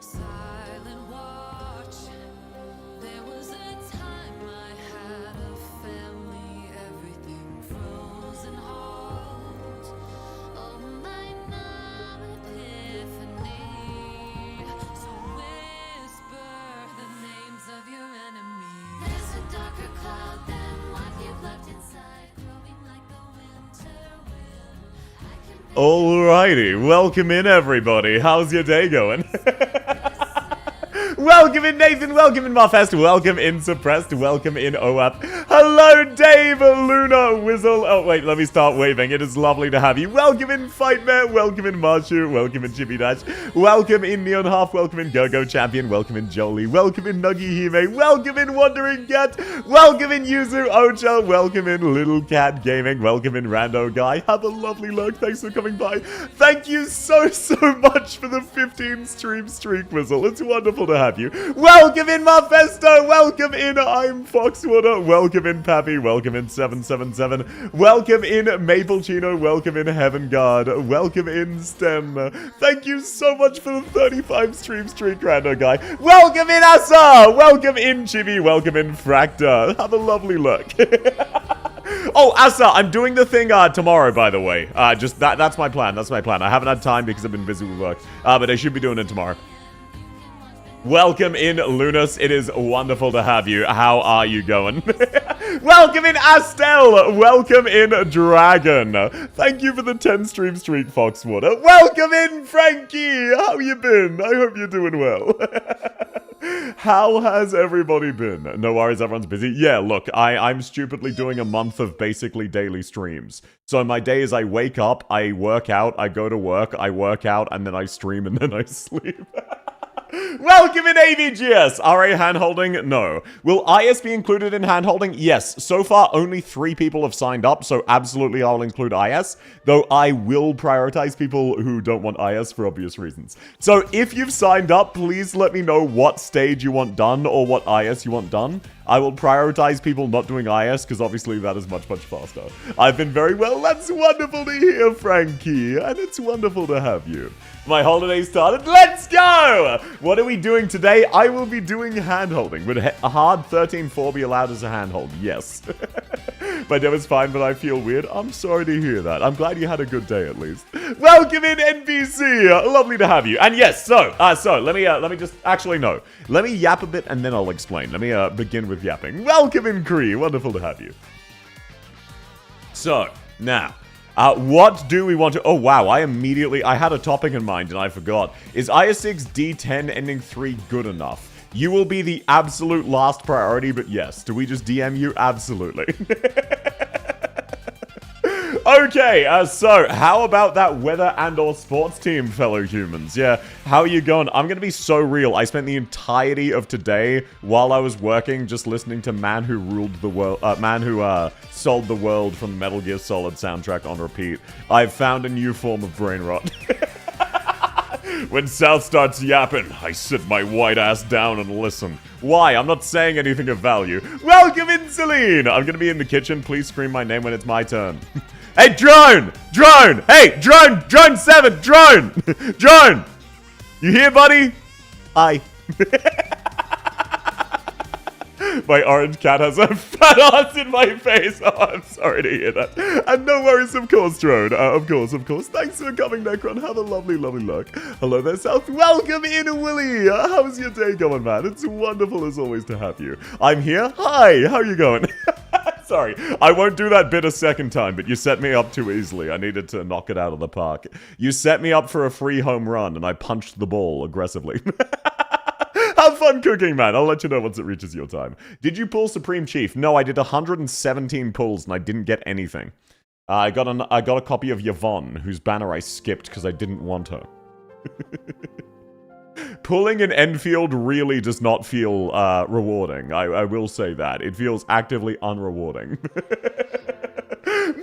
Silent watch. There was a time I had a family, everything frozen hard. Oh, my now epiphany. So whisper the names of your enemies. There's a darker cloud than what you've left inside, growing like the winter wind. I can Alrighty, welcome in everybody. How's your day going? Welcome in Nathan, welcome in Marfest, welcome in Suppressed, welcome in OAP. Hello Dave, Luna, Whizzle. Oh wait, let me start waving. It is lovely to have you. Welcome in Fightmare, welcome in Marshu, welcome in Chibi Dash, welcome in Neon Half, welcome in Go-Go Champion, welcome in Jolie, welcome in Nuggy Hime, welcome in Wandering Cat, welcome in Yuzu Ocha, welcome in Little Cat Gaming, welcome in Rando Guy. Have a lovely look, thanks for coming by. Thank you so much for the 15 stream streak, Whizzle. It's wonderful to have you. Welcome in Marfesto, welcome in I'm Foxwater, welcome in Pappy, welcome in 777, welcome in Maplecino, welcome in Heaven Guard, welcome in STEM. Thank you so much for the 35 stream streak, Rando Guy. Welcome in Asa, welcome in Chibi, welcome in Fracta. Have a lovely look. Oh, Asa, I'm doing the thing tomorrow, by the way. Just that's my plan. That's my plan. I haven't had time because I've been busy with work. But I should be doing it tomorrow. Welcome in, Lunas. It is wonderful to have you. How are you going? Welcome in, Astel. Welcome in, Dragon. Thank you for the 10 stream streak, Foxwater. Welcome in, Frankie. How you been? I hope you're doing well. How has everybody been? No worries, everyone's busy. Yeah, look, I'm stupidly doing a month of basically daily streams. So my day is I wake up, I work out, I go to work, I work out, and then I stream, and then I sleep. Welcome in AVGS! RA handholding? No. Will IS be included in handholding? Yes. So far, only 3 people have signed up, so absolutely I'll include IS, though I will prioritize people who don't want IS for obvious reasons. So if you've signed up, please let me know what stage you want done or what IS you want done. I will prioritize people not doing IS, because obviously that is much faster. I've been very well. That's wonderful to hear, Frankie, and it's wonderful to have you. My holiday started. Let's go! What are we doing today? I will be doing handholding. Would a hard 13-4 be allowed as a handhold? Yes. My day was fine, but I feel weird. I'm sorry to hear that. I'm glad you had a good day at least. Welcome in, NPC. Lovely to have you. And yes, so let me just actually no. Let me yap a bit and then I'll explain. Let me begin with yapping. Welcome in, Cree. Wonderful to have you. So now. What do we want to... Oh, wow, I had a topic in mind and I forgot. Is IS6 D10 ending 3 good enough? You will be the absolute last priority, but yes. Do we just DM you? Absolutely. Okay, so how about that weather and or sports team, fellow humans? Yeah, how are you going? I'm gonna be so real. I spent the entirety of today while I was working just listening to Man Who Ruled the World, Man Who Sold the World from the Metal Gear Solid soundtrack on repeat. I've found a new form of brain rot. When South starts yapping, I sit my white ass down and listen. Why? I'm not saying anything of value. Welcome in, Celine! I'm gonna be in the kitchen. Please scream my name when it's my turn. Hey, Drone! Drone! Hey, Drone! Drone 7! Drone! Drone! You here, buddy? Hi. My orange cat has a fat ass in my face. Oh, I'm sorry to hear that. And no worries, of course, Drone. Of course. Thanks for coming, Necron. Have a lovely look. Hello there, South. Welcome in, Willie. How's your day going, man? It's wonderful as always to have you. I'm here. Hi, how are you going? Sorry, I won't do that bit a second time, but you set me up too easily. I needed to knock it out of the park. You set me up for a free home run, and I punched the ball aggressively. Have fun cooking, man. I'll let you know once it reaches your time. Did you pull Supreme Chief? No, I did 117 pulls, and I didn't get anything. I got a copy of Yvonne, whose banner I skipped because I didn't want her. Pulling an Enfield really does not feel rewarding. I will say that. It feels actively unrewarding.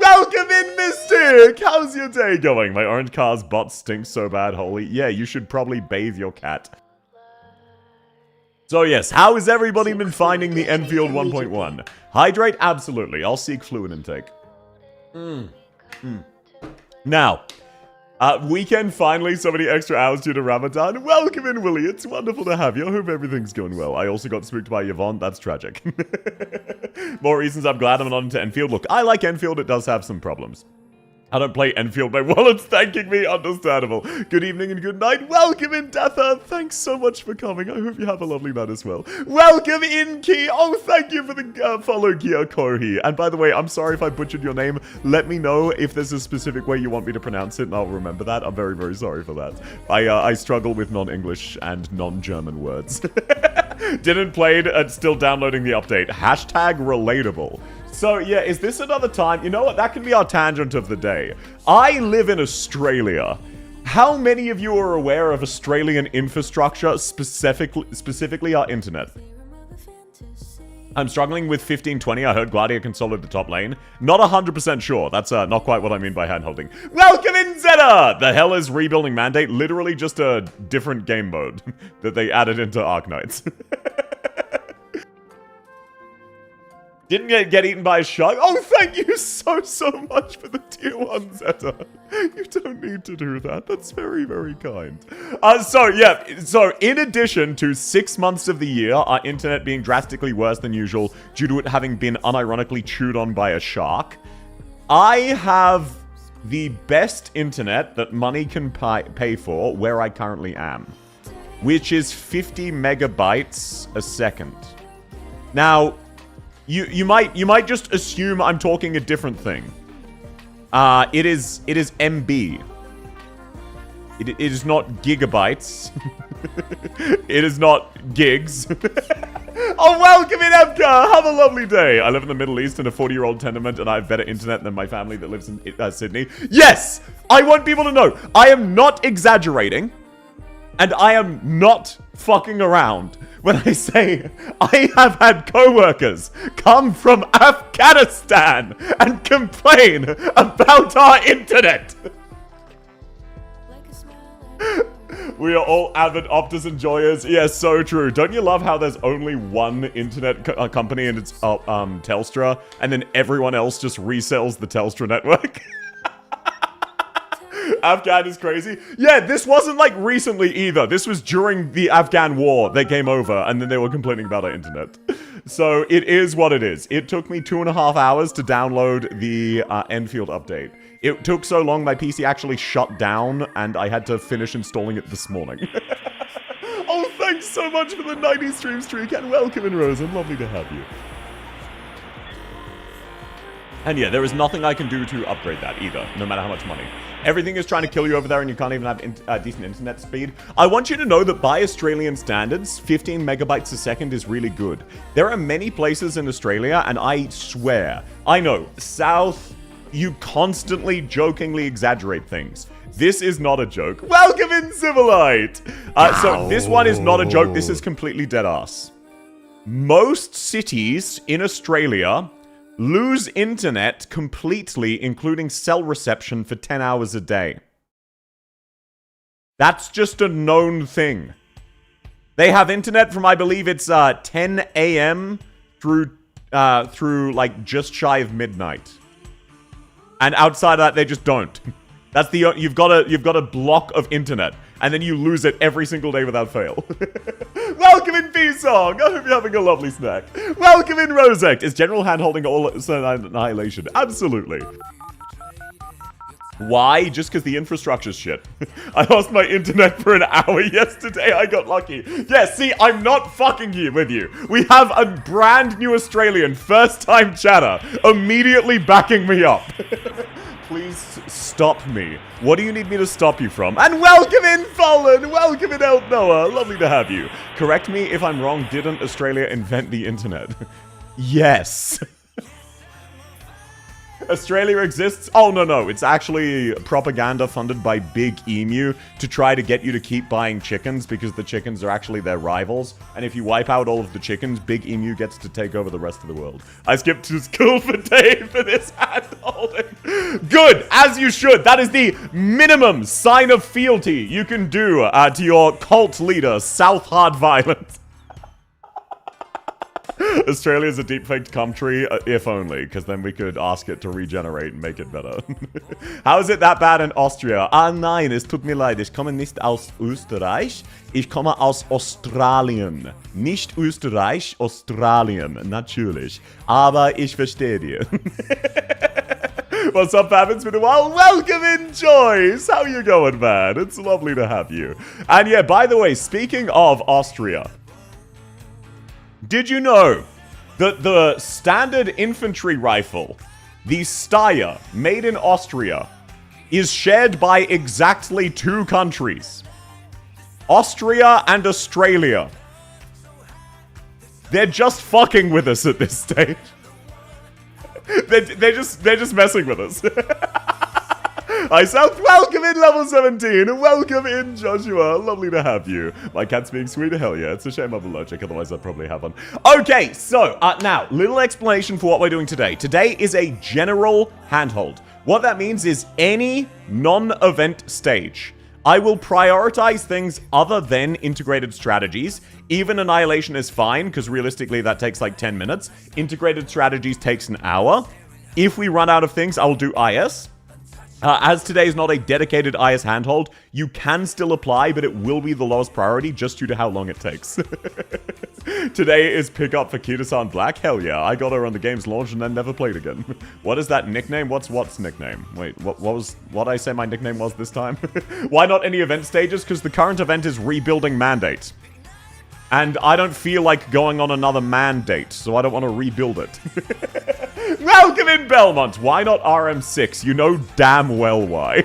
Welcome in, Mystic! How's your day going? My orange car's butt stinks so bad, holy. Yeah, you should probably bathe your cat. So yes, how has everybody been finding the Enfield 1.1? Hydrate? Absolutely. I'll seek fluid intake. Now, Weekend finally, so many extra hours due to Ramadan. Welcome in, Willie. It's wonderful to have you. I hope everything's going well. I also got spooked by Yvonne. That's tragic. More reasons I'm glad I'm not into Enfield. Look, I like Enfield. It does have some problems. I don't play Enfield. My wallet's thanking me. Understandable. Good evening and good night. Welcome in, Datha. Thanks so much for coming. I hope you have a lovely night as well. Welcome in, Ki. Oh, thank you for the follow, Kia Korhi. And by the way, I'm sorry if I butchered your name. Let me know if there's a specific way you want me to pronounce it, and I'll remember that. I'm very, very sorry for that. I struggle with non-English and non-German words. Didn't play it, still downloading the update. Hashtag relatable. So, yeah, is this another time? You know what? That can be our tangent of the day. I live in Australia. How many of you are aware of Australian infrastructure, specifically our internet? I'm struggling with 1520. I heard Gladia can solo the top lane. Not 100% sure. That's not quite what I mean by handholding. Welcome in, Zeta! The hell is Rebuilding Mandate? Literally just a different game mode that they added into Arknights. Didn't get eaten by a shark. Oh, thank you so much for the tier 1, Zeta. You don't need to do that. That's very, very kind. So in addition to 6 months of the year, our internet being drastically worse than usual due to it having been unironically chewed on by a shark, I have the best internet that money can pay for where I currently am, which is 50 megabytes a second. Now, You might just assume I'm talking a different thing. It is MB. It is not gigabytes. It is not gigs. Oh, welcome in, Emka! Have a lovely day. I live in the Middle East in a 40-year-old tenement, and I have better internet than my family that lives in Sydney. Yes! I want people to know. I am not exaggerating, and I am not fucking around when I say I have had co-workers come from Afghanistan and complain about our internet. We are all avid Optus enjoyers. Yes, so true. Don't you love how there's only one internet company and it's Telstra, and then everyone else just resells the Telstra network? Afghan is crazy. Yeah, this wasn't like recently either. This was during the Afghan war. They came over and then they were complaining about our internet. So it is what it is. It took me 2.5 hours to download the Enfield update. It took so long my PC actually shut down and I had to finish installing it this morning. Oh, thanks so much for the 90 stream streak and welcome in, Rosen. Lovely to have you. And yeah, there is nothing I can do to upgrade that either, no matter how much money. Everything is trying to kill you over there and you can't even have decent internet speed. I want you to know that by Australian standards, 15 megabytes a second is really good. There are many places in Australia, and I swear, I know, South, you constantly jokingly exaggerate things. This is not a joke. Welcome in, Civilite! So this one is not a joke, this is completely dead ass. Most cities in Australia lose internet completely, including cell reception, for 10 hours a day. That's just a known thing. They have internet from, I believe it's 10 a.m. through like just shy of midnight. And outside of that, they just don't. That's the you've got a block of internet, and then you lose it every single day without fail. Welcome in, B-Song! I hope you're having a lovely snack. Welcome in, Rosect! Is general handholding all annihilation? Absolutely. Why? Just because the infrastructure's shit. I lost my internet for an hour yesterday. I got lucky. Yeah, see, I'm not fucking here with you. We have a brand new Australian first-time chatter immediately backing me up. Please stop me. What do you need me to stop you from? And welcome in, Fallen! Welcome in, El Noah! Lovely to have you. Correct me if I'm wrong, didn't Australia invent the internet? Yes. Australia exists? Oh, no. It's actually propaganda funded by Big Emu to try to get you to keep buying chickens because the chickens are actually their rivals. And if you wipe out all of the chickens, Big Emu gets to take over the rest of the world. I skipped to school for Dave for this hand-holding. Good, as you should. That is the minimum sign of fealty you can do to your cult leader, South Hard Violence. Australia is a deep-faked country, if only, because then we could ask it to regenerate and make it better. How is it that bad in Austria? Ah nein, es tut mir leid, ich komme nicht aus Österreich, ich komme aus Australien. Nicht Österreich, Australien, natürlich. Aber ich verstehe dir. What's up, fam? It's been a while. Welcome in, Joyce! How you going, man? It's lovely to have you. And yeah, by the way, speaking of Austria, did you know that the standard infantry rifle, the Steyr, made in Austria, is shared by exactly 2 countries? Austria and Australia. They're just fucking with us at this stage. They're just messing with us. Hi, South. Welcome in, level 17. Welcome in, Joshua. Lovely to have you. My cat's being sweet. Hell yeah. It's a shame I'm allergic. Otherwise, I'd probably have one. Okay, so now, little explanation for what we're doing today. Today is a general handhold. What that means is any non-event stage. I will prioritize things other than integrated strategies. Even Annihilation is fine, because realistically that takes like 10 minutes. Integrated strategies takes an hour. If we run out of things, I will do IS. As today is not a dedicated IS handhold, you can still apply, but it will be the lowest priority just due to how long it takes. Today is pickup for Kita-san Black. Hell yeah, I got her on the game's launch and then never played again. What is that nickname? What's nickname? Wait, what I say my nickname was this time? Why not any event stages? Because the current event is rebuilding mandate. And I don't feel like going on another mandate, so I don't want to rebuild it. Welcome in, Belmont! Why not RM6? You know damn well why.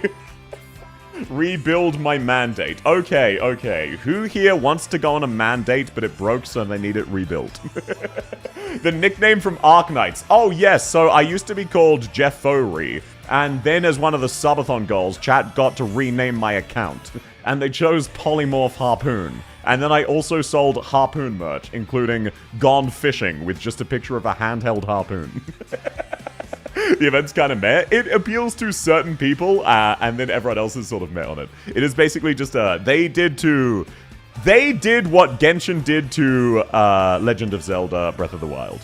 Rebuild my mandate. Okay. Who here wants to go on a mandate, but it broke, so they need it rebuilt? The nickname from Arknights. Oh, yes, so I used to be called Jeff Fowry, and then as one of the subathon goals, chat got to rename my account, and they chose Polymorph Harpoon. And then I also sold harpoon merch, including Gone Fishing, with just a picture of a handheld harpoon. The event's kind of meh. It appeals to certain people, and then everyone else is sort of meh on it. It is basically just, they did what Genshin did to Legend of Zelda Breath of the Wild.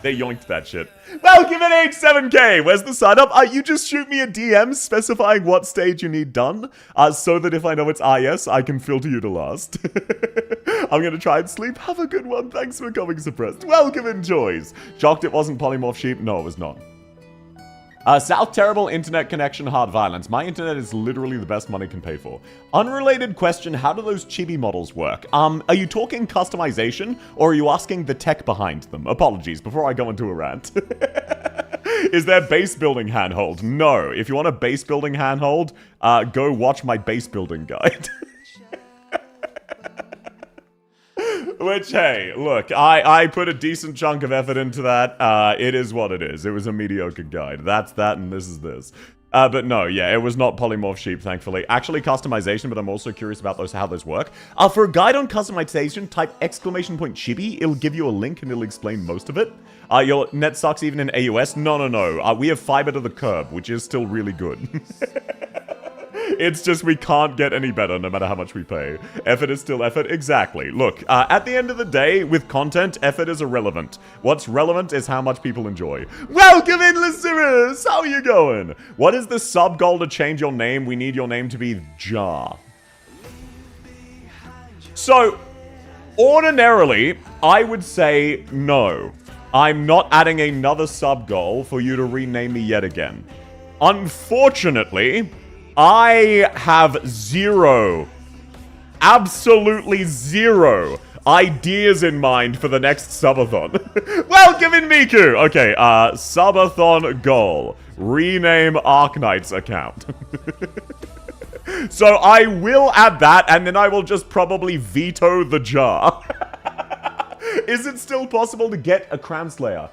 They yoinked that shit. Welcome in H7K! Where's the sign up? You just shoot me a DM specifying what stage you need done, so that if I know it's IS, I can filter you to last. I'm gonna try and sleep. Have a good one. Thanks for coming, Suppressed. Welcome in, Joys. Shocked it wasn't Polymorph Sheep? No, it was not. South terrible internet connection, hard violence. My internet is literally the best money can pay for. Unrelated question, how do those chibi models work? Are you talking customization, or are you asking the tech behind them? Apologies, before I go into a rant. Is there base building handhold? No. If you want a base building handhold, go watch my base building guide. Which, hey, look, I put a decent chunk of effort into that. It is what it is. It was a mediocre guide. That's that, and this is this. But no, yeah, it was not Polymorph Sheep, thankfully. Actually, customization, but I'm also curious about how those work. For a guide on customization, type !chibi. It'll give you a link, and it'll explain most of it. Your net sucks even in AUS? No. We have fiber to the curb, which is still really good. It's just we can't get any better no matter how much we pay. Effort is still effort. Exactly. Look, at the end of the day, with content, effort is irrelevant. What's relevant is how much people enjoy. Welcome in, Lysiris! How are you going? What is the sub goal to change your name? We need your name to be Jar. So, ordinarily, I would say no. I'm not adding another sub goal for you to rename me yet again. Unfortunately, I have absolutely zero ideas in mind for the next subathon. Welcome in, Miku! Okay, subathon goal. Rename Arknight's account. So I will add that, and then I will just probably veto the jar. Is it still possible to get a Crown Slayer?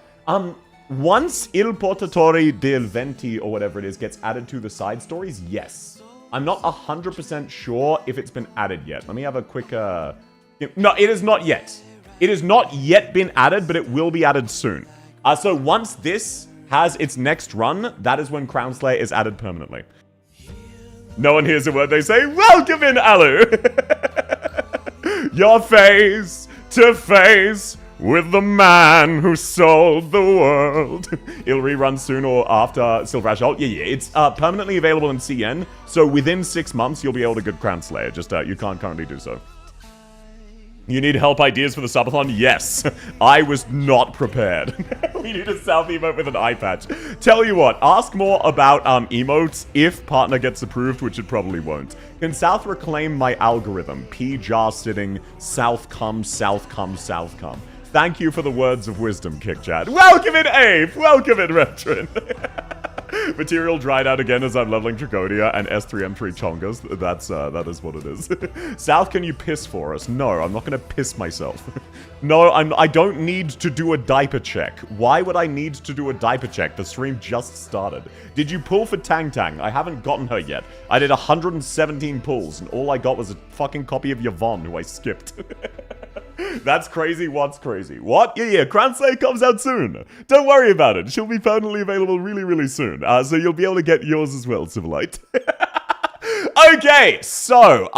Once Il Portatore del Venti, or whatever it is, gets added to the side stories, yes. I'm not 100% sure if it's been added yet. Let me have a quick, No, it is not yet. It has not yet been added, but it will be added soon. So once this has its next run, that is when Crown Slayer is added permanently. No one hears a word they say. Welcome in, Alu! Your face to face with the man who sold the world. It'll rerun soon or after Silver Ash Ult. Yeah. It's permanently available in CN, so within 6 months you'll be able to get Crown Slayer. Just you can't currently do so. You need help ideas for the subathon? Yes. I was not prepared. We need a South emote with an eye patch. Tell you what, ask more about emotes if partner gets approved, which it probably won't. Can South reclaim my algorithm? P jar sitting, South come, South come, South come. Thank you for the words of wisdom, KickChat. Welcome in, Ape! Welcome in, Reptrin! Material dried out again as I'm leveling Trigonia and S3M3 Chongas. That is what it is. South, can you piss for us? No, I'm not gonna piss myself. No, I don't need to do a diaper check. Why would I need to do a diaper check? The stream just started. Did you pull for Tang Tang? I haven't gotten her yet. I did 117 pulls, and all I got was a fucking copy of Yvonne, who I skipped. That's crazy. What's crazy? What? Yeah, Crown Slayer comes out soon. Don't worry about it. She'll be permanently available really, really soon. So you'll be able to get yours as well, Civilite. Okay, so,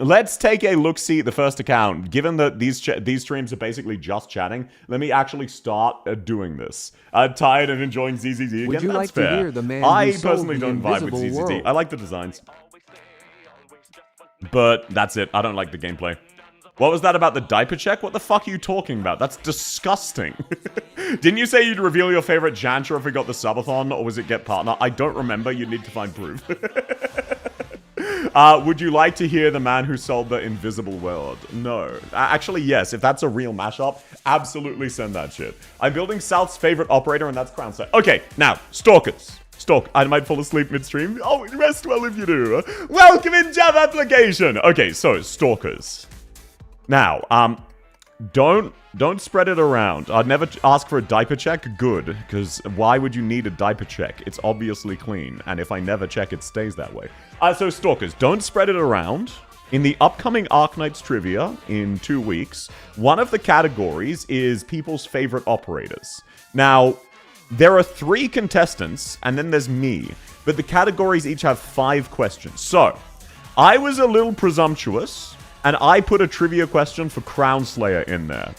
let's take a look-see at the first account. Given that these streams are basically just chatting, let me actually start doing this. Tired of enjoying ZZZ again? Would you That's like fair. to hear the man I who sold personally the don't vibe with invisible ZZZ. world? I like the designs. But that's it. I don't like the gameplay. What was that about the diaper check? What the fuck are you talking about? That's disgusting. Didn't you say you'd reveal your favorite Jantra if we got the subathon, or was it get partner? I don't remember. You'd need to find proof. Would you like to hear the man who sold the invisible world? No. Actually, yes. If that's a real mashup, absolutely send that shit. I'm building South's favorite operator, and that's Crown Slayer. Okay, now, Stalkers. I might fall asleep midstream. Oh, rest well if you do. Welcome in Java application. Okay, so, Stalkers. Now, don't spread it around. I'd never ask for a diaper check. Good, because why would you need a diaper check? It's obviously clean, and if I never check, it stays that way. So, Stalkers, don't spread it around. In the upcoming Arknights trivia in 2 weeks, one of the categories is people's favorite operators. Now, there are 3 contestants, and then there's me, but the categories each have 5 questions. So, I was a little presumptuous, and I put a trivia question for Crown Slayer in there.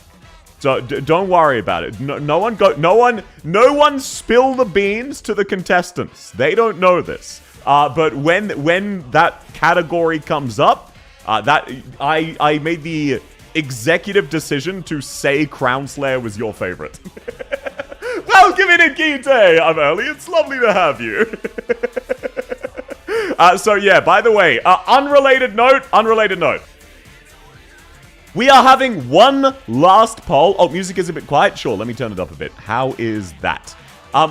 So don't worry about it. No one spill the beans to the contestants. They don't know this. But when that category comes up, I made the executive decision to say Crown Slayer was your favorite. Welcome in, Akite! I'm early. It's lovely to have you. So yeah, by the way, unrelated note. We are having one last poll. Oh, music is a bit quiet. Sure, let me turn it up a bit. How is that?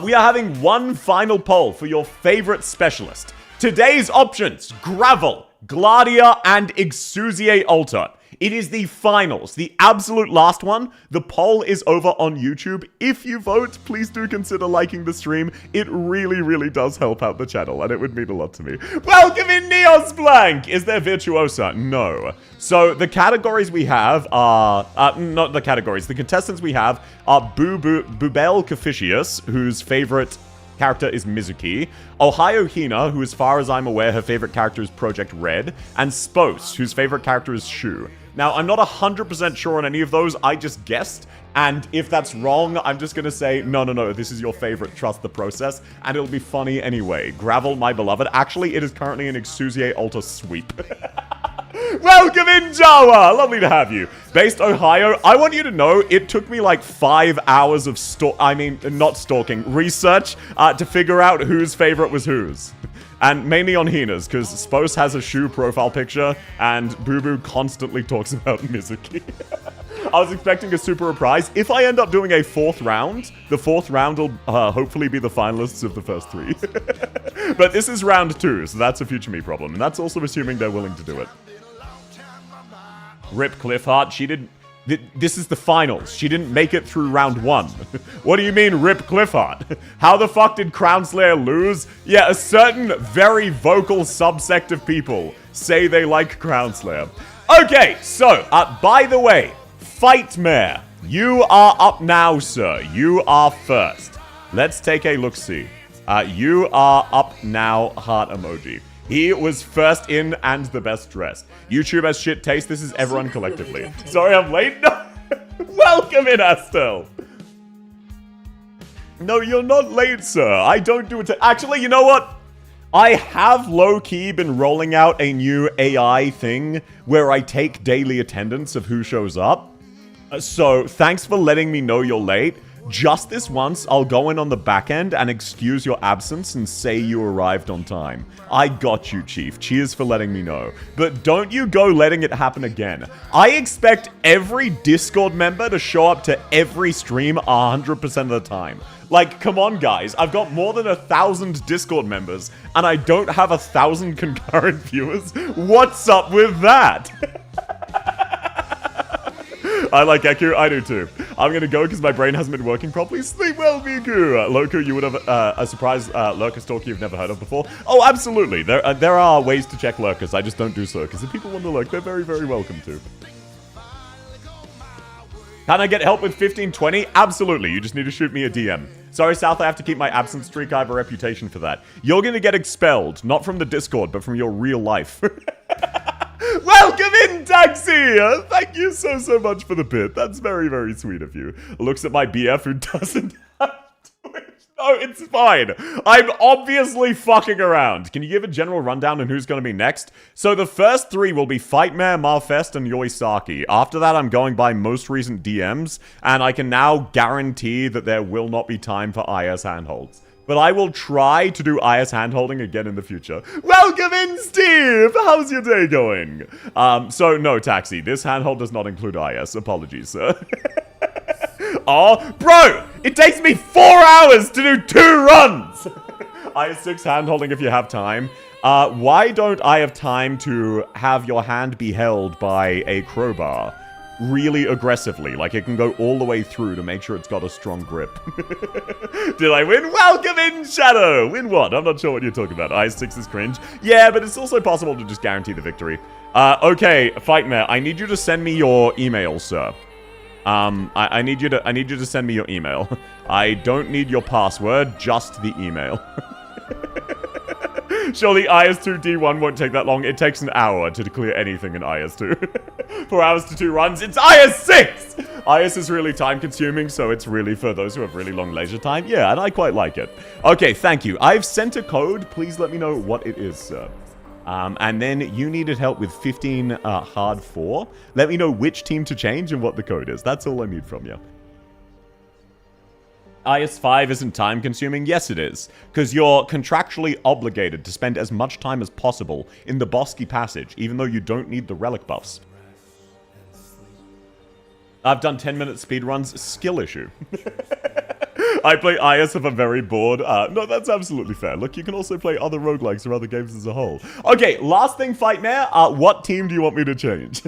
We are having one final poll for your favorite specialist. Today's options: Gravel, Gladia, and Exusier Altar. It is the finals, the absolute last one. The poll is over on YouTube. If you vote, please do consider liking the stream. It really, really does help out the channel, and it would mean a lot to me. Welcome in, Neos Blank! Is there Virtuosa? No. So, the categories we have are... not the categories. The contestants we have are Bubel Caficius, whose favorite character is Mizuki, Ohio Hina, who as far as I'm aware, her favorite character is Project Red, and Spose, whose favorite character is Shu. Now, I'm not 100% sure on any of those, I just guessed, and if that's wrong, I'm just gonna say, no, this is your favorite, trust the process, and it'll be funny anyway. Gravel, my beloved. Actually, it is currently an Exusier Altar sweep. Welcome in, Jawa! Lovely to have you. Based Ohio, I want you to know it took me like 5 hours of research to figure out whose favorite was whose. And mainly on Hina's, because Spose has a Shu profile picture, and Boo Boo constantly talks about Mizuki. I was expecting a super reprise. If I end up doing a 4th round, the 4th round will hopefully be the finalists of the first 3. But this is round 2, so that's a future me problem. And that's also assuming they're willing to do it. Rip Cliffheart, she didn't... This is the finals. She didn't make it through round 1. What do you mean, Rip Cliffheart? How the fuck did Crown Slayer lose? Yeah, a certain very vocal subsect of people say they like Crown Slayer. Okay, so, by the way, Fightmare, you are up now, sir. You are first. Let's take a look-see. You are up now, heart emoji. He was first in and the best dressed. YouTube has shit taste. This is everyone collectively. Sorry I'm late. No. Welcome in, Astel. No, you're not late, sir. I don't do it. Actually, you know what? I have low-key been rolling out a new AI thing where I take daily attendance of who shows up. So, thanks for letting me know you're late. Just this once, I'll go in on the back end and excuse your absence and say you arrived on time. I got you, Chief. Cheers for letting me know. But don't you go letting it happen again. I expect every Discord member to show up to every stream 100% of the time. Like, come on, guys. I've got more than 1,000 Discord members, and I don't have 1,000 concurrent viewers. What's up with that? I like Eku. I do too. I'm gonna go because my brain hasn't been working properly. Sleep well, Miku. Loku, you would have a surprise lurker stalker you've never heard of before. Oh, absolutely. There are ways to check lurkers. I just don't do so because if people want to lurk, they're very, very welcome to. Can I get help with 1520? Absolutely. You just need to shoot me a DM. Sorry, South, I have to keep my absence streak. I have a reputation for that. You're gonna get expelled, not from the Discord, but from your real life. Welcome in, Taxi! Thank you so much for the bit. That's very, very sweet of you. Looks at my BF who doesn't have Twitch. No, it's fine. I'm obviously fucking around. Can you give a general rundown on who's going to be next? So the first three will be Fightmare, Marfest, and Yoisaki. After that, I'm going by most recent DMs, and I can now guarantee that there will not be time for IS handholds. But I will try to do IS handholding again in the future. Welcome in, Steve! How's your day going? So no, Taxi, this handhold does not include IS. Apologies, sir. Oh, bro! It takes me 4 hours to do 2 runs! IS6 handholding if you have time. Why don't I have time to have your hand be held by a crowbar? Really aggressively, like it can go all the way through to make sure it's got a strong grip. Did I win? Welcome in, Shadow! Win what? I'm not sure what you're talking about. IS6 is cringe. Yeah, but it's also possible to just guarantee the victory. Okay, Fightmare, I need you to send me your email, sir. I need you to send me your email. I don't need your password, just the email. Surely IS2 D1 won't take that long. It takes an hour to clear anything in IS2. 4 hours to 2 runs. It's IS6! IS is really time consuming, so it's really for those who have really long leisure time. Yeah, and I quite like it. Okay, thank you. I've sent a code. Please let me know what it is, sir. And then you needed help with 15 hard 4. Let me know which team to change and what the code is. That's all I need from you. IS5 isn't time consuming? Yes, it is. Because you're contractually obligated to spend as much time as possible in the Bosky Passage, even though you don't need the relic buffs. I've done 10-minute speedruns. Skill issue. I play IS if I'm very bored. No, that's absolutely fair. Look, you can also play other roguelikes or other games as a whole. Okay, last thing, Fightmare. What team do you want me to change?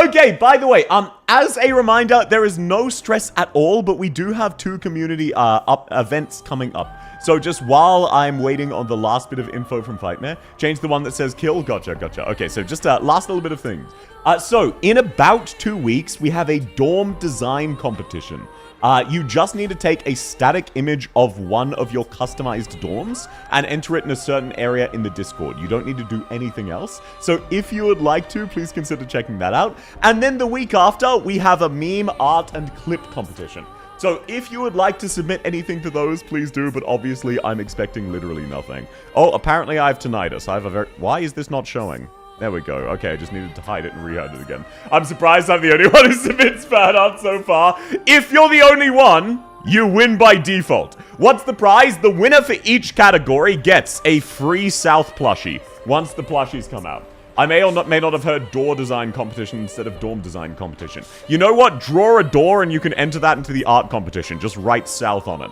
Okay, by the way, as a reminder, there is no stress at all, but we do have 2 community events coming up. So just while I'm waiting on the last bit of info from Fightmare, change the one that says kill. Gotcha. Okay, so just last little bit of things. So in about 2 weeks, we have a dorm design competition. You just need to take a static image of one of your customized dorms and enter it in a certain area in the Discord. You don't need to do anything else. So if you would like to, please consider checking that out. And then the week after, we have a meme, art, and clip competition. So if you would like to submit anything to those, please do, but obviously I'm expecting literally nothing. Oh, apparently I have tinnitus. I have a very... Why is this not showing? There we go. Okay, I just needed to hide it and re-hide it again. I'm surprised I'm the only one who submits fan art so far. If you're the only one, you win by default. What's the prize? The winner for each category gets a free South plushie once the plushies come out. I may not have heard door design competition instead of dorm design competition. You know what? Draw a door and you can enter that into the art competition. Just write South on it.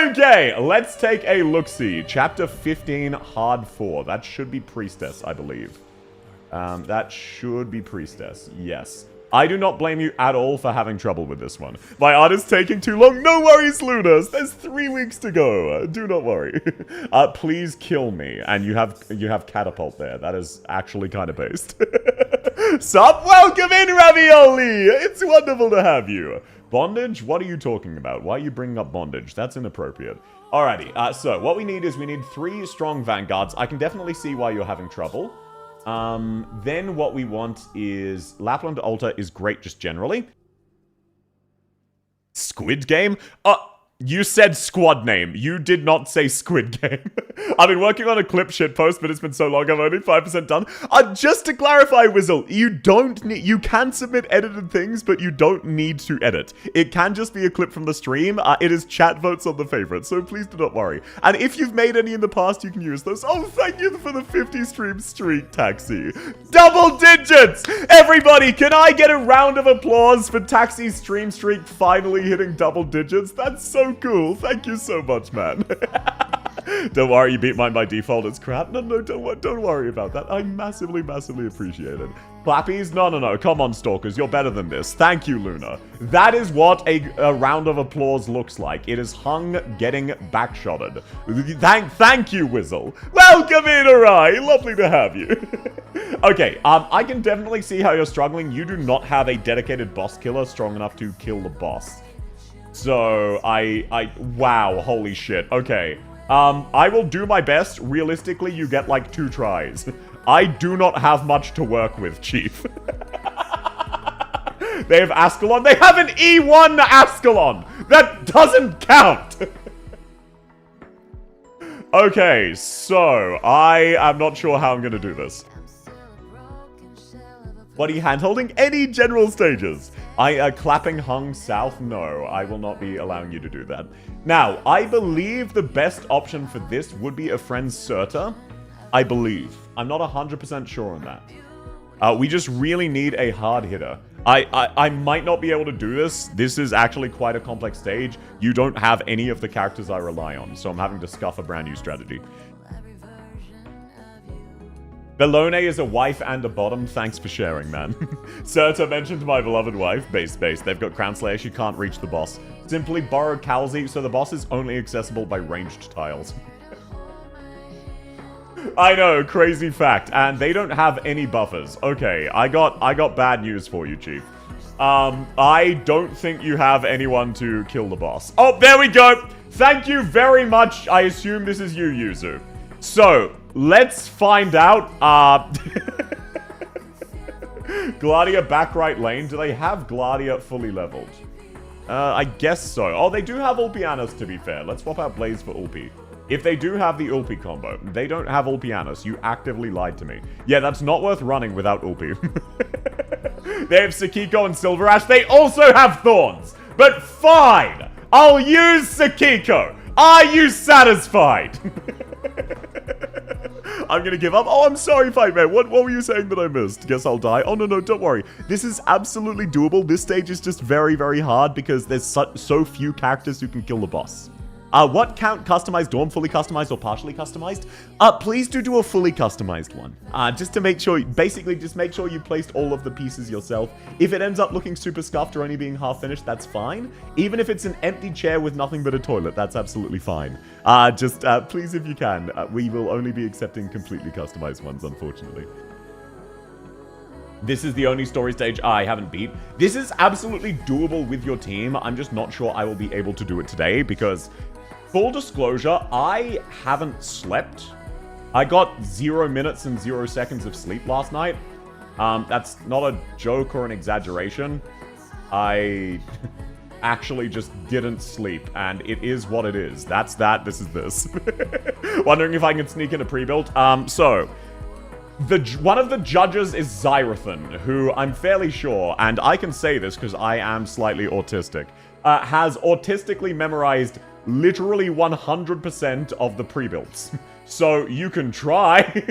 Okay, let's take a look-see. Chapter 15, Hard 4. That should be Priestess, I believe. That should be Priestess, yes. I do not blame you at all for having trouble with this one. My art is taking too long. No worries, Lunas. There's 3 weeks to go. Do not worry. Please kill me. And you have catapult there. That is actually kind of based. Sup? Welcome in, Ravioli. It's wonderful to have you. Bondage? What are you talking about? Why are you bringing up bondage? That's inappropriate. Alrighty, so what we need is 3 strong vanguards. I can definitely see why you're having trouble. Then what we want is... Lapland Altar is great just generally. Squid Game? You said squad name. You did not say Squid Game. I've been working on a clip shitpost, but it's been so long, I'm only 5% done. Just to clarify, Wizzle, you don't need... You can submit edited things, but you don't need to edit. It can just be a clip from the stream. It is chat votes on the favorites, so please do not worry. And if you've made any in the past, you can use those. Oh, thank you for the 50 stream streak, Taxi. Double digits! Everybody, can I get a round of applause for Taxi's stream streak finally hitting double digits? That's so cool. Thank you so much, man. Don't worry, you beat mine by default. It's crap. No, don't worry about that. I massively appreciate it. Clappies? No. Come on, Stalkers. You're better than this. Thank you, Luna. That is what a round of applause looks like. It is Hung getting backshotted. Thank you, Wizzle. Welcome in, Arai. Lovely to have you. Okay, I can definitely see how you're struggling. You do not have a dedicated boss killer strong enough to kill the boss. So, wow, holy shit. Okay. I will do my best. Realistically, you get like 2 tries. I do not have much to work with, Chief. They have Ascalon. They have an E1 Ascalon! That doesn't count! Okay, so, I am not sure how I'm gonna do this. What are you handholding? Any general stages. Clapping Hung South? No, I will not be allowing you to do that. Now, I believe the best option for this would be a friend Surta. I believe. I'm not 100% sure on that. We just really need a hard hitter. I might not be able to do this. This is actually quite a complex stage. You don't have any of the characters I rely on, so I'm having to scuff a brand new strategy. Bellone is a wife and a bottom. Thanks for sharing, man. Surta mentioned my beloved wife. Base. They've got Crown Slayer. She can't reach the boss. Simply borrow Calzi, so the boss is only accessible by ranged tiles. I know, crazy fact. And they don't have any buffers. Okay, I got bad news for you, Chief. I don't think you have anyone to kill the boss. Oh, there we go! Thank you very much. I assume this is you, Yuzu. So, let's find out. Gladia back right lane. Do they have Gladia fully leveled? I guess so. Oh, they do have Ulpianus, to be fair. Let's swap out Blaze for Ulpi. If they do have the Ulpi combo, they don't have Ulpianus. You actively lied to me. Yeah, that's not worth running without Ulpi. They have Sakiko and Silver Ash. They also have Thorns. But fine. I'll use Sakiko. Are you satisfied? I'm gonna give up. Oh, I'm sorry, Fight Man. What were you saying that I missed? Guess I'll die. Oh, no, don't worry. This is absolutely doable. This stage is just very hard because there's so few characters who can kill the boss. What count customized dorm? Fully customized or partially customized? Please do a fully customized one. Just to make sure, basically just make sure you placed all of the pieces yourself. If it ends up looking super scuffed or only being half finished, that's fine. Even if it's an empty chair with nothing but a toilet, that's absolutely fine. Please, if you can, we will only be accepting completely customized ones, unfortunately. This is the only story stage I haven't beat. This is absolutely doable with your team. I'm just not sure I will be able to do it today because... Full disclosure, I haven't slept. I got 0 minutes and 0 seconds of sleep last night. That's not a joke or an exaggeration. I actually just didn't sleep, and it is what it is. That's that, this is this. Wondering if I can sneak in a pre-built. So, one of the judges is Xyrathan, who I'm fairly sure, and I can say this because I am slightly autistic, has autistically memorized literally 100% of the pre-builds. So, you can try.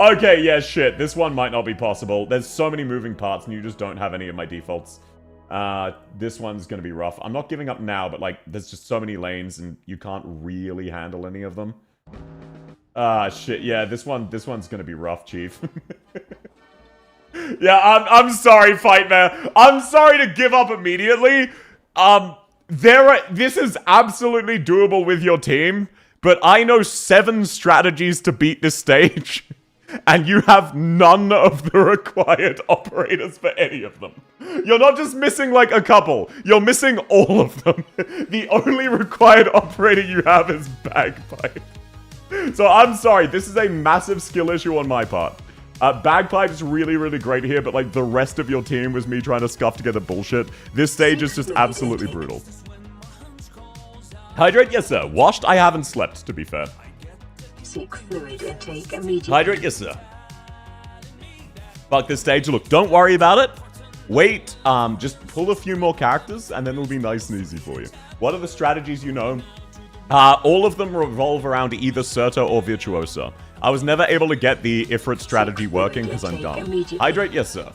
Okay, yeah, shit. This one might not be possible. There's so many moving parts, and you just don't have any of my defaults. This one's gonna be rough. I'm not giving up now, but, like, there's just so many lanes, and you can't really handle any of them. Shit, yeah, this one's gonna be rough, Chief. Yeah, I'm sorry, Fight Man. I'm sorry to give up immediately. This is absolutely doable with your team, but I know 7 strategies to beat this stage, and you have none of the required operators for any of them. You're not just missing, like, a couple. You're missing all of them. The only required operator you have is Bagpipe. So I'm sorry, this is a massive skill issue on my part. Bagpipe's really, really great here, but like the rest of your team was me trying to scuff together bullshit. This stage is just absolutely brutal. Hydrate, yes sir. Washed, I haven't slept, to be fair. Seek fluid intake immediately. Hydrate, yes sir. Fuck this stage. Look, don't worry about it. Wait, just pull a few more characters, and then it'll be nice and easy for you. What are the strategies you know? All of them revolve around either Certa or Virtuosa. I was never able to get the Ifrit strategy working because I'm dumb. Hydrate, yes sir.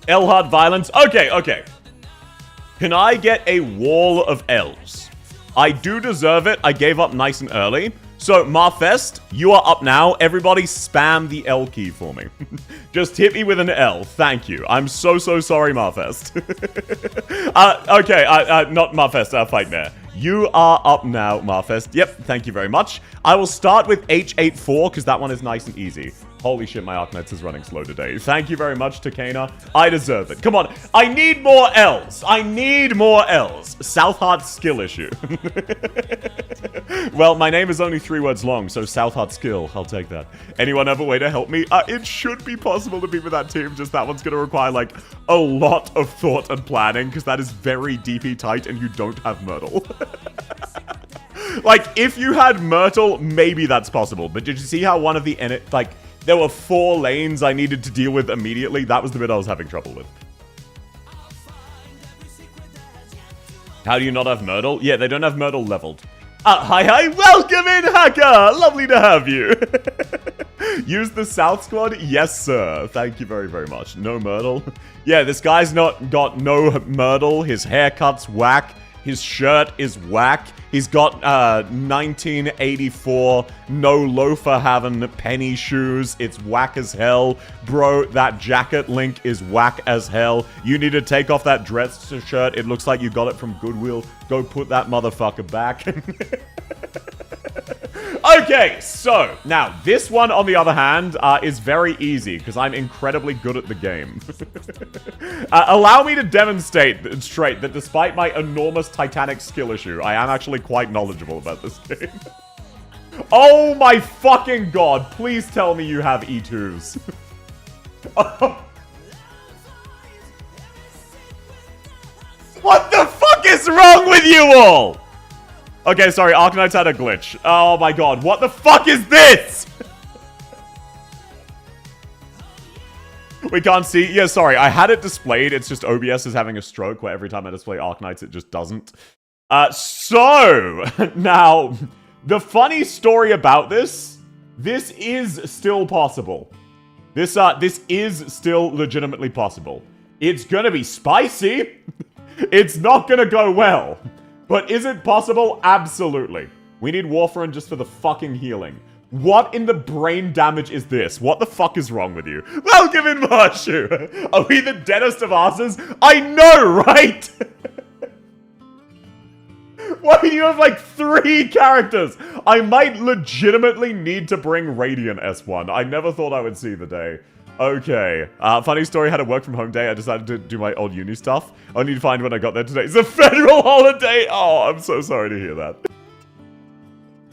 Elhard Violence. Okay, okay. Can I get a wall of elves? I do deserve it. I gave up nice and early. So, Marfest, you are up now. Everybody spam the L key for me. Just hit me with an L. Thank you. I'm so sorry, Marfest. Okay, not Marfest, Fightmare. You are up now, Marfest. Yep, thank you very much. I will start with H84, because that one is nice and easy. Holy shit, my Arknights is running slow today. Thank you very much, Takena. I deserve it. Come on. I need more L's. I need more L's. Southheart skill issue. Well, my name is only 3 words long, so Southheart skill. I'll take that. Anyone have a way to help me? It should be possible to be with that team, just that one's going to require, like, a lot of thought and planning, because that is very DP tight, and you don't have Myrtle. Like, if you had Myrtle, maybe that's possible. But did you see how one of the... like, there were 4 lanes I needed to deal with immediately? That was the bit I was having trouble with. How do you not have Myrtle? Yeah, they don't have Myrtle leveled. Hi. Welcome in, Hacker! Lovely to have you. Use the South Squad? Yes, sir. Thank you very, very much. No Myrtle. Yeah, this guy's got no Myrtle. His haircut's whack. His shirt is whack. He's got 1984 no loafer having penny shoes. It's whack as hell. Bro, that jacket link is whack as hell. You need to take off that dress shirt. It looks like you got it from Goodwill. Go put that motherfucker back. Okay, so now this one, on the other hand, is very easy because I'm incredibly good at the game. Allow me to demonstrate that despite my enormous Titanic skill issue, I am actually quite knowledgeable about this game. Oh my fucking god, please tell me you have E2s. What the fuck is wrong with you all? Okay, sorry, Arknights had a glitch. Oh my god, what the fuck is this? We can't see. Yeah, sorry, I had it displayed. It's just OBS is having a stroke where every time I display Arknights, it just doesn't. So, now, the funny story about this is still possible. This is still legitimately possible. It's gonna be spicy. It's not gonna go well. But is it possible? Absolutely. We need Warfarin just for the fucking healing. What in the brain damage is this? What the fuck is wrong with you? Welcome in, Marshu! Are we the deadest of asses? I know, right? Why do you have like 3 characters? I might legitimately need to bring Radiant S1. I never thought I would see the day. Okay. Funny story, had a work from home day. I decided to do my old uni stuff. Only to find when I got there today it's a federal holiday. Oh, I'm so sorry to hear that.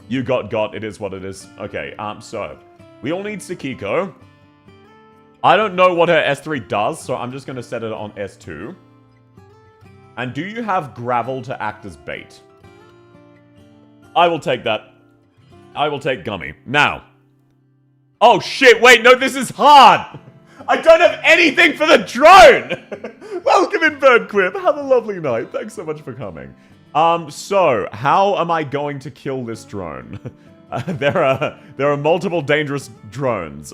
You got. It is what it is. Okay, so. We all need Sakiko. I don't know what her S3 does, so I'm just going to set it on S2. And do you have Gravel to act as bait? I will take that. I will take Gummy. Now. Oh shit, wait, no, this is hard! I don't have anything for the drone! Welcome in, Birdquip. Have a lovely night. Thanks so much for coming. So, how am I going to kill this drone? There are multiple dangerous drones.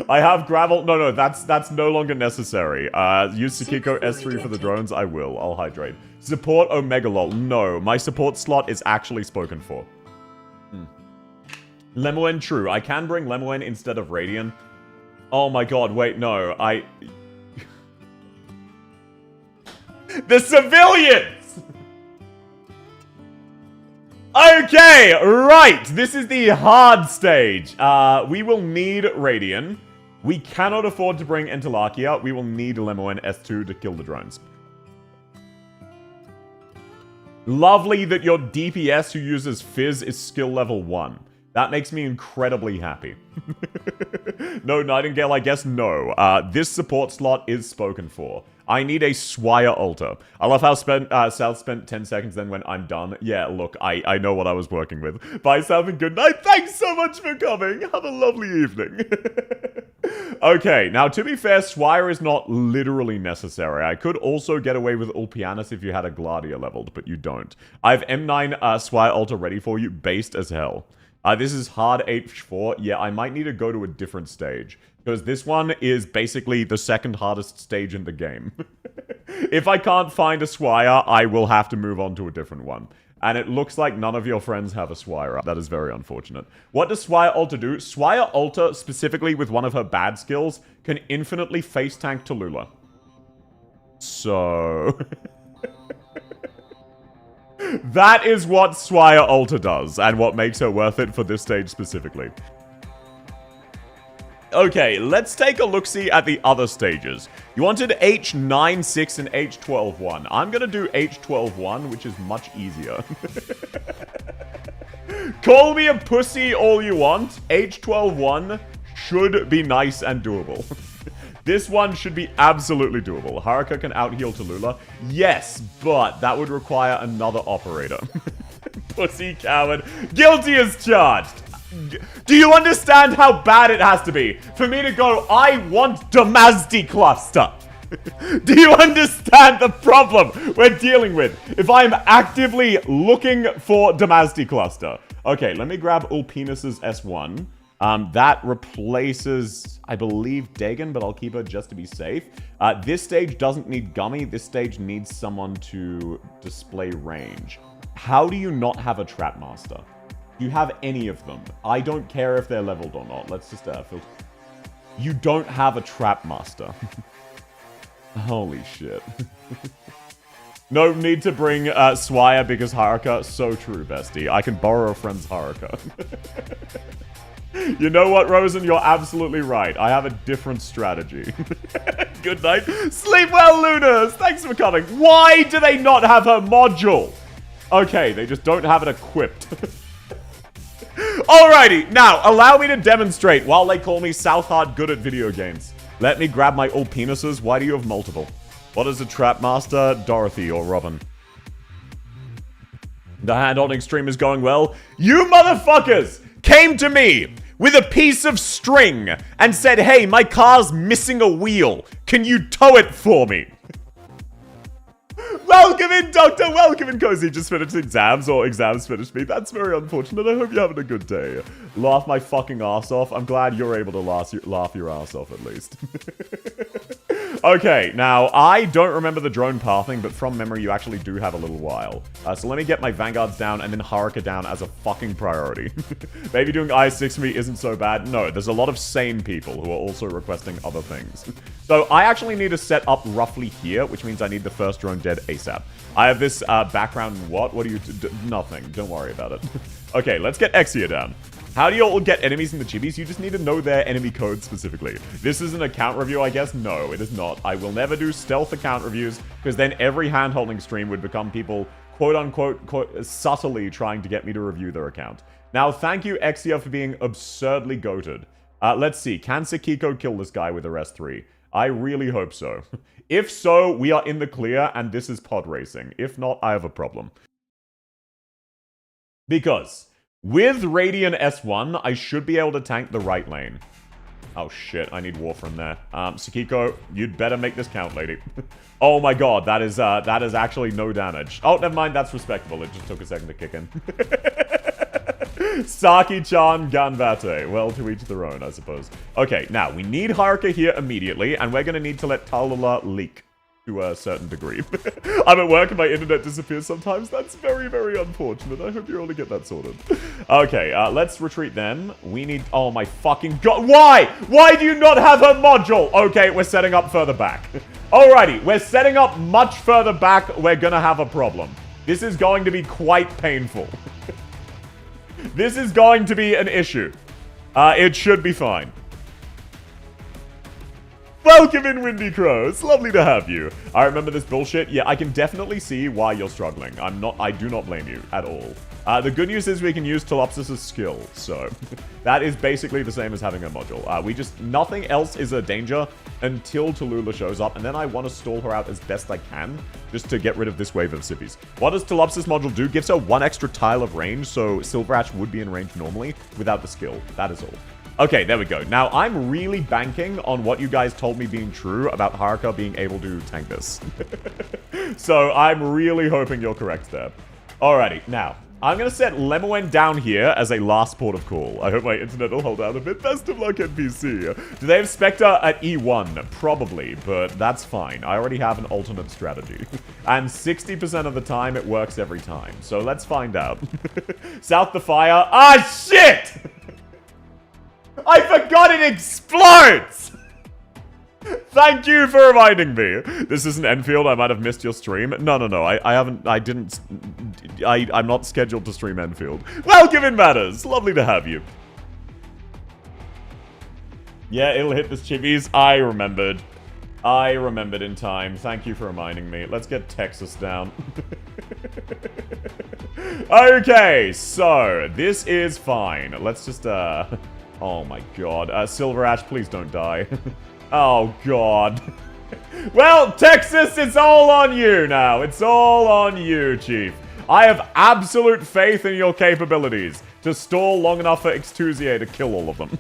I have Gravel. No, that's no longer necessary. Use Sakiko S3 for the drones. I will. I'll hydrate. Support Omegalol. No, my support slot is actually spoken for. Lemoen, true. I can bring Lemoen instead of Radiant. Oh my god, wait, no. The civilians! Okay, right. This is the hard stage. We will need Radiant. We cannot afford to bring Entelarchia. We will need Lemoen S2 to kill the drones. Lovely that your DPS who uses Fizz is skill level 1. That makes me incredibly happy. No, Nightingale, I guess no. This support slot is spoken for. I need a Swire altar. I love how South spent 10 seconds then when I'm done. Yeah, look, I know what I was working with. Bye, South, and good night. Thanks so much for coming. Have a lovely evening. Okay, now to be fair, Swire is not literally necessary. I could also get away with Ulpianus if you had a Gladia leveled, but you don't. I have M9 Swire altar ready for you, based as hell. This is hard H4. Yeah, I might need to go to a different stage. Because this one is basically the second hardest stage in the game. If I can't find a Swire, I will have to move on to a different one. And it looks like none of your friends have a Swire. That is very unfortunate. What does Swire Alta do? Swire Alta, specifically with one of her bad skills, can infinitely face tank Tallulah. So... that is what Swire Alta does, and what makes her worth it for this stage specifically. Okay, let's take a look-see at the other stages. You wanted H9-6 and H12-1. I'm gonna do H12-1, which is much easier. Call me a pussy all you want. H12-1 should be nice and doable. This one should be absolutely doable. Haruka can out-heal Tallulah. Yes, but that would require another operator. Pussy coward. Guilty as charged. Do you understand how bad it has to be for me to go, I want Damazdi cluster? Do you understand the problem we're dealing with if I'm actively looking for Damazdi cluster? Okay, let me grab Ulpinus's S1. That replaces, I believe, Dagon, but I'll keep her just to be safe. This stage doesn't need Gummy. This stage needs someone to display range. How do you not have a Trap Master? Do you have any of them? I don't care if they're leveled or not. Let's just filter. You don't have a Trap Master. Holy shit. No need to bring Swire because Haruka. So true, bestie. I can borrow a friend's Haruka. You know what, Rosen? You're absolutely right. I have a different strategy. Good night. Sleep well, Lunas! Thanks for coming. Why do they not have her module? Okay, they just don't have it equipped. Alrighty, now, allow me to demonstrate while they call me Southard good at video games. Let me grab my old penises. Why do you have multiple? What is a Trap Master? Dorothy or Robin? The hand-holding stream is going well. You motherfuckers came to me with a piece of string and said, hey, my car's missing a wheel. Can you tow it for me? Welcome in, Doctor. Welcome in, Cozy. Just finished exams, or exams finished me. That's very unfortunate. I hope you're having a good day. Laugh my fucking ass off. I'm glad you're able to laugh your ass off at least. Okay, now, I don't remember the drone pathing, but from memory, you actually do have a little while. So let me get my Vanguards down and then Haruka down as a fucking priority. Maybe doing IS-6 for me isn't so bad. No, there's a lot of sane people who are also requesting other things. So I actually need to set up roughly here, which means I need the first drone dead ASAP. I have this background in what? What do you... nothing. Don't worry about it. Okay, let's get Exia down. How do you all get enemies in the chibis? You just need to know their enemy code specifically. This is an account review, I guess? No, it is not. I will never do stealth account reviews, because then every hand-holding stream would become people, quote-unquote, subtly trying to get me to review their account. Now, thank you, Exia, for being absurdly goated. Let's see. Can Sakiko kill this guy with RS3? I really hope so. If so, we are in the clear, and this is pod racing. If not, I have a problem. Because with Radiant S1, I should be able to tank the right lane. Oh shit, I need Warframe there. Sakiko, you'd better make this count, lady. Oh my god, that is actually no damage. Oh, never mind, that's respectable. It just took a second to kick in. Saki-chan Ganbate. Well, to each their own, I suppose. Okay, now, we need Haruka here immediately, and we're gonna need to let Tallulah leak to a certain degree. I'm at work and my internet disappears sometimes. That's very, very unfortunate. I hope you're able to get that sorted. Okay, let's retreat then. We need... Oh my fucking god. Why? Why do you not have her module? Okay, we're setting up further back. Alrighty, we're setting up much further back. We're gonna have a problem. This is going to be quite painful. This is going to be an issue. It should be fine. Welcome in, Windy Crow. It's lovely to have you. I remember this bullshit. Yeah, I can definitely see why you're struggling. I do not blame you at all. The good news is we can use Telopsis' skill, so that is basically the same as having a module. Nothing else is a danger until Tallulah shows up, and then I want to stall her out as best I can, just to get rid of this wave of civvies. What does Telopsis module do? Gives her 1 extra tile of range, so Silver Ash would be in range normally without the skill. That is all. Okay, there we go. Now, I'm really banking on what you guys told me being true about Haruka being able to tank this. So, I'm really hoping you're correct there. Alrighty, now, I'm going to set Lemoen down here as a last port of call. I hope my internet will hold out a bit. Best of luck, NPC. Do they have Spectre at E1? Probably, but that's fine. I already have an alternate strategy. And 60% of the time, it works every time. So, let's find out. South the fire. Ah, shit! I forgot it explodes! Thank you for reminding me. This isn't Enfield. I might have missed your stream. No. I'm not scheduled to stream Enfield. Welcome in, Matters. Lovely to have you. Yeah, it'll hit the chibis. I remembered in time. Thank you for reminding me. Let's get Texas down. Okay, so this is fine. Let's just, oh my god. Silver Ash, please don't die. Oh god. Well, Texas, it's all on you now. It's all on you, Chief. I have absolute faith in your capabilities to stall long enough for Xtusier to kill all of them.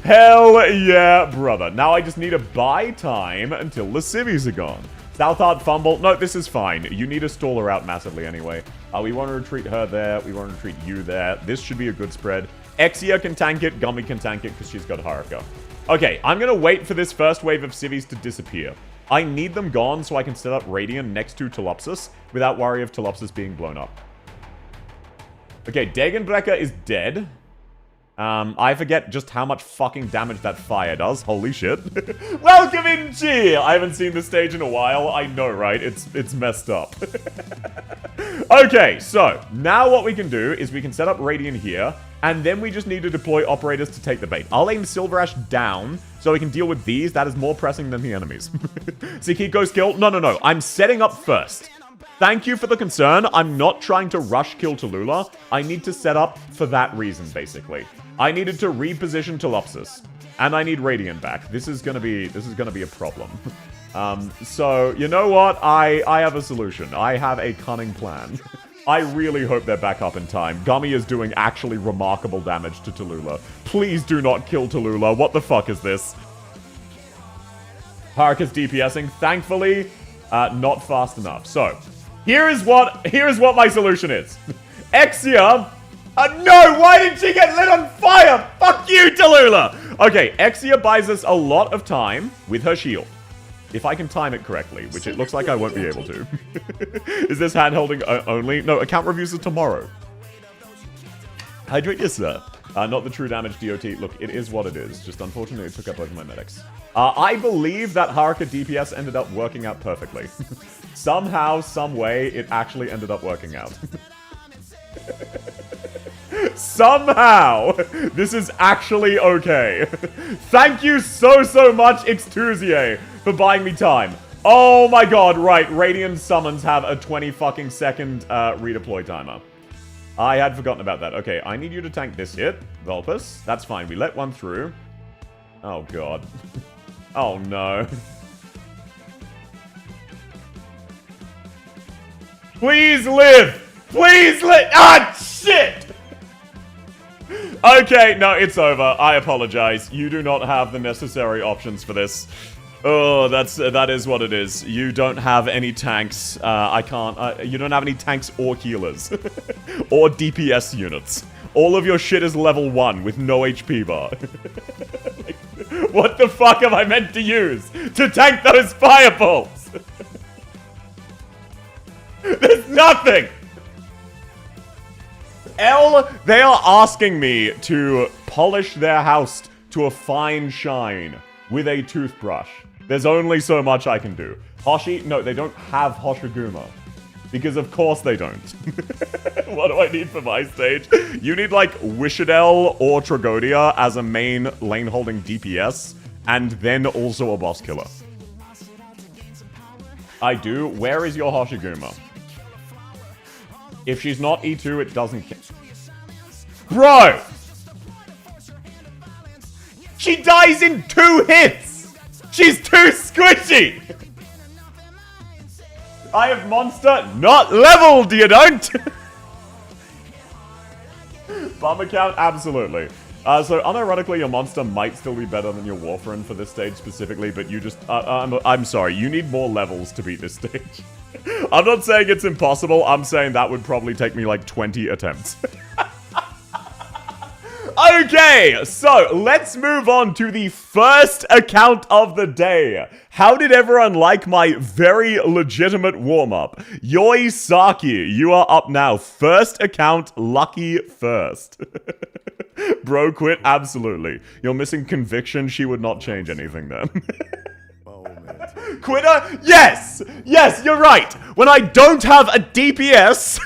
Hell yeah, brother. Now I just need to buy time until the civvies are gone. Southard fumble. No, this is fine. You need to stall her out massively anyway. We want to retreat her there. We want to retreat you there. This should be a good spread. Exia can tank it. Gummy can tank it because she's got Haruka. Okay, I'm going to wait for this first wave of civvies to disappear. I need them gone so I can set up Radiant next to Telopsis without worry of Telopsis being blown up. Okay, Dagenbrecker is dead. I forget just how much fucking damage that fire does. Holy shit. Welcome in, G! I haven't seen this stage in a while. I know, right? It's messed up. Okay, so now what we can do is we can set up Radiant here, and then we just need to deploy operators to take the bait. I'll aim Silver Ash down so we can deal with these. That is more pressing than the enemies. Sikiko's kill? No. I'm setting up first. Thank you for the concern. I'm not trying to rush kill Tallulah. I need to set up for that reason, basically. I needed to reposition Telopsis. And I need Radiant back. This is gonna be a problem. So, you know what? I have a solution. I have a cunning plan. I really hope they're back up in time. Gummy is doing actually remarkable damage to Tallulah. Please do not kill Tallulah. What the fuck is this? Haruka's DPSing. Thankfully, not fast enough. So, here is what my solution is. Exia. No, why did she get lit on fire? Fuck you, Tallulah. Okay, Exia buys us a lot of time with her shield. If I can time it correctly, which it looks like I won't be able to. Is this handholding only? No, account reviews are tomorrow. Hydrate, yes, sir. Not the true damage DOT. Look, it is what it is. Just unfortunately, it took up both of my medics. I believe that Haruka DPS ended up working out perfectly. Somehow, some way, it actually ended up working out. Somehow, this is actually okay. Thank you so much, Xtusier, for buying me time. Oh my god, right. Radiant summons have a 20 fucking second redeploy timer. I had forgotten about that. Okay, I need you to tank this hit, Vulpus. That's fine. We let one through. Oh god. Oh no. Please live! Please live! Ah, shit! Okay, no, it's over. I apologize. You do not have the necessary options for this. Oh, that is what it is. You don't have any tanks. I can't. You don't have any tanks or healers. Or DPS units. All of your shit is level 1 with no HP bar. Like, what the fuck am I meant to use to tank those fireballs? There's nothing! They are asking me to polish their house to a fine shine with a toothbrush. There's only so much I can do. Hoshi? No, they don't have Hoshiguma. Because of course they don't. What do I need for my stage? You need like Wishadel or Tragodia as a main lane holding DPS, and then also a boss killer. I do. Where is your Hoshiguma? If she's not E2, it doesn't count. Bro! She dies in 2 hits! She's too squishy! I have monster not leveled, you don't? Bum account? Absolutely. So unironically, your monster might still be better than your Warfarin for this stage specifically, but you just... I'm sorry, you need more levels to beat this stage. I'm not saying it's impossible, I'm saying that would probably take me like 20 attempts. Okay, so let's move on to the first account of the day. How did everyone like my very legitimate warm-up? Yoi Saki, you are up now. First account, lucky first. Bro quit? Absolutely. You're missing conviction, she would not change anything then. Quitter? Yes! Yes, you're right! When I don't have a DPS...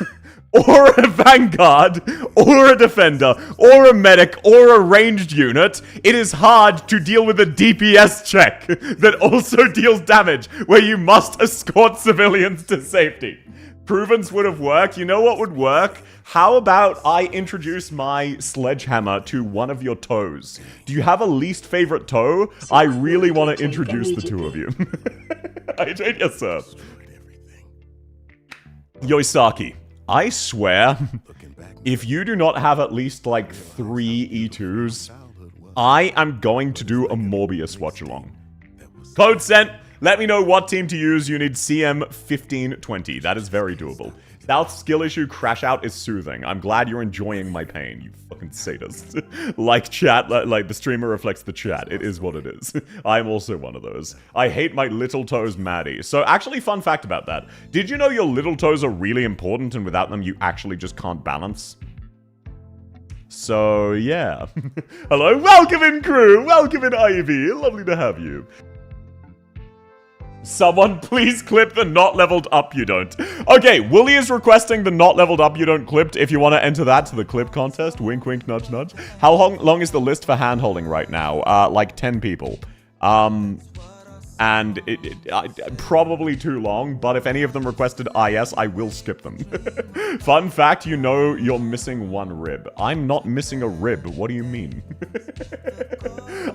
or a vanguard, or a defender, or a medic, or a ranged unit, it is hard to deal with a DPS check that also deals damage, where you must escort civilians to safety. Pruvence would have worked. You know what would work? How about I introduce my sledgehammer to one of your toes? Do you have a least favorite toe? I really want to introduce the two of you. I did, yes, sir. Yoisaki. I swear, if you do not have at least, like, 3 E2s, I am going to do a Morbius watch-along. Code sent! Let me know what team to use. You need CM 1520. That is very doable. South skill issue crash out is soothing. I'm glad you're enjoying my pain, you fucking sadist. Like chat, like the streamer reflects the chat. It is what it is. I'm also one of those. I hate my little toes, Maddie. So actually, fun fact about that. Did you know your little toes are really important and without them you actually just can't balance? So, yeah. Hello, welcome in crew, welcome in Ivy. Lovely to have you. Someone please clip the not leveled up you don't. Okay, Wooly is requesting the not leveled up you don't clipped. If you want to enter that to the clip contest, wink wink nudge nudge. How long is the list for handholding right now? Like 10 people. And probably too long, but if any of them requested IS, I will skip them. Fun fact, you know you're missing 1 rib. I'm not missing a rib. What do you mean?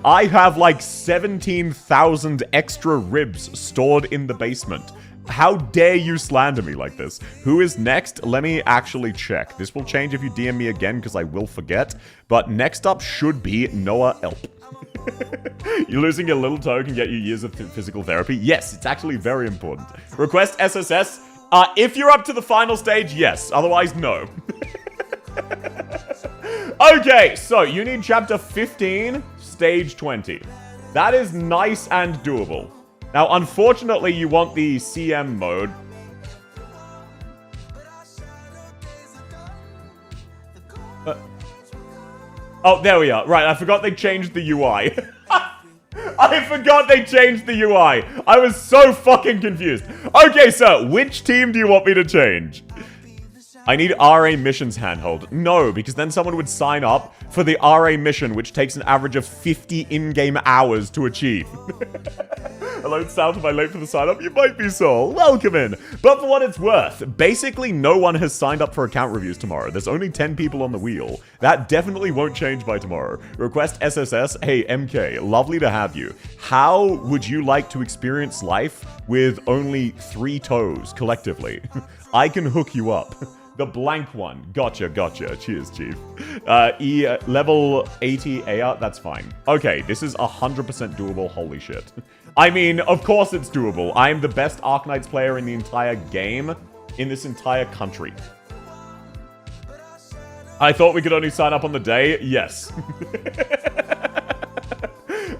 I have like 17,000 extra ribs stored in the basement. How dare you slander me like this? Who is next? Let me actually check. This will change if you DM me again because I will forget. But next up should be Noah Elp. You losing your little toe can get you years of physical therapy. Yes, it's actually very important. Request SSS. If you're up to the final stage, yes. Otherwise, no. Okay, so you need chapter 15, stage 20. That is nice and doable. Now, unfortunately, you want the CM mode. Oh, there we are. Right, I forgot they changed the UI. I forgot they changed the UI. I was so fucking confused. Okay, sir, which team do you want me to change? I need RA missions handhold. No, because then someone would sign up for the RA mission, which takes an average of 50 in-game hours to achieve. Hello, South, am I late for the sign-up? You might be, Sol. Welcome in. But for what it's worth, basically no one has signed up for account reviews tomorrow. There's only 10 people on the wheel. That definitely won't change by tomorrow. Request SSS. Hey, MK, lovely to have you. How would you like to experience life with only 3 toes collectively? I can hook you up. The blank one. Gotcha, gotcha. Cheers, Chief. Level 80 AR, that's fine. Okay, this is 100% doable. Holy shit. I mean, of course it's doable. I am the best Arknights player in the entire game, in this entire country. I thought we could only sign up on the day. Yes.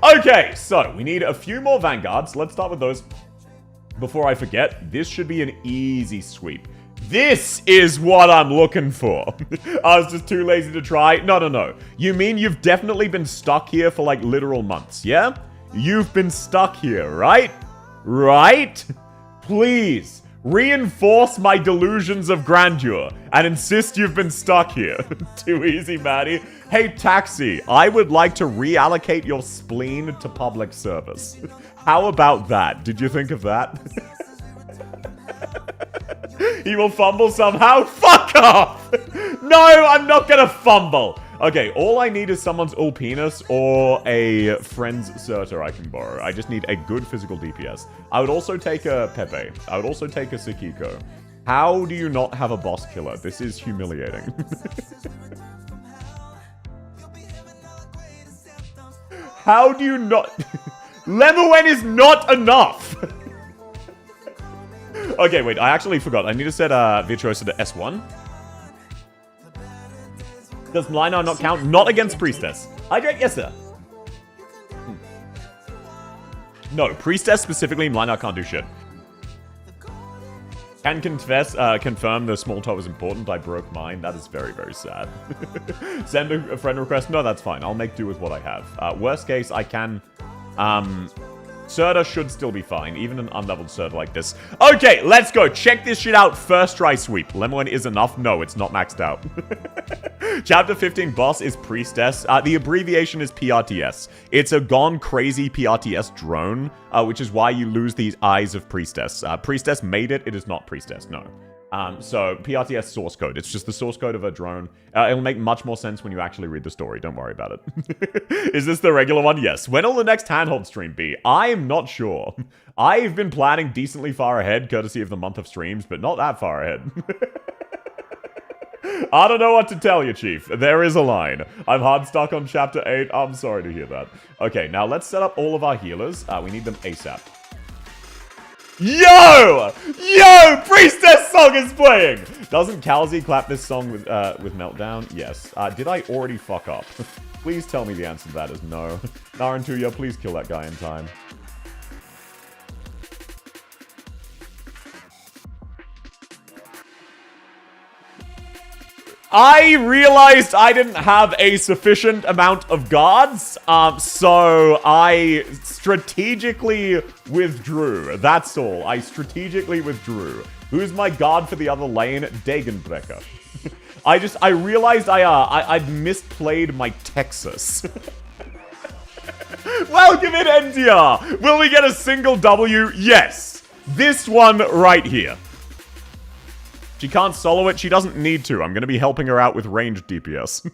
Okay, so we need a few more Vanguards. Let's start with those. Before I forget, this should be an easy sweep. This is what I'm looking for. I was just too lazy to try. No. You mean you've definitely been stuck here for like literal months, yeah? You've been stuck here, right? Right? Please, Reinforce my delusions of grandeur and insist you've been stuck here. Too easy, Maddie. Hey, Taxi, I would like to reallocate your spleen to public service. How about that? Did you think of that? He will fumble somehow? Fuck off! No, I'm not gonna fumble! Okay, all I need is someone's ul penis or a friend's Surtur I can borrow. I just need a good physical DPS. I would also take a Pepe. I would also take a Sakiko. How do you not have a boss killer? This is humiliating. How do you not... Lemoen is not enough! Okay, wait, I actually forgot. I need to set Virtuoso to S1. Does Mlinar not count? Not against Priestess. Hydrate? Yes, sir. No, Priestess specifically, Mlinar can't do shit. Can confirm the small top is important. I broke mine. That is very, very sad. Send a friend request? No, that's fine. I'll make do with what I have. Worst case, I can... Surtur should still be fine, even an unleveled Surtur like this. Okay, let's go. Check this shit out. First try sweep. Lemoen is enough? No, it's not maxed out. Chapter 15 boss is Priestess. The abbreviation is PRTS. It's a gone crazy PRTS drone, which is why you lose these eyes of Priestess. Priestess made it. It is not Priestess, no. So, PRTS source code. It's just the source code of a drone. It'll make much more sense when you actually read the story. Don't worry about it. Is this the regular one? Yes. When will the next handhold stream be? I am not sure. I've been planning decently far ahead, courtesy of the month of streams, but not that far ahead. I don't know what to tell you, Chief. There is a line. I'm hard stuck on Chapter 8. I'm sorry to hear that. Okay, now let's set up all of our healers. We need them ASAP. Yo! Yo! Priestess song is playing! Doesn't Calzi clap this song with Meltdown? Yes. Did I already fuck up? Please tell me the answer to that is no. Narantuya, please kill that guy in time. I realized I didn't have a sufficient amount of guards, so I strategically withdrew. That's all. I strategically withdrew. Who's my guard for the other lane? Dagenbrecker. I realized I'd misplayed my Texas. Welcome in, NTR! Will we get a single W? Yes! This one right here. She can't solo it. She doesn't need to. I'm going to be helping her out with ranged DPS.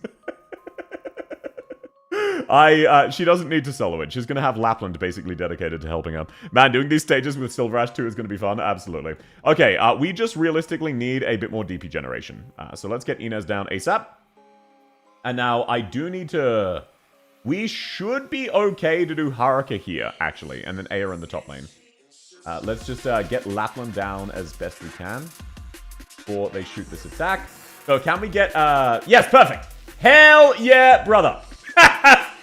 She doesn't need to solo it. She's going to have Lapland basically dedicated to helping her. Man, doing these stages with Silver Ash 2 is going to be fun. Absolutely. Okay, we just realistically need a bit more DP generation. So let's get Inez down ASAP. And now I do need to... We should be okay to do Haruka here, actually. And then Aya in the top lane. Let's just get Lapland down as best we can. Before they shoot this attack. So can we get, yes, perfect. Hell yeah, brother.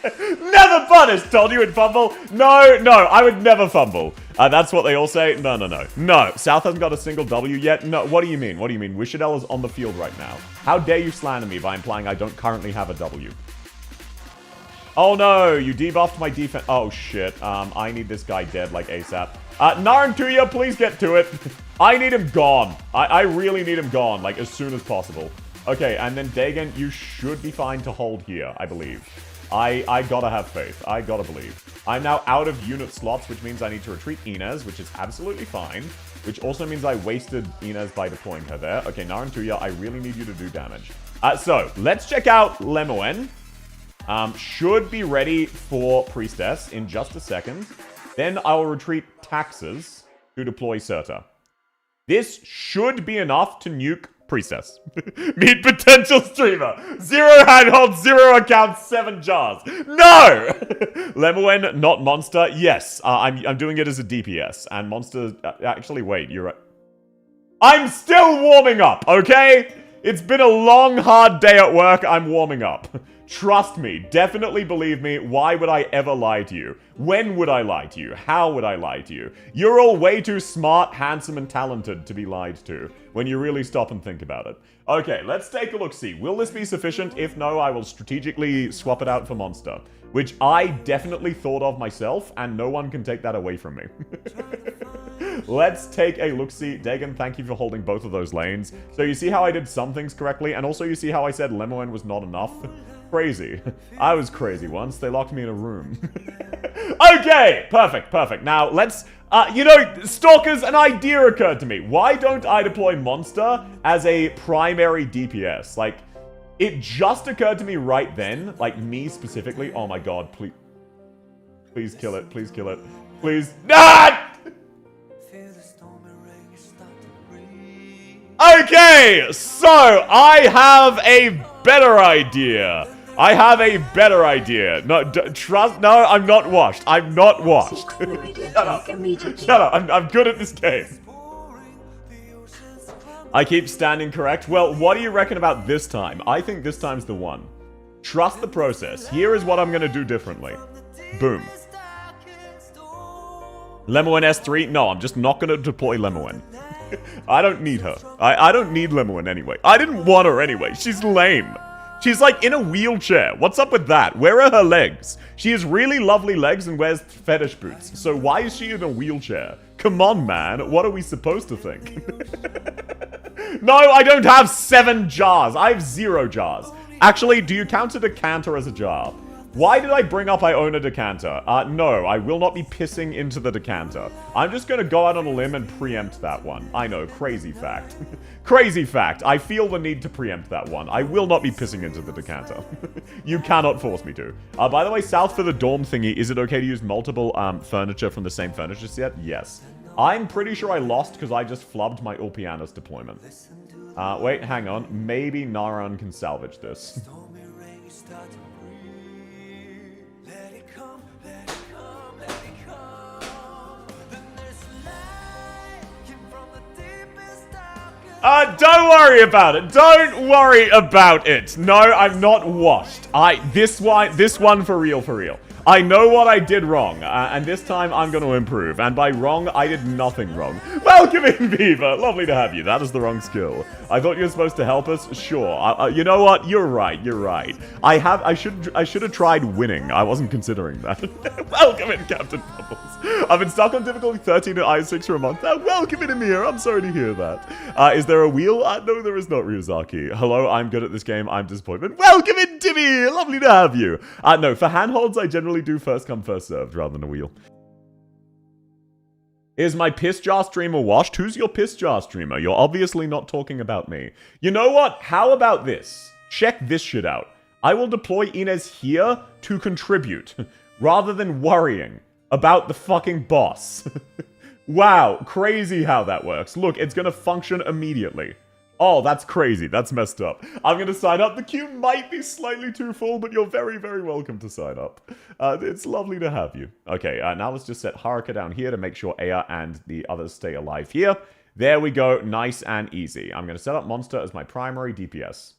Never punish, told you would fumble. No, I would never fumble. That's what they all say. No. No, South hasn't got a single W yet. No, what do you mean? Wishadell is on the field right now. How dare you slander me by implying I don't currently have a W? Oh no, you debuffed my defense. Oh shit, I need this guy dead like ASAP. Narantuya, please get to it. I need him gone. I really need him gone, like, as soon as possible. Okay, and then Dagon, you should be fine to hold here, I believe. I gotta have faith. I gotta believe. I'm now out of unit slots, which means I need to retreat Inez, which is absolutely fine. Which also means I wasted Inez by deploying her there. Okay, Narantuya, I really need you to do damage. So, let's check out Lemoen. Should be ready for Priestess in just a second. Then I will retreat Taxes to deploy Surtur. This should be enough to nuke Priestess. Meet potential streamer. 0 handholds, 0 accounts, 7 jars. No! Lemoen, not Monster. Yes, I'm doing it as a DPS. And Monster... actually, wait, you're right. I'm still warming up, okay? It's been a long, hard day at work. I'm warming up. Trust me. Definitely believe me. Why would I ever lie to you? When would I lie to you? How would I lie to you? You're all way too smart, handsome, and talented to be lied to when you really stop and think about it. Okay, let's take a look-see. Will this be sufficient? If no, I will strategically swap it out for Monster. which I definitely thought of myself, and no one can take that away from me. Let's take a look-see. Dagon, thank you for holding both of those lanes. So you see how I did some things correctly, and also you see how I said Lemoen was not enough? Crazy. I was crazy once. They locked me in a room. Okay, perfect. Now, let's... you know, Stalkers, an idea occurred to me. Why don't I deploy Monster as a primary DPS? Like, it just occurred to me right then, like, me specifically. Oh my god, please. Please kill it, please kill it. Please. Ah! Okay, so I have a better idea. No, trust. No, I'm not washed. I'm not washed. Shut up. I'm good at this game. I keep standing correct. Well, what do you reckon about this time? I think this time's the one. Trust the process. Here is what I'm going to do differently. Boom. Lemoen S3? No, I'm just not going to deploy Lemoen. I don't need her. I don't need Lemoen anyway. I didn't want her anyway. She's lame. She's like in a wheelchair. What's up with that? Where are her legs? She has really lovely legs and wears fetish boots. So why is she in a wheelchair? Come on, man. What are we supposed to think? No, I don't have 7 jars. I have 0 jars. Actually, do you count a decanter as a jar? Why did I bring up I own a decanter? No, I will not be pissing into the decanter. I'm just gonna go out on a limb and preempt that one. I know, crazy fact. Crazy fact. I feel the need to preempt that one. I will not be pissing into the decanter. You cannot force me to. By the way, south for the dorm thingy, is it okay to use multiple furniture from the same furniture set? Yes. I'm pretty sure I lost because I just flubbed my Ulpianus deployment. Wait, hang on. Maybe Naran can salvage this. Don't worry about it. Don't worry about it. No, I'm not washed. This one for real. I know what I did wrong, and this time I'm going to improve. And by wrong, I did nothing wrong. Welcome in, Beaver. Lovely to have you. That is the wrong skill. I thought you were supposed to help us. Sure. You know what? You're right. I should have tried winning. I wasn't considering that. Welcome in, Captain Bubbles. I've been stuck on difficulty 13 at I6 for a month. Welcome in, Amir. I'm sorry to hear that. Is there a wheel? No, there is not, Ryuzaki. Hello, I'm good at this game. I'm disappointment. Welcome in, Timmy. Lovely to have you. No, for handholds, I generally do first come, first served rather than a wheel. Is my piss jar streamer washed? Who's your piss jar streamer? You're obviously not talking about me. You know what? How about this? Check this shit out. I will deploy Inez here to contribute, rather than worrying about the fucking boss. Wow, crazy how that works. Look, it's gonna function immediately. Oh, that's crazy. That's messed up. I'm going to sign up. The queue might be slightly too full, but you're very, very welcome to sign up. It's lovely to have you. Okay, now let's just set Haruka down here to make sure Aya and the others stay alive here. There we go. Nice and easy. I'm going to set up Monster as my primary DPS.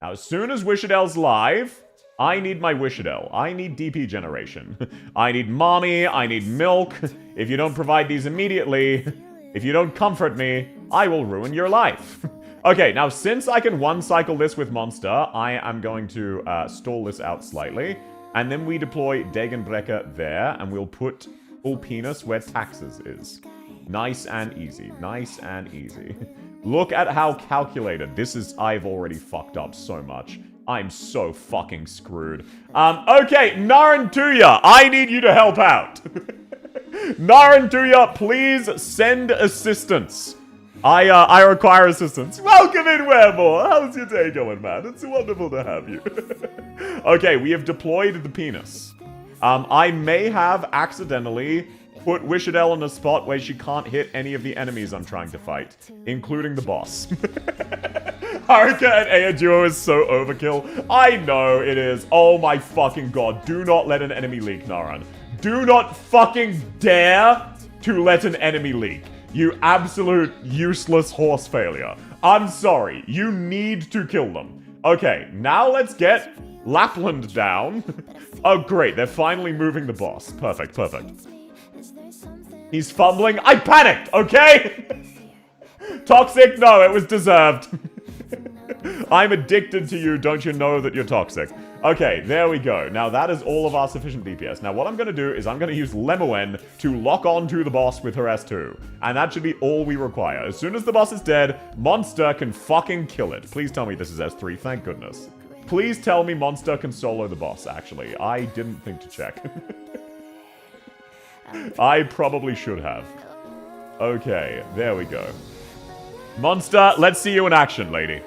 Now, as soon as Wishadel's live, I need my Wishadel. I need DP generation. I need mommy. I need milk. If you don't provide these immediately, if you don't comfort me, I will ruin your life. Okay, now since I can one-cycle this with Monster, I am going to stall this out slightly. And then we deploy Degenbrecher there, and we'll put Ulpianus where Taxes is. Nice and easy. Nice and easy. Look at how calculated. This is... I've already fucked up so much. I'm so fucking screwed. Okay, Narantuya, I need you to help out. Narantuya, please send assistance. I require assistance. Welcome in, Werebore. How's your day going, man? It's wonderful to have you. Okay, we have deployed the penis. I may have accidentally put Wishadel in a spot where she can't hit any of the enemies I'm trying to fight, including the boss. Haruka and Aya duo is so overkill. I know it is. Oh my fucking god. Do not let an enemy leak, Naran. Do not fucking dare to let an enemy leak. You absolute useless horse failure. I'm sorry. You need to kill them. Okay, now let's get Lapland down. Oh, great. They're finally moving the boss. Perfect, perfect. He's fumbling. I panicked, okay? Toxic? No, it was deserved. I'm addicted to you. Don't you know that you're toxic? Okay, there we go. Now that is all of our sufficient DPS. Now what I'm going to do is I'm going to use Lemoen to lock on to the boss with her S2. And that should be all we require. As soon as the boss is dead, Monster can fucking kill it. Please tell me this is S3. Thank goodness. Please tell me Monster can solo the boss, actually. I didn't think to check. I probably should have. Okay, there we go. Monster, let's see you in action, lady.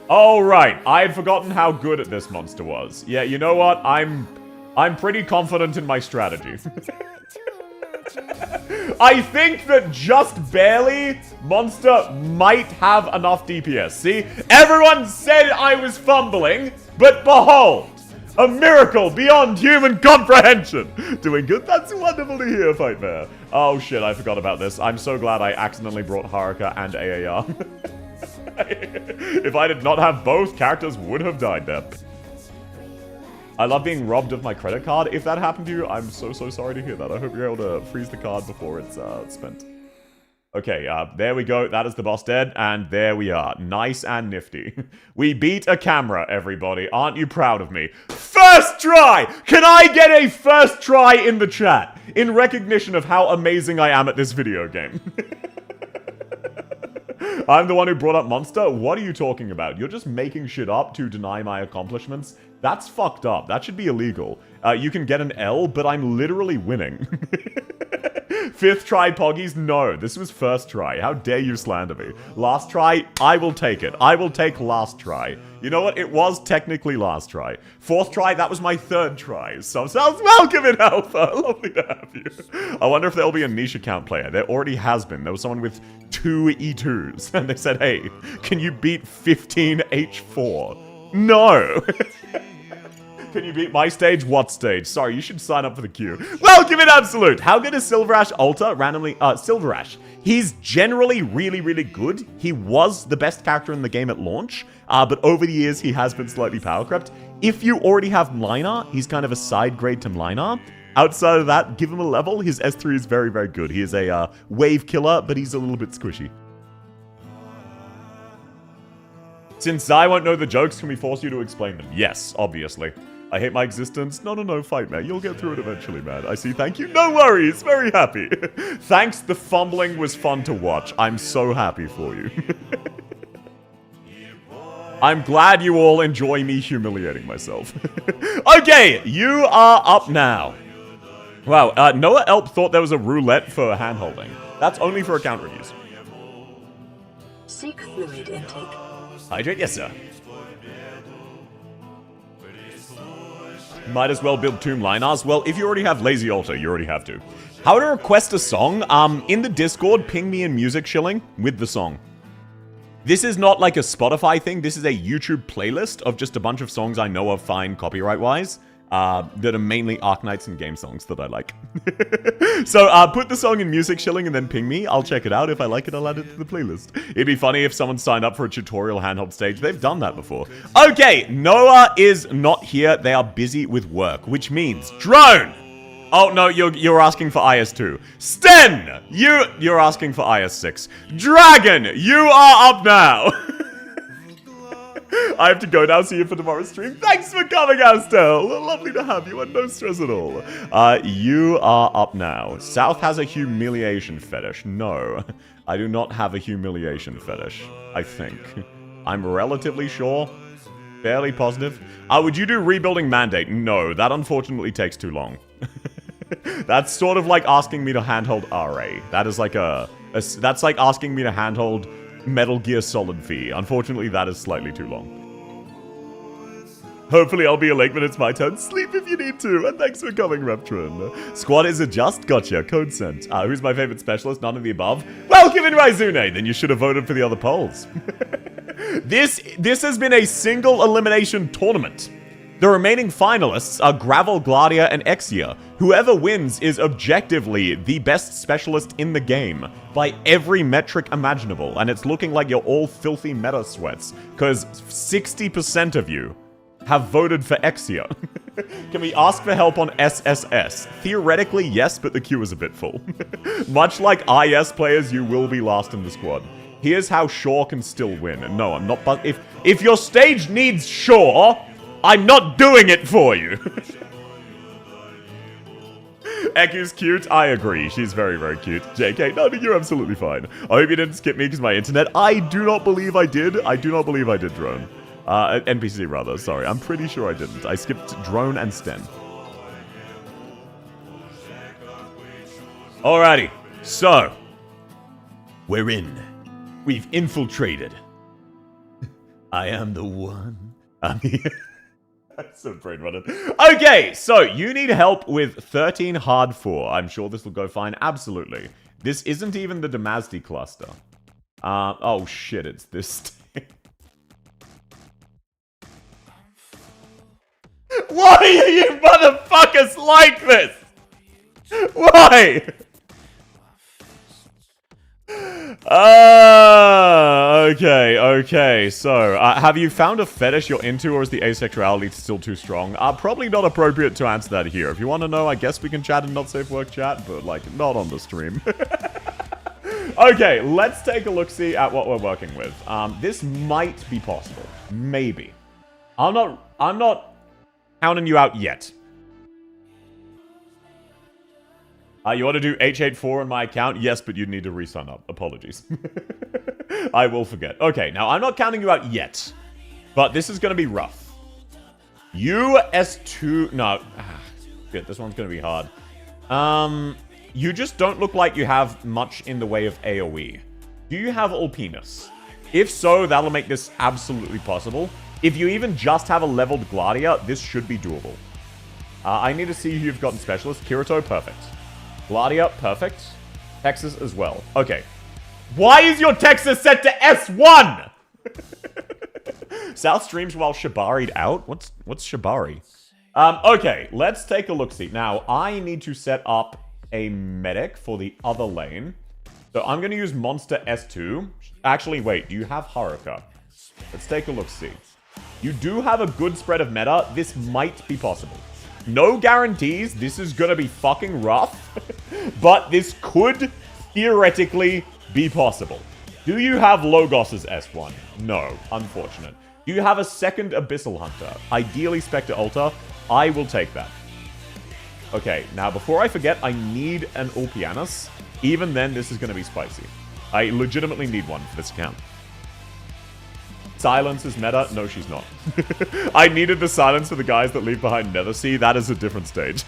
All right, I had forgotten how good at this Monster was. Yeah, you know what? I'm pretty confident in my strategy. I think that just barely, Monster might have enough DPS. See? Everyone said I was fumbling, but behold, a miracle beyond human comprehension. Doing good? That's wonderful to hear, Fightmare. Oh shit, I forgot about this. I'm so glad I accidentally brought Haruka and AAR. If I did not have both, characters would have died there. I love being robbed of my credit card. If that happened to you, I'm so sorry to hear that. I hope you're able to freeze the card before it's spent. Okay, there we go. That is the boss dead, and there we are. Nice and nifty. We beat a camera, everybody. Aren't you proud of me? First try! Can I get a first try in the chat? In recognition of how amazing I am at this video game. I'm the one who brought up Monster? What are you talking about? You're just making shit up to deny my accomplishments? That's fucked up. That should be illegal. You can get an L, but I'm literally winning. Fifth try, Poggies? No, this was first try. How dare you slander me? Last try? I will take it. I will take last try. You know what? It was technically last try. Fourth try, that was my third try. So sounds welcome in Alpha. Lovely to have you. I wonder if there'll be a niche account player. There already has been. There was someone with 2 E2s. And they said, hey, can you beat 15 H4? No. Can you beat my stage? What stage? Sorry, you should sign up for the queue. Welcome in Absolute! How good is Silver Ash Alter? Randomly, Silver Ash. He's generally really good. He was the best character in the game at launch, but over the years he has been slightly power crept. If you already have Mlinar, he's kind of a side grade to Mlinar. Outside of that, give him a level, his S3 is very good. He is a wave killer, but he's a little bit squishy. Since I won't know the jokes, can we force you to explain them? Yes, obviously. I hate my existence. No, fight, man. You'll get through it eventually, man. I see, thank you. No worries. Very happy. Thanks, the fumbling was fun to watch. I'm so happy for you. I'm glad you all enjoy me humiliating myself. Okay, you are up now. Wow, Noah Elp thought there was a roulette for handholding. That's only for account reviews. Seek fluid intake. Hydrate, yes, sir. Might as well build Tomb Linars. Well, if you already have Lazy Altar, you already have to. How to request a song? In the Discord, ping me in music shilling with the song. This is not like a Spotify thing. This is a YouTube playlist of just a bunch of songs I know are fine copyright-wise. That are mainly Arknights and game songs that I like. So, put the song in music shilling and then ping me. I'll check it out. If I like it, I'll add it to the playlist. It'd be funny if someone signed up for a tutorial handheld stage. They've done that before. Okay, Noah is not here. They are busy with work, which means Drone! Oh, no, you're asking for IS2. Sten! You're asking for IS6. Dragon! You are up now! I have to go now. See you for tomorrow's stream. Thanks for coming, Astel. Lovely to have you and no stress at all. You are up now. South has a humiliation fetish. No, I do not have a humiliation fetish. I think. I'm relatively sure. Fairly positive. Would you do rebuilding mandate? No, that unfortunately takes too long. That's sort of like asking me to handhold RA. That is like that's like asking me to handhold Metal Gear Solid V. Unfortunately, that is slightly too long. Hopefully, I'll be awake when it's my turn. Sleep if you need to. And thanks for coming, Reptron. Squad is a just gotcha. Code sent. Who's my favorite specialist? None of the above. Welcome in, Raizune. Then you should have voted for the other polls. This has been a single elimination tournament. The remaining finalists are Gravel, Gladia, and Exia. Whoever wins is objectively the best specialist in the game by every metric imaginable, and it's looking like you're all filthy meta sweats, because 60% of you have voted for Exia. Can we ask for help on SSS? Theoretically, yes, but the queue is a bit full. Much like IS players, you will be last in the squad. Here's how Shaw can still win. And no, I'm not... But if your stage needs Shaw, I'm not doing it for you. Eku's cute. I agree. She's very, very cute. JK, no, you're absolutely fine. I hope you didn't skip me because my internet... I do not believe I did. I do not believe I did, Drone. NPC, rather. Sorry. I'm pretty sure I didn't. I skipped Drone and Sten. Alrighty. So, we're in. We've infiltrated. I am the one. I'm here. That's so brain running. Okay, so you need help with 13 hard 4. I'm sure this will go fine. Absolutely. This isn't even the Damasdi cluster. Oh shit, it's this. Why are you motherfuckers like this? Why? Okay. So, have you found a fetish you're into, or is the asexuality still too strong? Probably not appropriate to answer that here. If you want to know, I guess we can chat in not safe work chat, but, like, not on the stream. Okay, let's take a look-see at what we're working with. This might be possible. Maybe. I'm not counting you out yet. You want to do H84 on my account? Yes, but you'd need to re-sign up. Apologies. I will forget. Okay, now I'm not counting you out yet. But this is going to be rough. US2... No. Shit, this one's going to be hard. You just don't look like you have much in the way of AoE. Do you have all penis? If so, that'll make this absolutely possible. If you even just have a leveled Gladia, this should be doable. I need to see who you've gotten specialist. Kirito, perfect. Gladia, perfect. Texas as well. Okay. Why is your Texas set to S1? South streams while Shibari'd out? What's Shibari? Okay, let's take a look-see. Now, I need to set up a medic for the other lane. So I'm going to use Monster S2. Actually, wait, do you have Haruka? Let's take a look-see. You do have a good spread of meta. This might be possible. No guarantees. This is going to be fucking rough. But this could theoretically be possible. Do you have Logos' S1? No, unfortunate. Do you have a second Abyssal Hunter? Ideally Spectre Altar. I will take that. Okay, now before I forget, I need an Ulpianus. Even then, this is going to be spicy. I legitimately need one for this account. Silence is meta? No, she's not. I needed the silence for the guys that leave behind Nethersea. That is a different stage.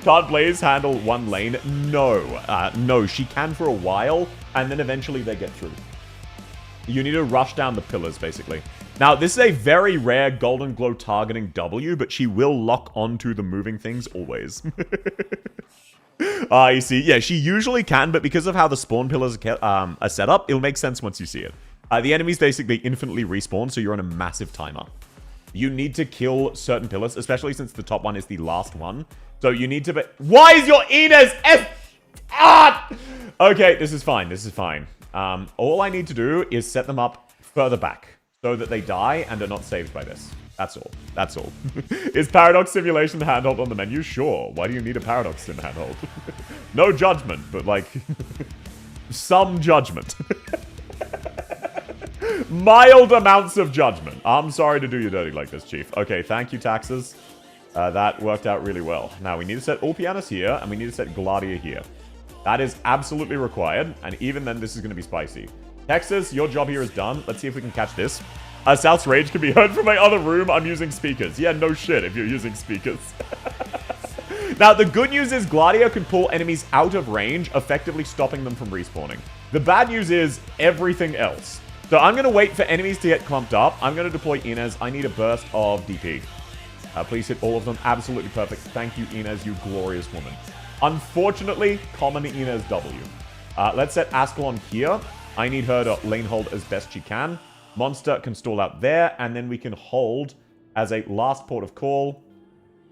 Can't Blaze handle one lane? No. No, she can for a while, and then eventually they get through. You need to rush down the pillars, basically. Now, this is a very rare Golden Glow targeting W, but she will lock onto the moving things always. You see. Yeah, she usually can, but because of how the spawn pillars are set up, it'll make sense once you see it. The enemies basically infinitely respawn, so you're on a massive timer. You need to kill certain pillars, especially since the top one is the last one. So you need to be... Why is your Inez S... Ah! Okay, this is fine. This is fine. All I need to do is set them up further back so that they die and are not saved by this. That's all. That's all. Is Paradox Simulation handheld on the menu? Sure. Why do you need a Paradox Sim handhold? No judgment, but like... some judgment. Mild amounts of judgment. I'm sorry to do you dirty like this, Chief. Okay, thank you, Taxes. That worked out really well. Now, we need to set Ulpianus here, and we need to set Gladia here. That is absolutely required, and even then, this is going to be spicy. Texas, your job here is done. Let's see if we can catch this. South's Rage can be heard from my other room. I'm using speakers. Yeah, no shit if you're using speakers. Now, the good news is Gladia can pull enemies out of range, effectively stopping them from respawning. The bad news is everything else. So I'm going to wait for enemies to get clumped up. I'm going to deploy Inez. I need a burst of DP. Please hit all of them. Absolutely perfect. Thank you, Inez, you glorious woman. Unfortunately, common Inez W. Let's set Ascalon here. I need her to lane hold as best she can. Monster can stall out there, and then we can hold as a last port of call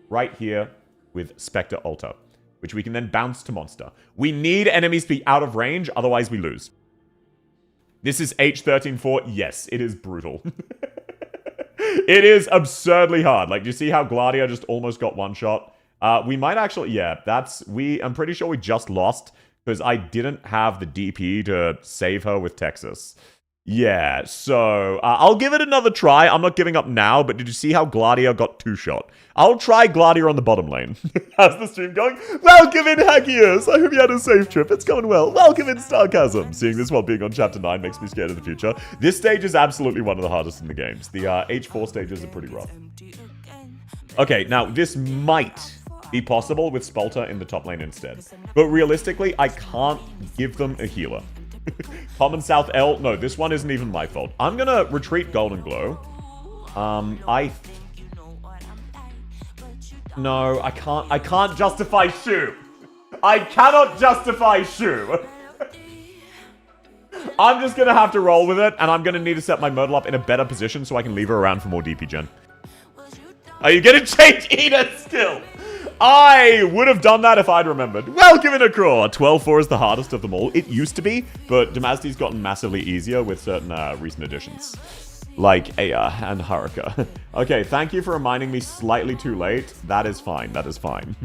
right here with Spectre Altar, which we can then bounce to Monster. We need enemies to be out of range, otherwise we lose. This is H13-4. Yes, it is brutal. It is absurdly hard. Like, do you see how Gladia just almost got one shot? We might actually... Yeah, I'm pretty sure we just lost because I didn't have the DP to save her with Texas. Yeah, so I'll give it another try. I'm not giving up now, but did you see how Gladia got 2-shot? I'll try Gladia on the bottom lane. How's the stream going? Welcome in, Hackiers. I hope you had a safe trip. It's going well. Welcome in, Sarcasm. Seeing this while being on Chapter 9 makes me scared of the future. This stage is absolutely one of the hardest in the games. The H4 stages are pretty rough. Okay, now this might be possible with Spalter in the top lane instead. But realistically, I can't give them a healer. Common South L. No, this one isn't even my fault. I'm gonna retreat Golden Glow. No, I can't justify Shu. I cannot justify Shu. I'm just gonna have to roll with it, and I'm gonna need to set my Myrtle up in a better position so I can leave her around for more DP gen. Are you gonna change Edith still? I would have done that if I'd remembered. Welcome in, Acraw. 12-4 is the hardest of them all. It used to be, but Damasti's gotten massively easier with certain recent additions. Like Aya and Haruka. Okay, thank you for reminding me slightly too late. That is fine, that is fine.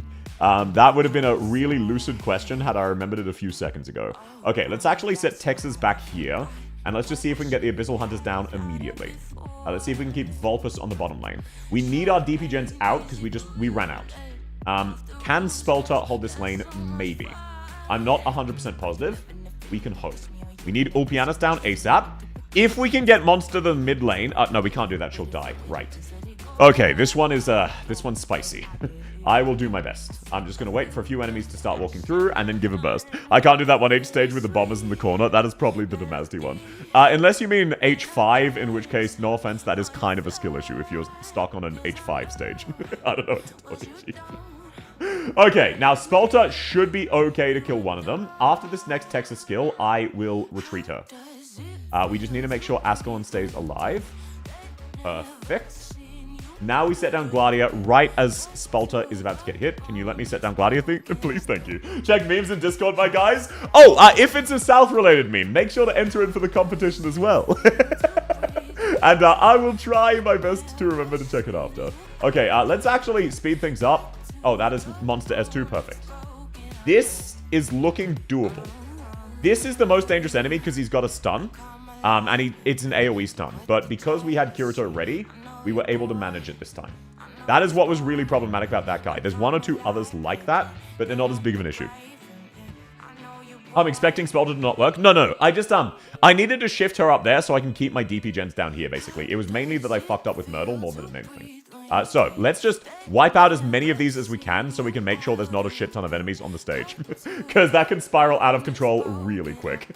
That would have been a really lucid question had I remembered it a few seconds ago. Okay, let's actually set Texas back here. And let's just see if we can get the Abyssal Hunters down immediately. Let's see if we can keep Vulpus on the bottom lane. We need our DP gens out because we ran out. Can Spalter hold this lane? Maybe. I'm not 100% positive. We can hope. We need Ulpianus down ASAP. If we can get Monster to the mid lane... no, we can't do that. She'll die. Right. Okay, this one's spicy. I will do my best. I'm just going to wait for a few enemies to start walking through and then give a burst. I can't do that 1H stage with the bombers in the corner. That is probably the Damasti one. Unless you mean H5, in which case, no offense, that is kind of a skill issue if you're stuck on an H5 stage. I don't know what to tell you. Okay, now Spalter should be okay to kill one of them. After this next Texas skill, I will retreat her. We just need to make sure Ascalon stays alive. Perfect. Now we set down Gladia right as Spalter is about to get hit. Can you let me set down Gladia, please? Thank you. Check memes in Discord, my guys. Oh, if it's a South-related meme, make sure to enter in for the competition as well. And I will try my best to remember to check it after. Okay, let's actually speed things up. Oh, that is Monster S2. Perfect. This is looking doable. This is the most dangerous enemy because he's got a stun. And it's an AoE stun. But because we had Kirito ready, we were able to manage it this time. That is what was really problematic about that guy. There's one or two others like that, but they're not as big of an issue. I'm expecting Spalter to not work. No. I needed to shift her up there so I can keep my DP gens down here, basically. It was mainly that I fucked up with Myrtle more than anything. So, let's just wipe out as many of these as we can so we can make sure there's not a shit ton of enemies on the stage. Because that can spiral out of control really quick.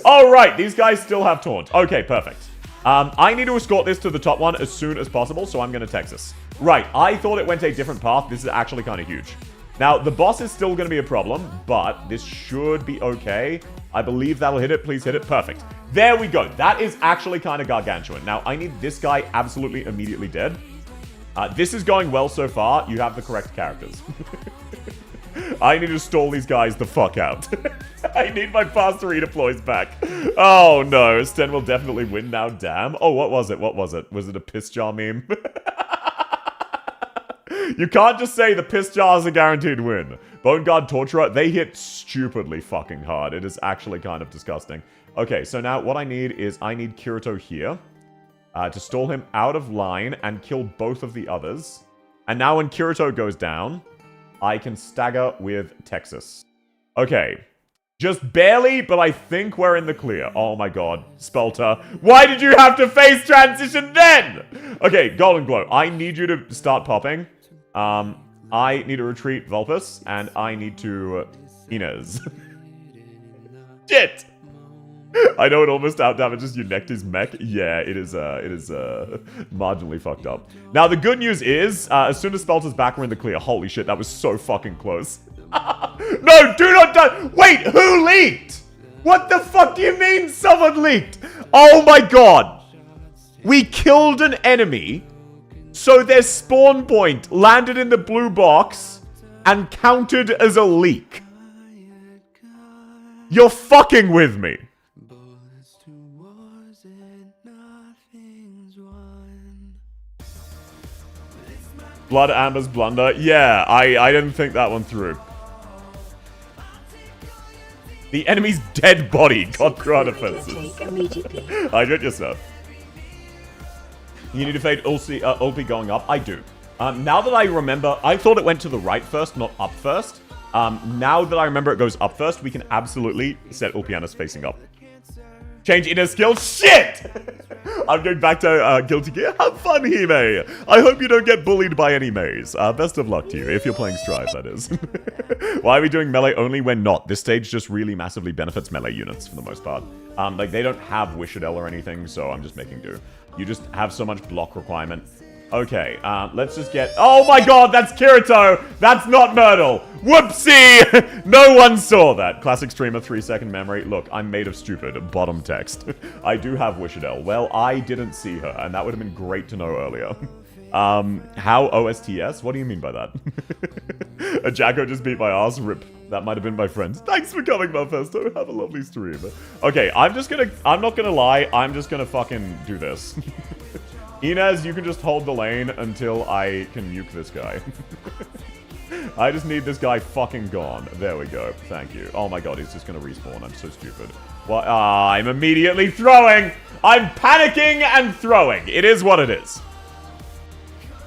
Alright, these guys still have taunt. Okay, perfect. I need to escort this to the top one as soon as possible, so I'm going to Texas. Right, I thought it went a different path. This is actually kind of huge. Now, the boss is still going to be a problem, but this should be okay. I believe that'll hit it. Please hit it. Perfect. There we go. That is actually kind of gargantuan. Now, I need this guy absolutely immediately dead. This is going well so far. You have the correct characters. I need to stall these guys the fuck out. I need my faster redeploys back. Oh, no. Sten will definitely win now. Damn. Oh, what was it? What was it? Was it a piss jar meme? You can't just say the piss jar is a guaranteed win. Bone Guard Torturer, they hit stupidly fucking hard. It is actually kind of disgusting. Okay, so now what I need is I need Kirito here to stall him out of line and kill both of the others. And now when Kirito goes down, I can stagger with Texas. Okay. Just barely, but I think we're in the clear. Oh my god. Spalter. Why did you have to face transition then? Okay, Golden Glow. I need you to start popping. I need to retreat Vulpus, and I need to Inez. Shit! I know it almost outdamages your Nectar's mech. Yeah, it is marginally fucked up. Now, the good news is, as soon as Spalter's back, we're in the clear. Holy shit, that was so fucking close. No, do not die! Wait, who leaked? What the fuck do you mean someone leaked? Oh my god! We killed an enemy, so their spawn point landed in the blue box and counted as a leak. You're fucking with me. Blood Amber's blunder. Yeah, I didn't think that one through. The enemy's dead body got ground Fluid offenses. intake immediately. Hydrate yourself. You need to fade ulti going up? I do. Now that I remember, I thought it went to the right first, not up first. Now that I remember it goes up first, we can absolutely set Ulpiana's facing up. Change inner skill. Shit! I'm going back to Guilty Gear. Have fun, Hime. I hope you don't get bullied by any maze. Best of luck to you, if you're playing Strive, that is. Why are we doing melee only when not? This stage just really massively benefits melee units for the most part. Like, they don't have Wishadel or anything, so I'm just making do. You just have so much block requirement. Okay, let's just get... Oh my god, that's Kirito! That's not Myrtle! Whoopsie! No one saw that. Classic streamer, 3-second memory. Look, I'm made of stupid. Bottom text. I do have Wishadel. Well, I didn't see her, and that would have been great to know earlier. How OSTS? What do you mean by that? A Jacko just beat my ass. Rip. That might have been my friend. Thanks for coming, Mephisto. Have a lovely stream. Okay, I'm not gonna lie. I'm just gonna fucking do this. Inez, you can just hold the lane until I can nuke this guy. I just need this guy fucking gone. There we go. Thank you. Oh my god, he's just gonna respawn. I'm so stupid. What? I'm immediately throwing! I'm panicking and throwing. It is what it is.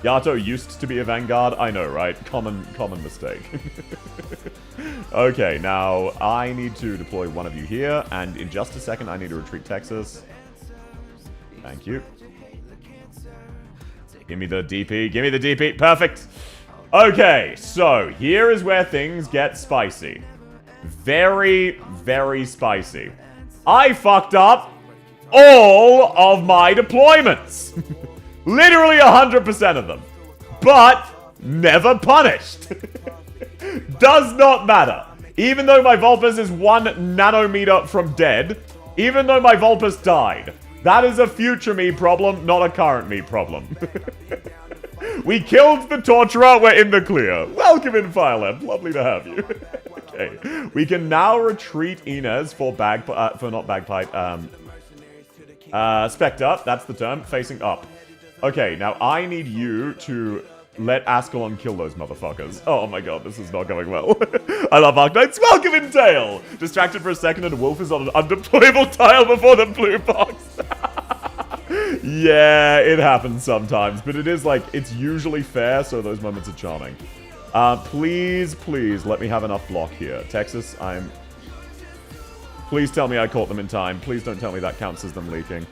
Yato used to be a Vanguard. I know, right? Common mistake. Okay, now I need to deploy one of you here, and in just a second I need to retreat Texas. Thank you. Give me the DP. Give me the DP. Perfect. Okay, so here is where things get spicy. Very, very spicy. I fucked up all of my deployments. Literally 100% of them. But never punished. Does not matter. Even though my Vulpes is 1 nanometer from dead, even though my Vulpes died, that is a future me problem, not a current me problem. We killed the Torturer, we're in the clear. Welcome in, Firelab, lovely to have you. Okay, we can now retreat Inez for not Bagpipe, Spectre, that's the term, facing up. Okay, now I need you to let Ascalon kill those motherfuckers. Oh my god, this is not going well. I love Arknights. Welcome in, Tail! Distracted for a second and a wolf is on an undeployable tile before the blue box. Yeah, it happens sometimes, but it is like, it's usually fair, so those moments are charming. Please, please, let me have enough block here. Texas, Please tell me I caught them in time. Please don't tell me that counts as them leaking.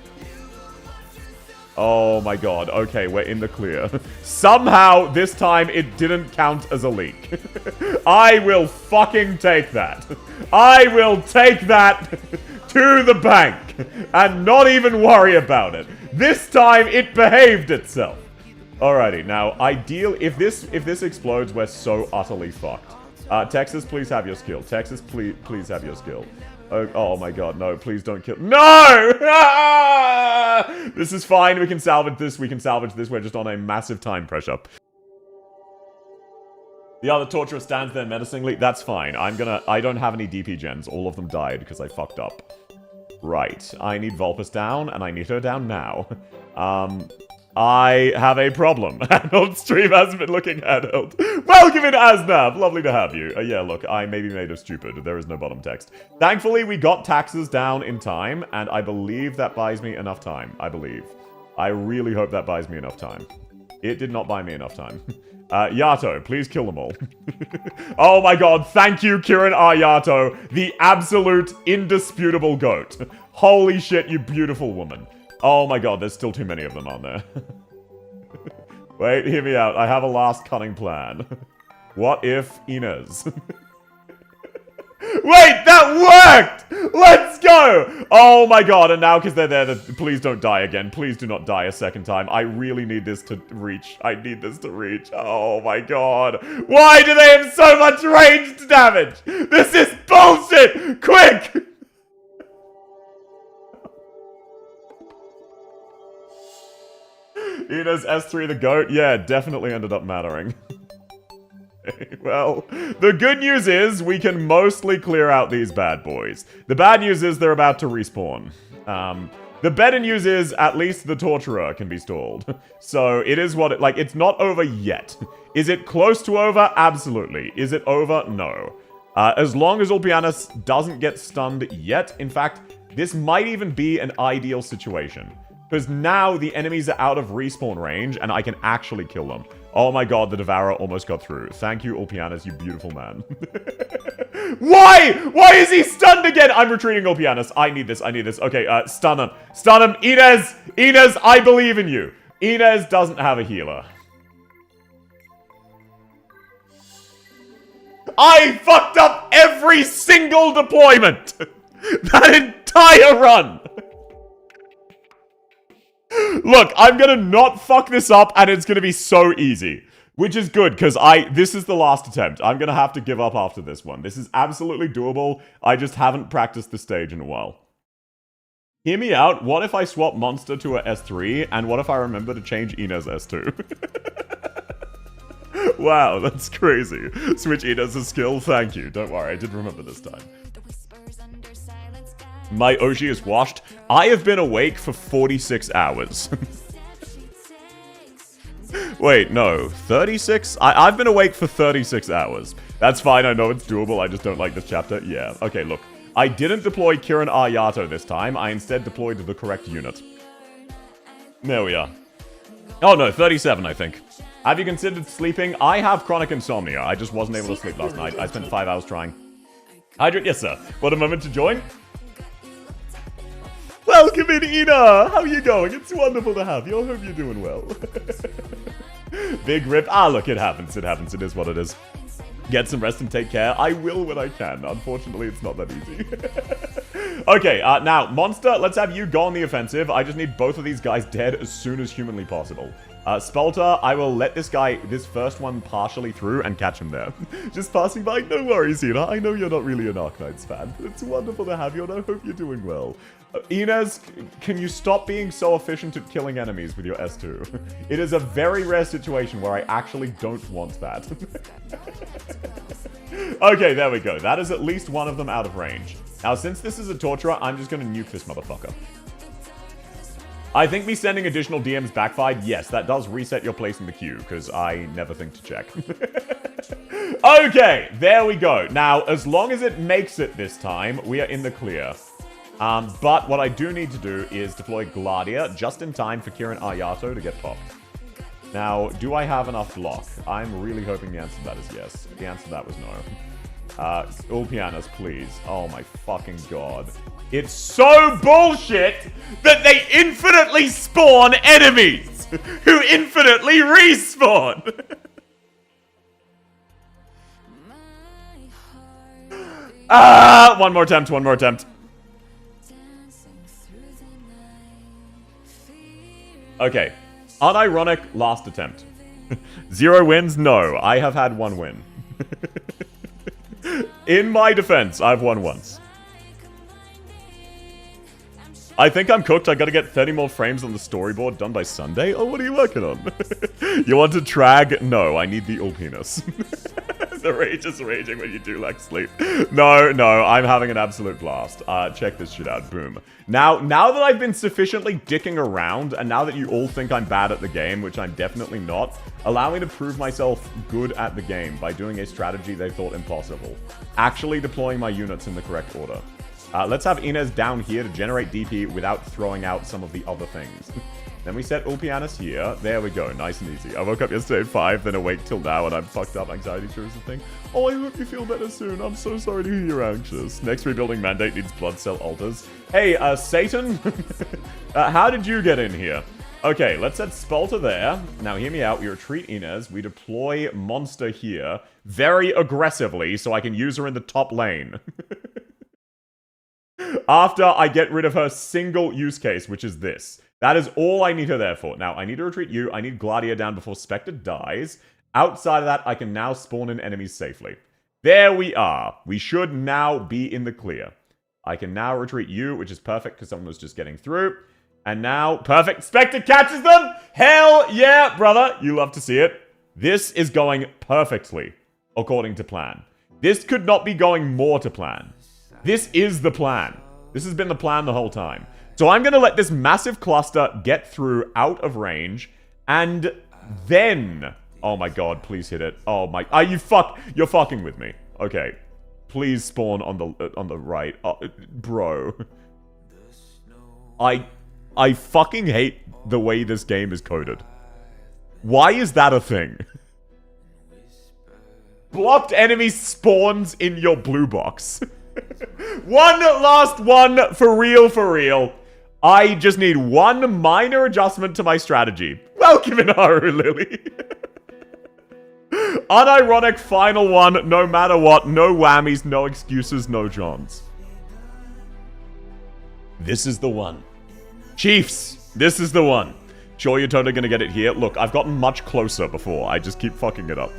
Oh my god. Okay, we're in the clear. Somehow, this time, it didn't count as a leak. I will fucking take that. I will take that to the bank and not even worry about it. This time, it behaved itself. Alrighty, now, if this explodes, we're so utterly fucked. Texas, please have your skill. Texas, please have your skill. Oh my god, no, please don't kill- No! This is fine, we can salvage this, we're just on a massive time pressure. The other Torturer stands there menacingly, that's fine, I don't have any DP gens, all of them died because I fucked up. Right, I need Vulpes down, and I need her down now. I have a problem. Handheld stream hasn't been looking handheld. Welcome in, Asnab! Lovely to have you. Yeah, look, I may be made of stupid. There is no bottom text. Thankfully, we got taxes down in time, and I believe that buys me enough time. I believe. I really hope that buys me enough time. It did not buy me enough time. Yato, please kill them all. Oh my god, thank you, Kiran R. Yato, the absolute indisputable goat. Holy shit, you beautiful woman. Oh my god, there's still too many of them, aren't there? Wait, hear me out. I have a last cunning plan. What if Inez? Wait, that worked! Let's go! Oh my god, and now because they're there, please don't die again. Please do not die a second time. I really need this to reach. I need this to reach. Oh my god. Why do they have so much ranged damage? This is bullshit! Quick! Inez S3 the GOAT? Yeah, definitely ended up mattering. Well, the good news is we can mostly clear out these bad boys. The bad news is they're about to respawn. The better news is at least the Torturer can be stalled. So it is what it's not over yet. Is it close to over? Absolutely. Is it over? No. As long as Ulpianus doesn't get stunned yet. In fact, this might even be an ideal situation. Because now the enemies are out of respawn range, and I can actually kill them. Oh my god, the Devourer almost got through. Thank you, Ulpianus, you beautiful man. Why? Why is he stunned again? I'm retreating, Ulpianus. I need this, I need this. Okay, stun him. Stun him. Inez! Inez, I believe in you. Inez doesn't have a healer. I fucked up every single deployment! That entire run! Look, I'm gonna not fuck this up, and it's gonna be so easy. Which is good, because this is the last attempt. I'm gonna have to give up after this one. This is absolutely doable. I just haven't practiced the stage in a while. Hear me out. What if I swap Monster to a S3, and what if I remember to change Inez S2? Wow, that's crazy. Switch Inez's skill, thank you. Don't worry, I did remember this time. My Oshi is washed. I have been awake for 46 hours. Wait, no. 36? I've been awake for 36 hours. That's fine, I know it's doable, I just don't like this chapter. Yeah, okay, look. I didn't deploy Kirin Ayato this time. I instead deployed the correct unit. There we are. Oh no, 37, I think. Have you considered sleeping? I have chronic insomnia. I just wasn't able to sleep last night. I spent 5 hours trying. Hydrate, yes sir. What a moment to join. Welcome in, Ina! How are you going? It's wonderful to have you. I hope you're doing well. Big rip. Ah, look, it happens. It happens. It is what it is. Get some rest and take care. I will when I can. Unfortunately, it's not that easy. Okay, now, Monster, let's have you go on the offensive. I just need both of these guys dead as soon as humanly possible. Spalter, I will let this first one partially through and catch him there. Just passing by, no worries, Ina. I know you're not really an Arknights fan, but it's wonderful to have you, and I hope you're doing well. Inez, can you stop being so efficient at killing enemies with your S2? It is a very rare situation where I actually don't want that. Okay, there we go. That is at least one of them out of range. Now, since this is a torturer, I'm just going to nuke this motherfucker. I think me sending additional DMs backfired. Yes, that does reset your place in the queue, because I never think to check. Okay, there we go. Now, as long as it makes it this time, we are in the clear. But what I do need to do is deploy Gladia just in time for Kirin Ayato to get popped. Now, do I have enough block? I'm really hoping the answer to that is yes. The answer to that was no. Ulpianus, please. Oh my fucking god. It's so bullshit that they infinitely spawn enemies who infinitely respawn. One more attempt, one more attempt. Okay. Unironic last attempt. 0 wins? No. I have had 1 win. In my defense, I've won once. I think I'm cooked. I gotta get 30 more frames on the storyboard done by Sunday. Oh, what are you working on? You want to trag? No, I need the Ulpianus. The rage is raging when you do like sleep. No, I'm having an absolute blast. Check this shit out. Boom. Now that I've been sufficiently dicking around, and now that you all think I'm bad at the game, which I'm definitely not, allow me to prove myself good at the game by doing a strategy they thought impossible. Actually deploying my units in the correct order. Let's have Inez down here to generate DP without throwing out some of the other things. Then we set Ulpianus here. There we go. Nice and easy. I woke up yesterday at 5, then awake till now, and I'm fucked up. Anxiety sure is the thing. Oh, I hope you feel better soon. I'm so sorry to hear you're anxious. Next rebuilding mandate needs blood cell altars. Hey, Satan? How did you get in here? Okay, let's set Spalter there. Now, hear me out. We retreat Inez. We deploy Monster here very aggressively so I can use her in the top lane. After I get rid of her single use case, which is this. That is all I need her there for. Now, I need to retreat you. I need Gladia down before Spectre dies. Outside of that, I can now spawn in enemies safely. There we are. We should now be in the clear. I can now retreat you, which is perfect because someone was just getting through. And now, perfect. Spectre catches them! Hell yeah, brother! You love to see it. This is going perfectly according to plan. This could not be going more to plan. This is the plan. This has been the plan the whole time. So I'm going to let this massive cluster get through out of range, and then... Oh my god, please hit it. Oh my... you're fucking with me. Okay. Please spawn on the right. Bro. I fucking hate the way this game is coded. Why is that a thing? Blocked enemy spawns in your blue box. One last one, for real, for real. I just need one minor adjustment to my strategy. Welcome in, Haru Lily. Unironic final one, no matter what. No whammies, no excuses, no Johns. This is the one. Chiefs, this is the one. Sure, you're totally gonna get it here. Look, I've gotten much closer before. I just keep fucking it up.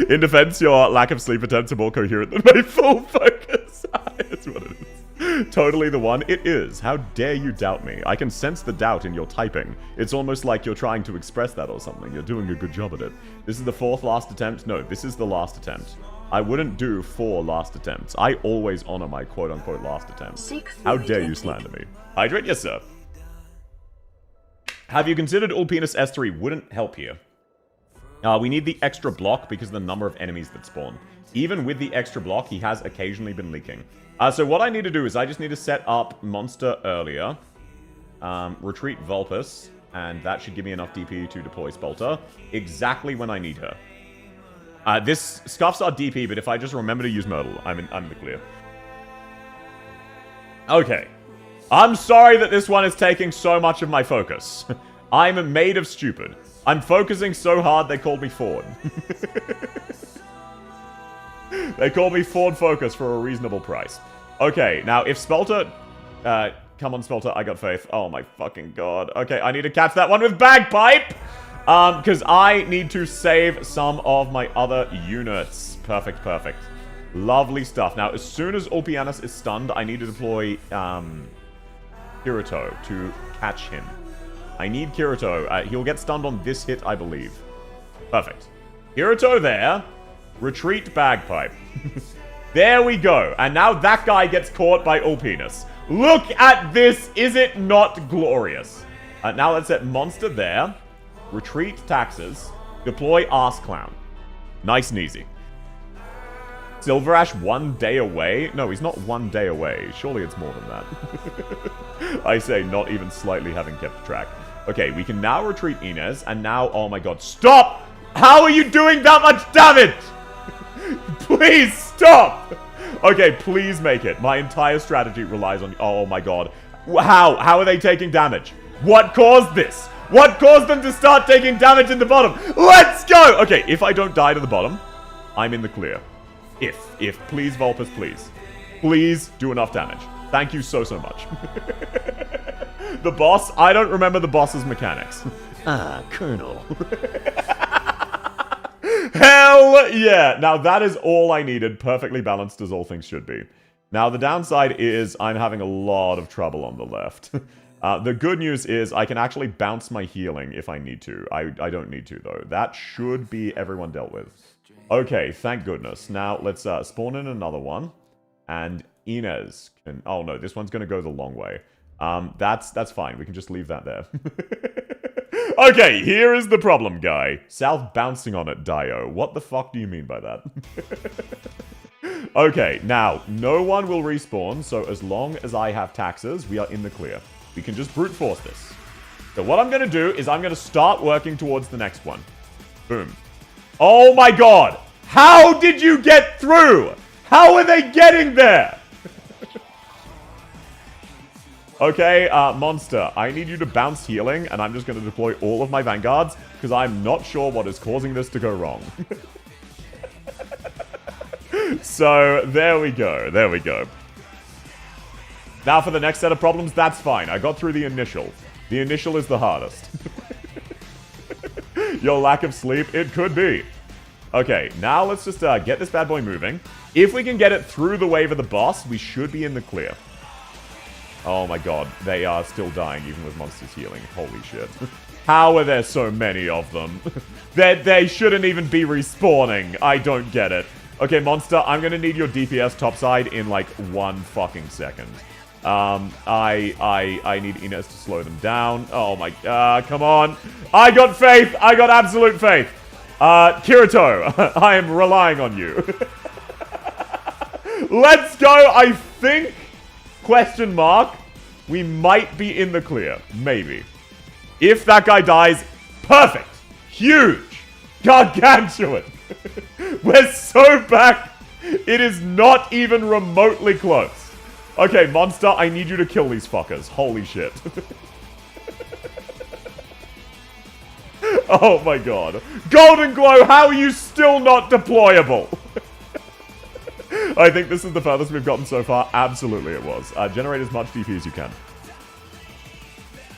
In defense, your lack of sleep attempts are more coherent than my full focus. It's what it is. Totally the one. It is. How dare you doubt me? I can sense the doubt in your typing. It's almost like you're trying to express that or something. You're doing a good job at it. This is the fourth last attempt. No, this is the last attempt. I wouldn't do 4 last attempts. I always honor my quote-unquote last attempts. How dare you slander me? Hydrate? Yes, sir. Have you considered Ulpinus S3 wouldn't help here? We need the extra block because of the number of enemies that spawn. Even with the extra block, he has occasionally been leaking. So what I need to do is I just need to set up Monster earlier. Retreat Vulpus. And that should give me enough DP to deploy Spelter. Exactly when I need her. This scuffs our DP, but if I just remember to use Myrtle, I'm in the clear. Okay. I'm sorry that this one is taking so much of my focus. I'm made of stupid. I'm focusing so hard they called me Ford. They called me Ford Focus for a reasonable price. Okay, now if Spelter... come on, Spelter, I got faith. Oh my fucking god. Okay, I need to catch that one with Bagpipe! Because I need to save some of my other units. Perfect, perfect. Lovely stuff. Now, as soon as Ulpianus is stunned, I need to deploy, Kirito to catch him. I need Kirito. He'll get stunned on this hit, I believe. Perfect. Kirito there. Retreat Bagpipe. There we go. And now that guy gets caught by Ulpinus. Look at this. Is it not glorious? Now let's set Monster there. Retreat Taxes. Deploy Arse Clown. Nice and easy. Silver Ash 1 day away? No, he's not 1 day away. Surely it's more than that. I say, not even slightly having kept track. Okay, we can now retreat Inez, and now, oh my god, stop! How are you doing that much damage? Please, stop! Okay, please make it. My entire strategy relies on... Oh my god. How? How are they taking damage? What caused this? What caused them to start taking damage in the bottom? Let's go! Okay, if I don't die to the bottom, I'm in the clear. If, please, Vulpus, please. Please do enough damage. Thank you so much. The boss, I don't remember the boss's mechanics. Colonel. Hell yeah! Now that is all I needed, perfectly balanced as all things should be. Now the downside is I'm having a lot of trouble on the left. The good news is I can actually bounce my healing if I need to. I don't need to, though. That should be everyone dealt with. Okay, thank goodness. Now, let's spawn in another one. And Inez can... Oh, no, this one's going to go the long way. That's fine. We can just leave that there. Okay, here is the problem, guy. South bouncing on it, Dio. What the fuck do you mean by that? Okay, now, no one will respawn, so as long as I have taxes, we are in the clear. We can just brute force this. So what I'm going to do is I'm going to start working towards the next one. Boom. Oh my god! How did you get through? How are they getting there? Okay, Monster, I need you to bounce healing, and I'm just going to deploy all of my vanguards, because I'm not sure what is causing this to go wrong. So, there we go, there we go. Now for the next set of problems, that's fine. I got through the initial. The initial is the hardest. Your lack of sleep, it could be. Okay, now let's just get this bad boy moving. If we can get it through the wave of the boss, we should be in the clear. Oh my god, they are still dying even with monsters healing. Holy shit. How are there so many of them? They shouldn't even be respawning. I don't get it. Okay, Monster, I'm gonna need your DPS topside in like 1 fucking second. I need Inez to slow them down. Oh my, come on. I got faith. I got absolute faith. Kirito, I am relying on you. Let's go. I think, question mark, we might be in the clear. Maybe. If that guy dies, perfect. Huge. Gargantuan. We're so back. It is not even remotely close. Okay, Monster, I need you to kill these fuckers. Holy shit. Oh my god. Golden Glow, how are you still not deployable? I think this is the furthest we've gotten so far. Absolutely it was. Generate as much DP as you can.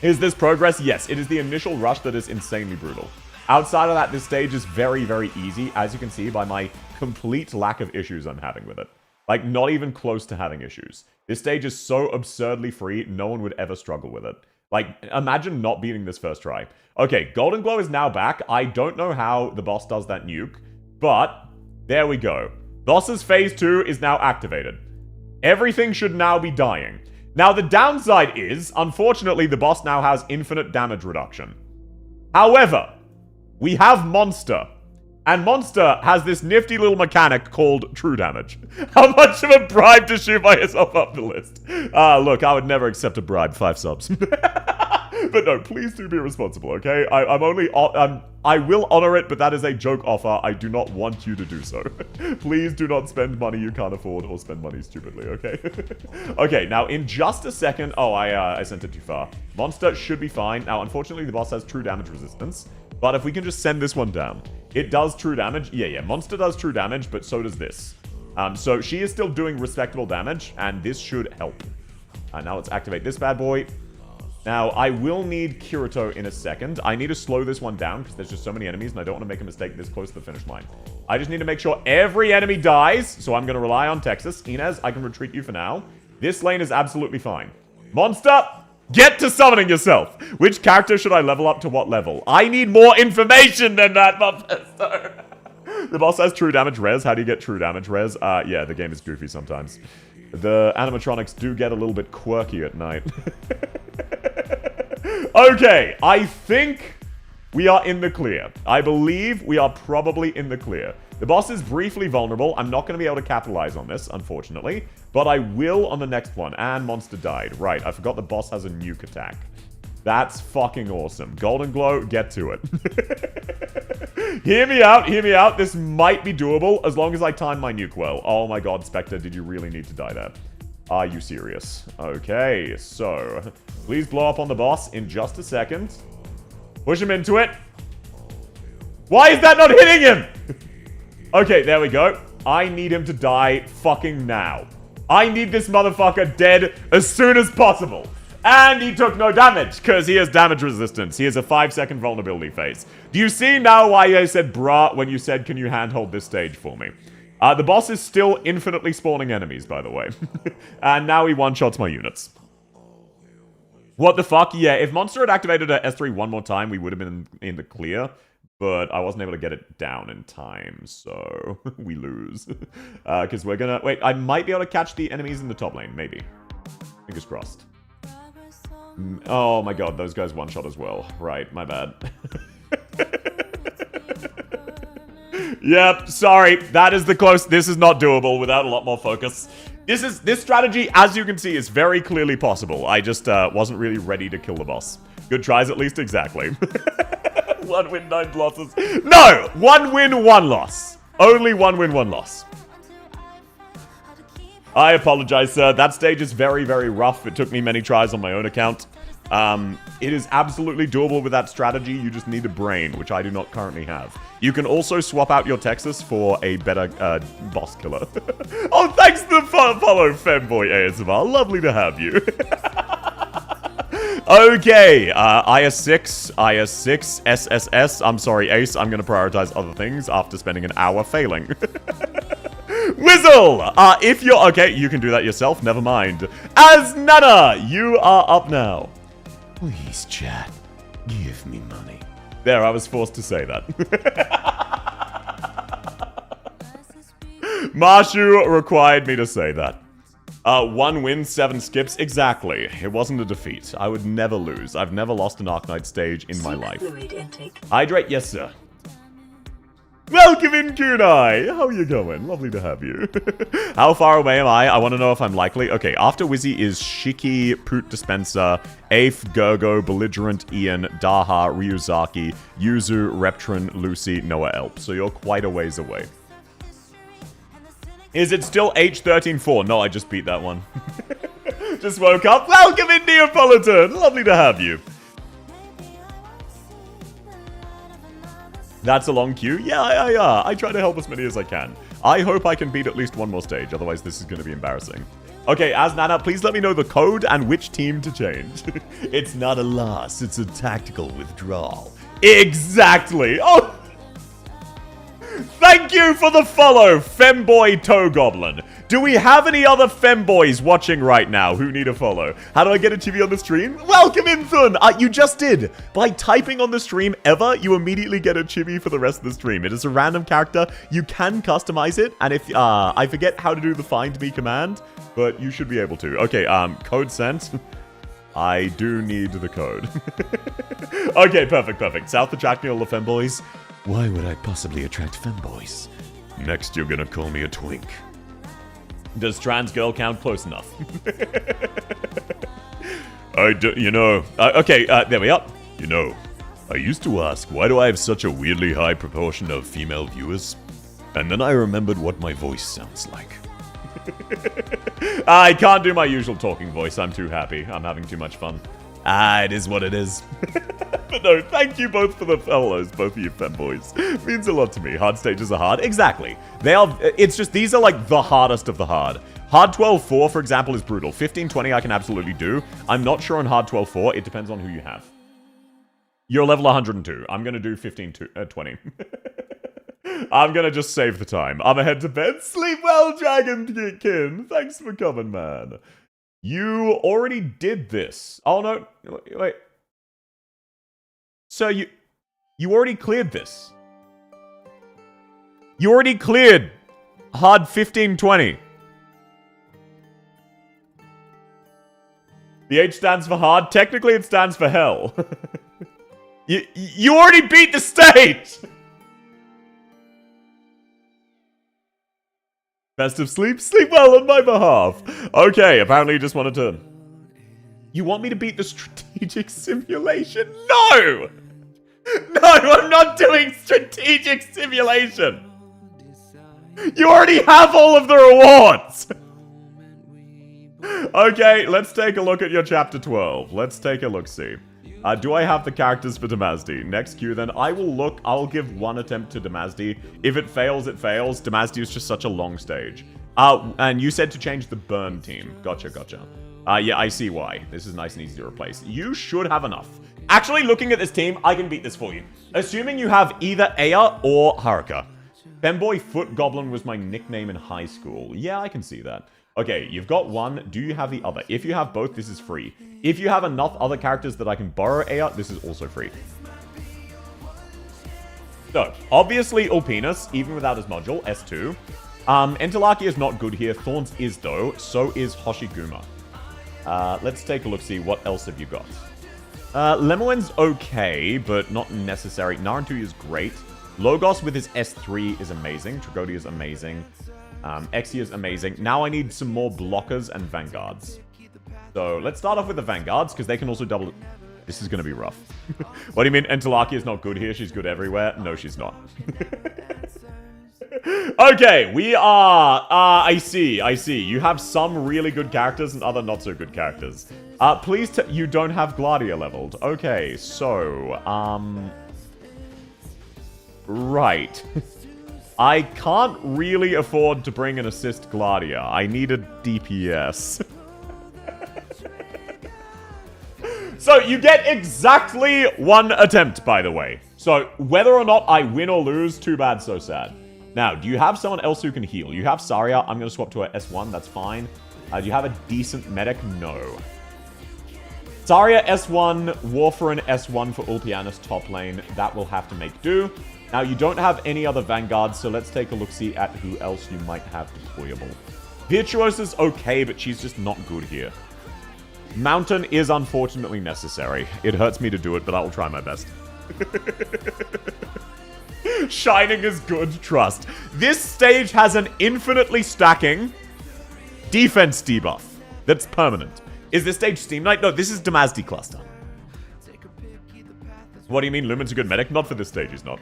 Is this progress? Yes, it is the initial rush that is insanely brutal. Outside of that, this stage is very, very easy, as you can see by my complete lack of issues I'm having with it. Like, not even close to having issues. This stage is so absurdly free, no one would ever struggle with it. Like, imagine not beating this first try. Okay, Golden Glow is now back. I don't know how the boss does that nuke, but there we go. Boss's phase 2 is now activated. Everything should now be dying. Now, the downside is, unfortunately, the boss now has infinite damage reduction. However, we have Monster. And Monster has this nifty little mechanic called True Damage. How much of a bribe to shoot myself up the list? Look, I would never accept a bribe. 5 subs. But no, please do be responsible, okay? I will honor it, but that is a joke offer. I do not want you to do so. Please do not spend money you can't afford or spend money stupidly, okay? Okay, now in just a second... Oh, I sent it too far. Monster should be fine. Now, unfortunately, the boss has true damage resistance. But if we can just send this one down. It does true damage. Yeah, Monster does true damage, but so does this. So she is still doing respectable damage, and this should help. Now let's activate this bad boy. Now, I will need Kirito in a second. I need to slow this one down, because there's just so many enemies, and I don't want to make a mistake this close to the finish line. I just need to make sure every enemy dies, so I'm going to rely on Texas. Inez, I can retreat you for now. This lane is absolutely fine. Monster, get to summoning yourself! Which character should I level up to what level? I need more information than that, Mephisto! The boss has true damage res. How do you get true damage res? Yeah, the game is goofy sometimes. The animatronics do get a little bit quirky at night. Okay, I think we are in the clear. I believe we are probably in the clear. The boss is briefly vulnerable. I'm not going to be able to capitalize on this, unfortunately. But I will on the next one. And Monster died. Right, I forgot the boss has a nuke attack. That's fucking awesome. Golden Glow, get to it. Hear me out, hear me out. This might be doable as long as I time my nuke well. Oh my god, Spectre, did you really need to die there? Are you serious? Okay, so... Please blow up on the boss in just a second. Push him into it. Why is that not hitting him? Okay, there we go. I need him to die fucking now. I need this motherfucker dead as soon as possible. And he took no damage, because he has damage resistance. He has a 5-second vulnerability phase. Do you see now why I said brah when you said, can you handhold this stage for me? The boss is still infinitely spawning enemies, by the way. And now he one-shots my units. What the fuck? Yeah, if Monster had activated a S3 one more time, we would have been in the clear. But I wasn't able to get it down in time, so we lose. Because we're gonna... Wait, I might be able to catch the enemies in the top lane, maybe. Fingers crossed. Oh my god, those guys one-shot as well. Right, my bad. Yep, sorry. That is the close. This is not doable without a lot more focus. This strategy, as you can see, is very clearly possible. I just wasn't really ready to kill the boss. Good tries, at least, exactly. 1 win, 9 losses. No! 1 win, 1 loss. Only 1 win, 1 loss. I apologize, sir. That stage is very, very rough. It took me many tries on my own account. It is absolutely doable with that strategy. You just need a brain, which I do not currently have. You can also swap out your Texas for a better boss killer. Oh, thanks for the follow, Femboy ASMR. Lovely to have you. Okay, IS6, SSS. I'm sorry, Ace. I'm going to prioritize other things after spending an hour failing. Whizzle! If you're... Okay, you can do that yourself. Never mind. As Nana, you are up now. Please, chat. Give me money. There, I was forced to say that. Marshu required me to say that. 1 win, 7 skips. Exactly. It wasn't a defeat. I would never lose. I've never lost an Arknight stage in my life. Hydrate, yes, sir. Welcome in, Kunai! How you going? Lovely to have you. How far away am I? I want to know if I'm likely. Okay, after Wizzy is Shiki, Poot Dispenser, Afe, Gergo, Belligerent, Ian, Daha, Ryuzaki, Yuzu, Reptrin, Lucy, Noah Elp. So you're quite a ways away. Is it still H13-4? No, I just beat that one. Just woke up. Welcome in, Neapolitan! Lovely to have you. That's a long queue? Yeah. I try to help as many as I can. I hope I can beat at least one more stage, otherwise this is going to be embarrassing. Okay, as Nana, please let me know the code and which team to change. It's not a loss, it's a tactical withdrawal. Exactly! Oh! Thank you for the follow, Femboy Toe Goblin. Do we have any other femboys watching right now who need a follow? How do I get a chibi on the stream? Welcome in, Thun! You just did! By typing on the stream ever, you immediately get a chibi for the rest of the stream. It is a random character. You can customize it, and if I forget how to do the find me command, but you should be able to. Okay, code sent. I do need the code. Okay, perfect. South attracting all the femboys. Why would I possibly attract femboys? Next, you're gonna call me a twink. Does trans girl count? Close enough. There we are. You know, I used to ask, why do I have such a weirdly high proportion of female viewers? And then I remembered what my voice sounds like. I can't do my usual talking voice. I'm too happy. I'm having too much fun. It is what it is. But no, thank you both for the follows, both of you femboys. Means a lot to me. Hard stages are hard. Exactly. They are, it's just, these are like the hardest of the hard. Hard 12-4, for example, is brutal. 15-20 I can absolutely do. I'm not sure on hard 12-4. It depends on who you have. You're level 102. I'm going to do 15-20. I'm going to just save the time. I'm ahead to bed. Sleep well, Dragonkin. Thanks for coming, man. You already did this. Oh, no. Wait. So you already cleared this. You already cleared hard 15-20. The H stands for hard. Technically, it stands for hell. You already beat the stage! Best of sleep? Sleep well on my behalf. Okay, apparently you just wanted to... You want me to beat the strategic simulation? No! No, I'm not doing strategic simulation! You already have all of the rewards! Okay, let's take a look at your chapter 12. Let's take a look-see. Do I have the characters for Damazdi? Next queue, then I will look. I'll give one attempt to Damazdi. If it fails, it fails. Damazdi is just such a long stage. And you said to change the burn team. Gotcha. Yeah, I see why. This is nice and easy to replace. You should have enough. Actually, looking at this team, I can beat this for you. Assuming you have either Aya or Haruka. Femboy Foot Goblin was my nickname in high school. Yeah, I can see that. Okay, you've got one. Do you have the other? If you have both, this is free. If you have enough other characters that I can borrow Aya, this is also free. So, obviously Ulpinus, even without his module, S2. Entelaki is not good here. Thorns is, though. So is Hoshiguma. Let's take a look, see what else have you got. Lemoen's okay, but not necessary. Narantu is great. Logos with his S3 is amazing. Trigodi is amazing. Exia is amazing. Now I need some more blockers and vanguards. So let's start off with the vanguards, because they can also double... This is going to be rough. What do you mean Entelaki is not good here? She's good everywhere? No, she's not. Okay, we are... I see. You have some really good characters and other not so good characters. Please, you don't have Gladia leveled. Okay, so... Right. I can't really afford to bring an assist Gladia. I need a DPS. So, you get exactly one attempt, by the way. So, whether or not I win or lose, too bad, so sad. Now, do you have someone else who can heal? You have Saria. I'm going to swap to a S1. That's fine. Do you have a decent medic? No. Saria S1, Warfarin S1 for Ulpianus top lane. That will have to make do. Now, you don't have any other vanguards, so let's take a look-see at who else you might have deployable. Virtuosa's okay, but she's just not good here. Mountain is unfortunately necessary. It hurts me to do it, but I will try my best. Shining is good, trust. This stage has an infinitely stacking defense debuff that's permanent. Is this stage Steam Knight? No, this is Damazdi cluster. What do you mean Lumen's a good medic? Not for this stage, he's not.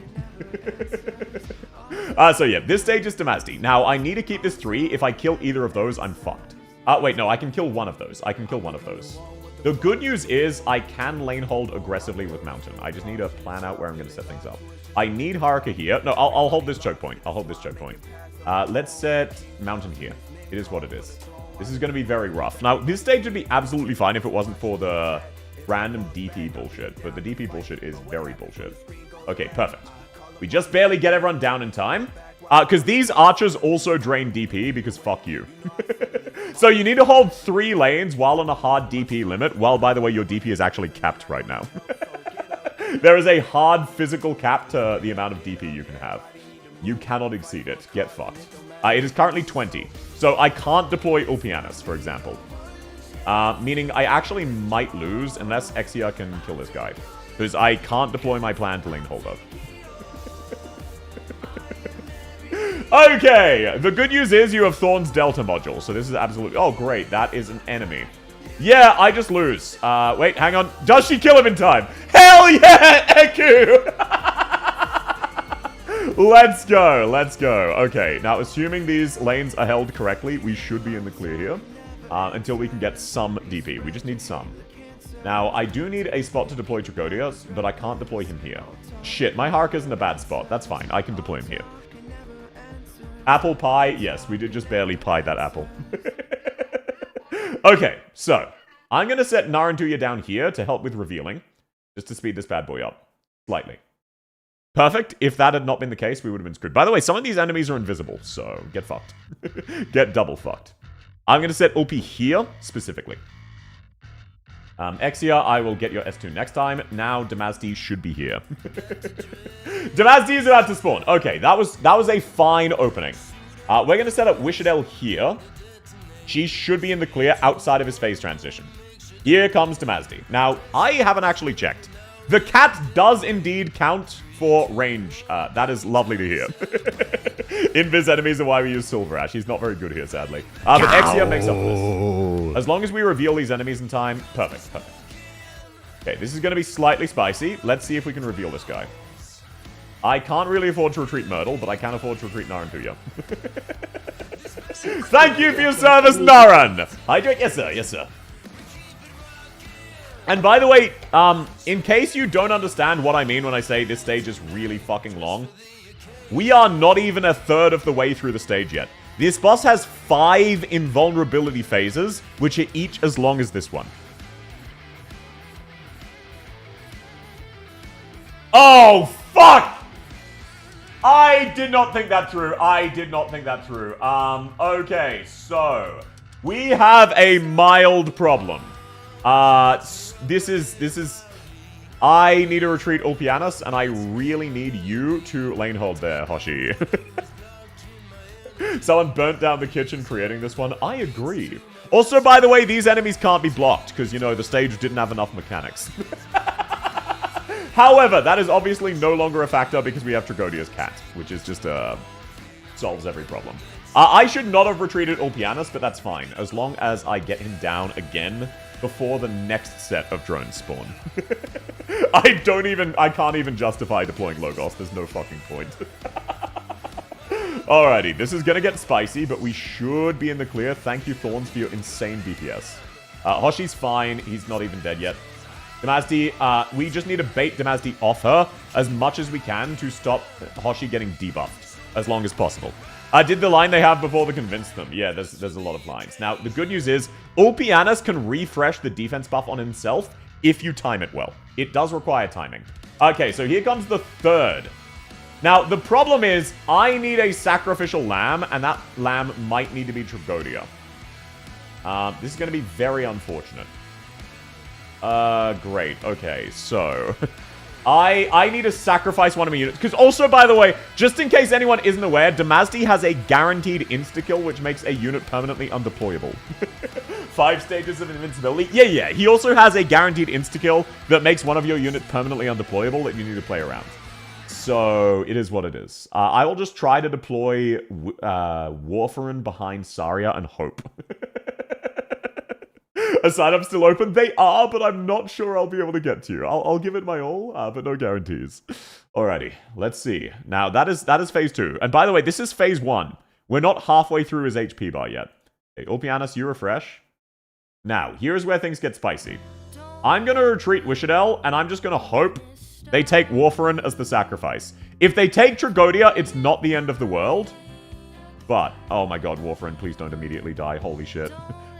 So yeah, this stage is Damazdi. Now, I need to keep this 3. If I kill either of those, I'm fucked. Wait, no, I can kill one of those. I can kill one of those. The good news is I can lane hold aggressively with Mountain. I just need to plan out where I'm going to set things up. I need Haruka here. No, I'll hold this choke point. I'll hold this choke point. Let's set Mountain here. It is what it is. This is going to be very rough. Now, this stage would be absolutely fine if it wasn't for the random DP bullshit. But the DP bullshit is very bullshit. Okay, perfect. We just barely get everyone down in time. Because these archers also drain DP, because fuck you. So you need to hold 3 lanes while on a hard DP limit, while, by the way, your DP is actually capped right now. There is a hard physical cap to the amount of DP you can have. You cannot exceed it. Get fucked. It is currently 20. So I can't deploy Ulpianus, for example. Meaning I actually might lose unless Exia can kill this guy. Because I can't deploy my plan to lane holder. Okay, the good news is you have Thorn's Delta module, so this is absolutely... Oh, great, that is an enemy. Yeah, I just lose. Wait, hang on. Does she kill him in time? Hell yeah, Eku! Let's go, let's go. Okay, now assuming these lanes are held correctly, we should be in the clear here. Until we can get some DP. We just need some. Now, I do need a spot to deploy Tragodia, but I can't deploy him here. Shit, my Haruka's in a bad spot. That's fine, I can deploy him here. Apple pie? Yes, we did just barely pie that apple. Okay, so I'm going to set Narantuya down here to help with revealing. Just to speed this bad boy up. Slightly. Perfect. If that had not been the case, we would have been screwed. By the way, some of these enemies are invisible, so get fucked. Get double fucked. I'm going to set OP here, specifically. Exia, I will get your S2 next time. Now, Damazdi should be here. Damazdi is about to spawn. Okay, that was a fine opening. We're going to set up Wishadel here. She should be in the clear outside of his phase transition. Here comes Damazdi. Now, I haven't actually checked. The cat does indeed count for range. That is lovely to hear. Invis enemies are why we use Silver Ash. He's not very good here, sadly. But Exia makes up for this. As long as we reveal these enemies in time, perfect, perfect. Okay, this is going to be slightly spicy. Let's see if we can reveal this guy. I can't really afford to retreat Myrtle, but I can afford to retreat Narantuya. Thank you for your service, Naran! I do it. Yes, sir. Yes, sir. And by the way, in case you don't understand what I mean when I say this stage is really fucking long, we are not even a third of the way through the stage yet. This boss has 5 invulnerability phases, which are each as long as this one. Oh, fuck! I did not think that through. I did not think that through. Okay, so we have a mild problem. This is... I need to retreat Ulpianus, and I really need you to lane hold there, Hoshi. Someone burnt down the kitchen creating this one. I agree. Also, by the way, these enemies can't be blocked, because, you know, the stage didn't have enough mechanics. However, that is obviously no longer a factor because we have Tragodia's cat, which is just, solves every problem. I should not have retreated Ulpianus, but that's fine, as long as I get him down again before the next set of drones spawn. I can't even justify deploying Logos, there's no fucking point. Alrighty, this is gonna get spicy, but we should be in the clear. Thank you, Thorns, for your insane DPS. Hoshi's fine, he's not even dead yet. Damazdi, we just need to bait Damazdi off her as much as we can to stop Hoshi getting debuffed as long as possible. Did the line they have before to convince them? Yeah, there's a lot of lines. Now, the good news is, Ulpianus can refresh the defense buff on himself if you time it well. It does require timing. Okay, so here comes the third. Now, the problem is, I need a sacrificial lamb, and that lamb might need to be Tragodia. This is going to be very unfortunate. Great. Okay, so... I need to sacrifice one of my units. Because also, by the way, just in case anyone isn't aware, Damazdi has a guaranteed insta-kill, which makes a unit permanently undeployable. 5 stages of invincibility. Yeah. He also has a guaranteed insta-kill that makes one of your units permanently undeployable that you need to play around. So it is what it is. I will just try to deploy Warfarin behind Saria and hope. Are sign-ups still open? They are, but I'm not sure I'll be able to get to you. I'll give it my all, but no guarantees. Alrighty, let's see. Now, that is phase 2. And by the way, this is phase 1. We're not halfway through his HP bar yet. Okay, Ulpianus, you refresh. Now, here's where things get spicy. I'm going to retreat Wishadel, and I'm just going to hope they take Warfarin as the sacrifice. If they take Tragodia, it's not the end of the world. But, oh my god, Warfarin, please don't immediately die. Holy shit.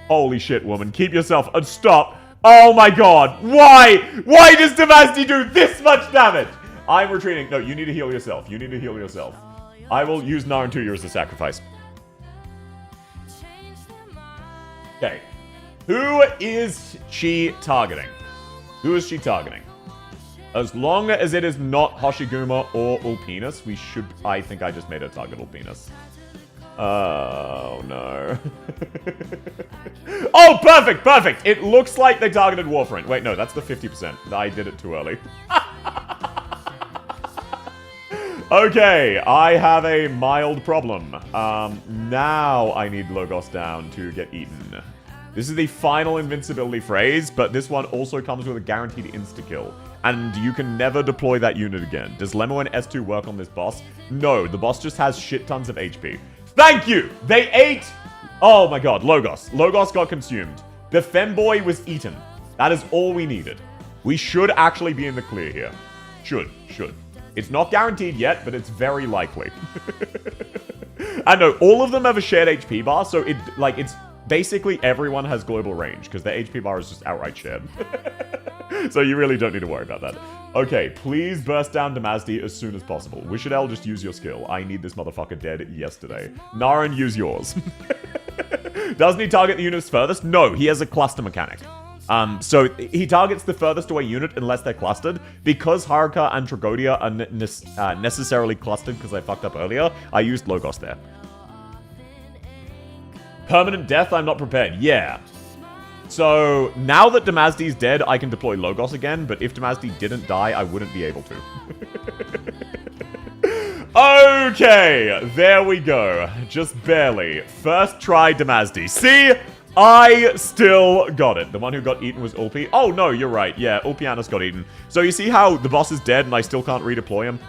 Holy shit, woman. Keep yourself... stop. Oh my god. Why? Why does Damasty do this much damage? I'm retreating. No, you need to heal yourself. You need to heal yourself. I will use Narantuyu as a sacrifice. Okay. Who is she targeting? Who is she targeting? As long as it is not Hoshiguma or Ulpinas, we should... I think I just made her target Ulpinas. Oh, no. Oh, perfect, perfect. It looks like they targeted Warfarin. Wait, no, that's the 50%. I did it too early. Okay, I have a mild problem. Now I need Logos down to get eaten. This is the final invincibility phrase, but this one also comes with a guaranteed insta-kill. And you can never deploy that unit again. Does Lemo and S2 work on this boss? No, the boss just has shit tons of HP. Thank you! They ate... Oh my god, Logos. Logos got consumed. The femboy was eaten. That is all we needed. We should actually be in the clear here. Should. It's not guaranteed yet, but it's very likely. I know, all of them have a shared HP bar, so it's basically everyone has global range, because their HP bar is just outright shared. So you really don't need to worry about that. Okay, please burst down Damasdi as soon as possible. Wishadel, just use your skill. I need this motherfucker dead yesterday. Naren, use yours. Doesn't he target the units furthest? No, he has a cluster mechanic. So he targets the furthest away unit unless they're clustered. Because Haruka and Tragodia are necessarily clustered because I fucked up earlier, I used Logos there. Permanent death, I'm not prepared. Yeah. So, now that Damasdi's dead, I can deploy Logos again, but if Damasdi didn't die, I wouldn't be able to. Okay, there we go. Just barely. First try Damasdi. See? I still got it. The one who got eaten was Ulpi. Oh, no, you're right. Yeah, Ulpianus got eaten. So you see how the boss is dead and I still can't redeploy him?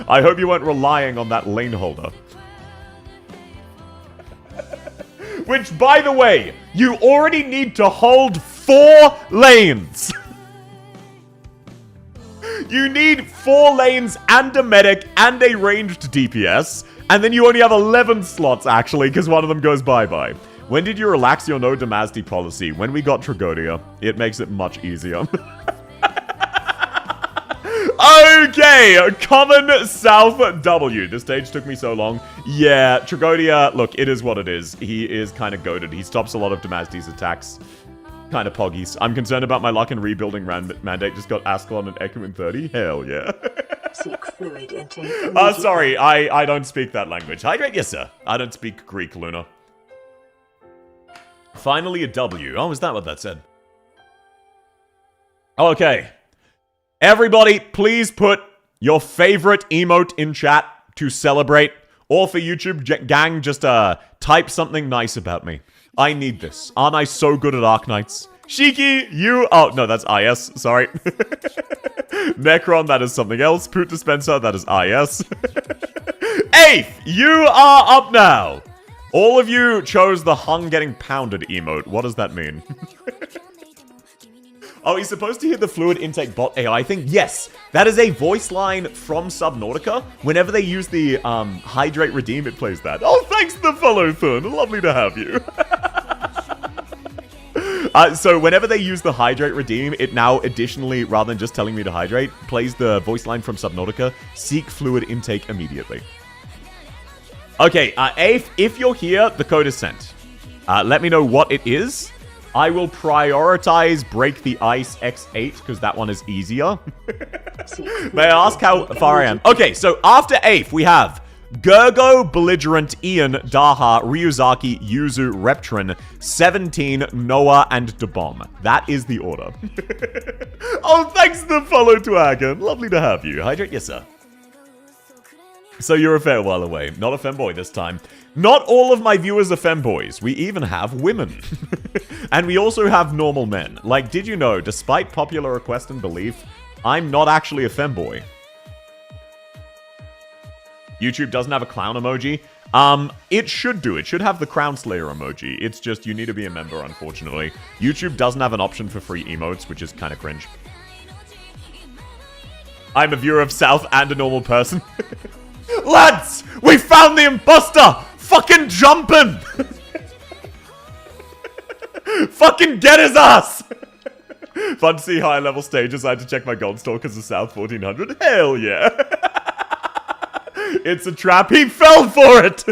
I hope you weren't relying on that lane holder. Which, by the way, you already need to hold 4 lanes. You need 4 lanes and a medic and a ranged DPS. And then you only have 11 slots, actually, because one of them goes bye-bye. When did you relax your no Damasdi policy? When we got Tragodia. It makes it much easier. Okay, Common South W. This stage took me so long. Yeah, Tragodia, look, it is what it is. He is kind of goated. He stops a lot of Damasdi's attacks. Kind of poggies. I'm concerned about my luck in rebuilding mandate. Just got Ascalon and Echo in 30. Hell yeah. Seek fluid intake. Sorry, I don't speak that language. Hydrate, yes sir. I don't speak Greek, Luna. Finally a W. Oh, is that what that said? Okay. Everybody, please put your favorite emote in chat to celebrate. Or for YouTube gang, just type something nice about me. I need this. Aren't I so good at Arknights? Shiki, you... Oh, no, that's IS. Sorry. Necron, that is something else. Poot Dispenser, that is IS. Eighth, you are up now. All of you chose the hung getting pounded emote. What does that mean? Oh, he's supposed to hear the fluid intake bot AI thing? Yes! That is a voice line from Subnautica. Whenever they use the Hydrate Redeem, it plays that. Oh, thanks to the follow, Thun. Lovely to have you. So whenever they use the Hydrate Redeem, it now additionally, rather than just telling me to hydrate, plays the voice line from Subnautica, seek fluid intake immediately. Okay, Aif, if you're here, the code is sent. Let me know what it is. I will prioritize Break the Ice X8, because that one is easier. May I ask how far I am? Okay, so after Aif, we have Gergo, Belligerent, Ian, Daha, Ryuzaki, Yuzu, Reptrin, 17, Noah, and Debom. That is the order. Oh, thanks for the follow, Twagon. Lovely to have you. Hydrate, yes, sir. So you're a fair while away. Not a femboy this time. Not all of my viewers are femboys. We even have women. And we also have normal men. Like, did you know, despite popular request and belief, I'm not actually a femboy. YouTube doesn't have a clown emoji. It should do. It should have the Crown Slayer emoji. It's just you need to be a member, unfortunately. YouTube doesn't have an option for free emotes, which is kind of cringe. I'm a viewer of South and a normal person. Lads! We found the imposter! Fucking jumping! Fucking get his ass! Fun to see higher level stages. I had to check my gold store because of South 1400. Hell yeah! It's a trap. He fell for it!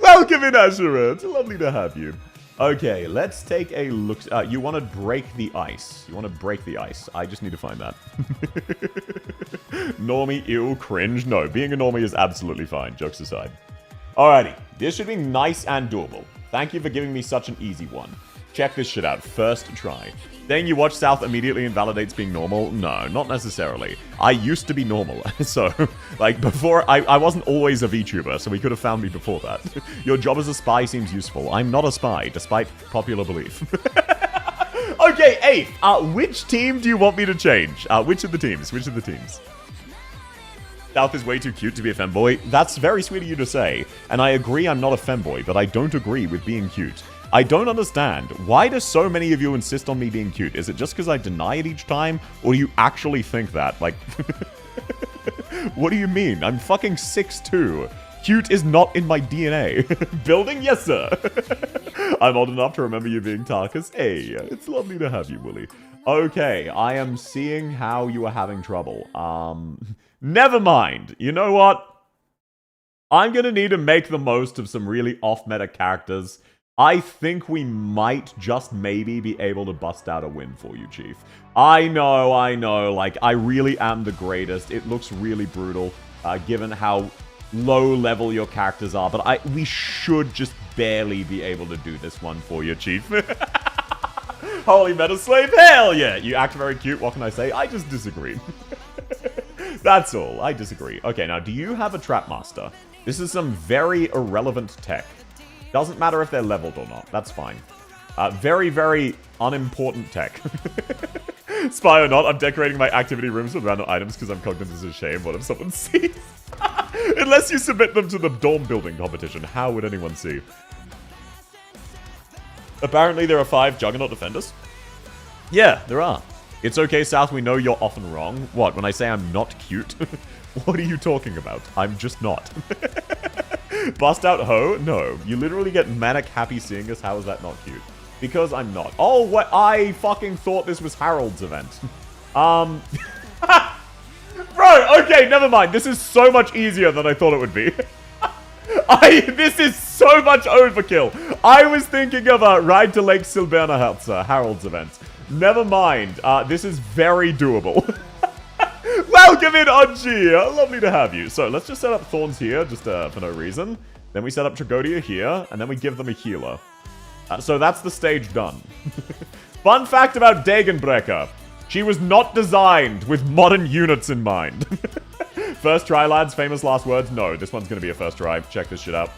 Welcome in, Ashura. It's lovely to have you. Okay, let's take a look. You want to break the ice. You want to break the ice. I just need to find that. Normie, ew, cringe. No, being a normie is absolutely fine. Jokes aside. Alrighty. This should be nice and doable. Thank you for giving me such an easy one. Check this shit out. First try. Saying you watch South immediately invalidates being normal? No, not necessarily. I used to be normal. So, like, before, I wasn't always a VTuber, so we could have found me before that. Your job as a spy seems useful. I'm not a spy, despite popular belief. Okay, Ape, which team do you want me to change? Which of the teams? Which of the teams? South is way too cute to be a femboy. That's very sweet of you to say. And I agree I'm not a femboy, but I don't agree with being cute. I don't understand. Why do so many of you insist on me being cute? Is it just because I deny it each time? Or do you actually think that? Like, what do you mean? I'm fucking 6'2". Cute is not in my DNA. Building? Yes, sir. I'm old enough to remember you being Tarkus. Hey, it's lovely to have you, Willy. Okay, I am seeing how you are having trouble. Never mind. You know what? I'm gonna need to make the most of some really off-meta characters. I think we might just maybe be able to bust out a win for you, Chief. I know, like, I really am the greatest. It looks really brutal, given how low level your characters are, but we should just barely be able to do this one for you, Chief. Holy Meta Slave, hell yeah! You act very cute, what can I say? I just disagree. That's all, I disagree. Okay, now, do you have a Trap Master? This is some very irrelevant tech. Doesn't matter if they're leveled or not. That's fine. Very, very unimportant tech. Spy or not, I'm decorating my activity rooms with random items because I'm cognizant it's a shame. What if someone sees? Unless you submit them to the dorm building competition, how would anyone see? Apparently there are 5 Juggernaut defenders. Yeah, there are. It's okay, South, we know you're often wrong. What, when I say I'm not cute? What are you talking about? I'm just not. Bust out ho? No. You literally get manic happy seeing us. How is that not cute? Because I'm not. Oh, what? I fucking thought this was Harold's event. Bro, okay, never mind. This is so much easier than I thought it would be. This is so much overkill. I was thinking of a Ride to Lake Silbernaherzer, Harold's event. Never mind. This is very doable. Welcome in, Onji! Lovely to have you. So, let's just set up Thorns here, just for no reason. Then we set up Tragodia here, and then we give them a healer. So that's the stage done. Fun fact about Dagenbrecher. She was not designed with modern units in mind. First try, lads. Famous last words. No, this one's going to be a first try. Check this shit out.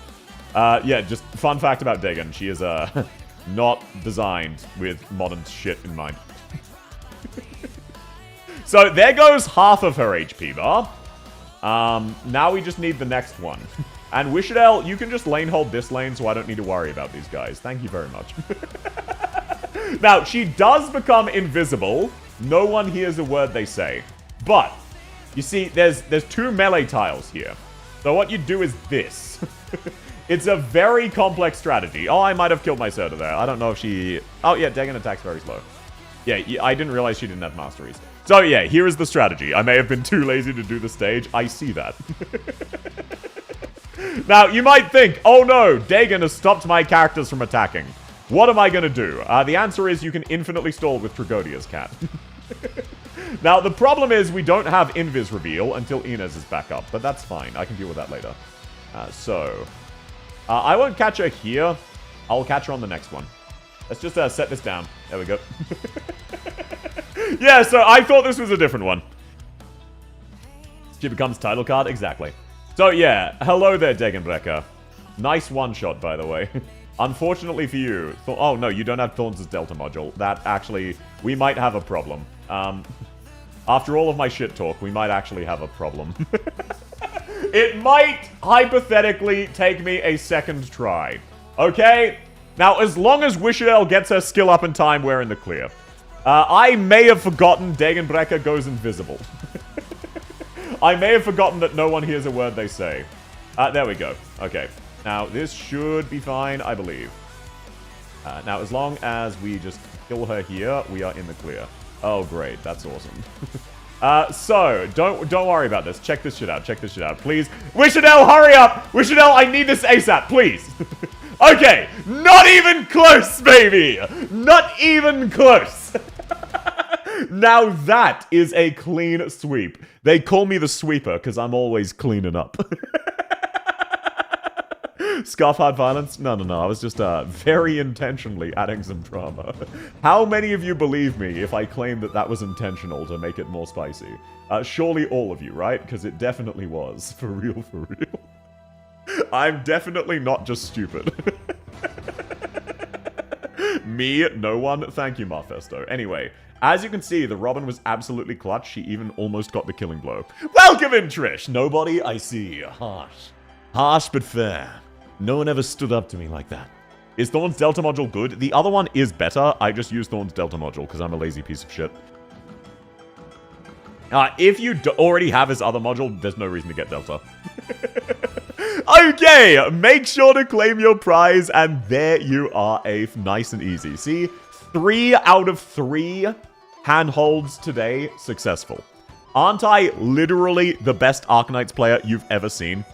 Yeah, just fun fact about Dagon. She is not designed with modern shit in mind. So there goes half of her HP bar. Now we just need the next one. And Wishadel, you can just lane hold this lane so I don't need to worry about these guys. Thank you very much. Now, she does become invisible. No one hears a word they say. But, you see, there's 2 melee tiles here. So what you do is this. It's a very complex strategy. Oh, I might have killed my Serta there. I don't know if she... Oh, yeah, Dagon attacks very slow. Yeah, I didn't realize she didn't have masteries. So, yeah, here is the strategy. I may have been too lazy to do the stage. I see that. Now, you might think, oh no, Dagon has stopped my characters from attacking. What am I going to do? The answer is you can infinitely stall with Tragodia's cat. Now, the problem is we don't have Invis reveal until Inez is back up, but that's fine. I can deal with that later. I won't catch her here. I'll catch her on the next one. Let's just set this down. There we go. Yeah, so I thought this was a different one. She becomes title card? Exactly. So, yeah. Hello there, Degenbrecker. Nice one-shot, by the way. Unfortunately for you... Oh, no, you don't have Thorns' Delta module. That actually... We might have a problem. After all of my shit talk, we might actually have a problem. It might, hypothetically, take me a second try. Okay? Now, as long as Wishadel gets her skill up in time, we're in the clear. I may have forgotten Degenbrecker goes invisible. I may have forgotten that no one hears a word they say. There we go. Okay. Now, this should be fine, I believe. Now, as long as we just kill her here, we are in the clear. Oh, great. That's awesome. So, don't worry about this. Check this shit out. Check this shit out. Please. Wishadel, hurry up! Wishadel, I need this ASAP, please. Okay. Not even close, baby! Not even close! Now that is a clean sweep. They call me the sweeper because I'm always cleaning up. Scarf hard violence? No. I was just very intentionally adding some drama. How many of you believe me if I claim that that was intentional to make it more spicy? Surely all of you, right? Because it definitely was. For real, for real. I'm definitely not just stupid. Me? No one? Thank you, Marfesto. Anyway, as you can see, the Robin was absolutely clutch. She even almost got the killing blow. Welcome in, Trish! Nobody, I see. Harsh. Harsh but fair. No one ever stood up to me like that. Is Thorn's Delta module good? The other one is better. I just use Thorn's Delta module because I'm a lazy piece of shit. If you already have his other module, there's no reason to get Delta. Okay, make sure to claim your prize, and there you are, Afe. Nice and easy. See, 3 out of 3 handholds today successful. Aren't I literally the best Arcanines player you've ever seen?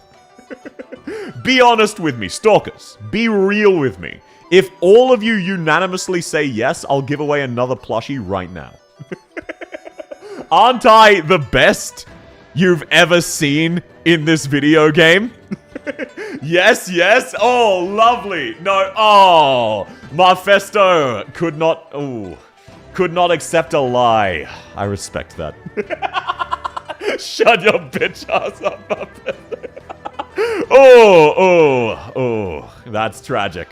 Be honest with me, stalkers. Be real with me. If all of you unanimously say yes, I'll give away another plushie right now. Aren't I the best you've ever seen in this video game? Yes, yes. Oh, lovely. No, oh, Marfesto could not accept a lie. I respect that. Shut your bitch ass up, Marfesto. Oh, that's tragic.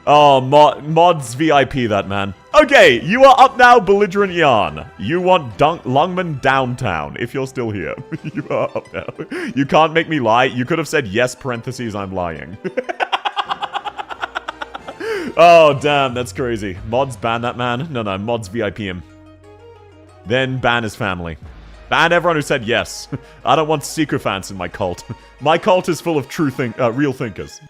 Oh, Mod's VIP, that man. Okay, you are up now, Belligerent Yarn. You want Lungman downtown, if you're still here. You are up now. You can't make me lie. You could have said yes, parentheses, I'm lying. Oh, damn, that's crazy. Mods ban that man? No, Mods VIP him. Then ban his family. Ban everyone who said yes. I don't want sycophants in my cult. My cult is full of real thinkers.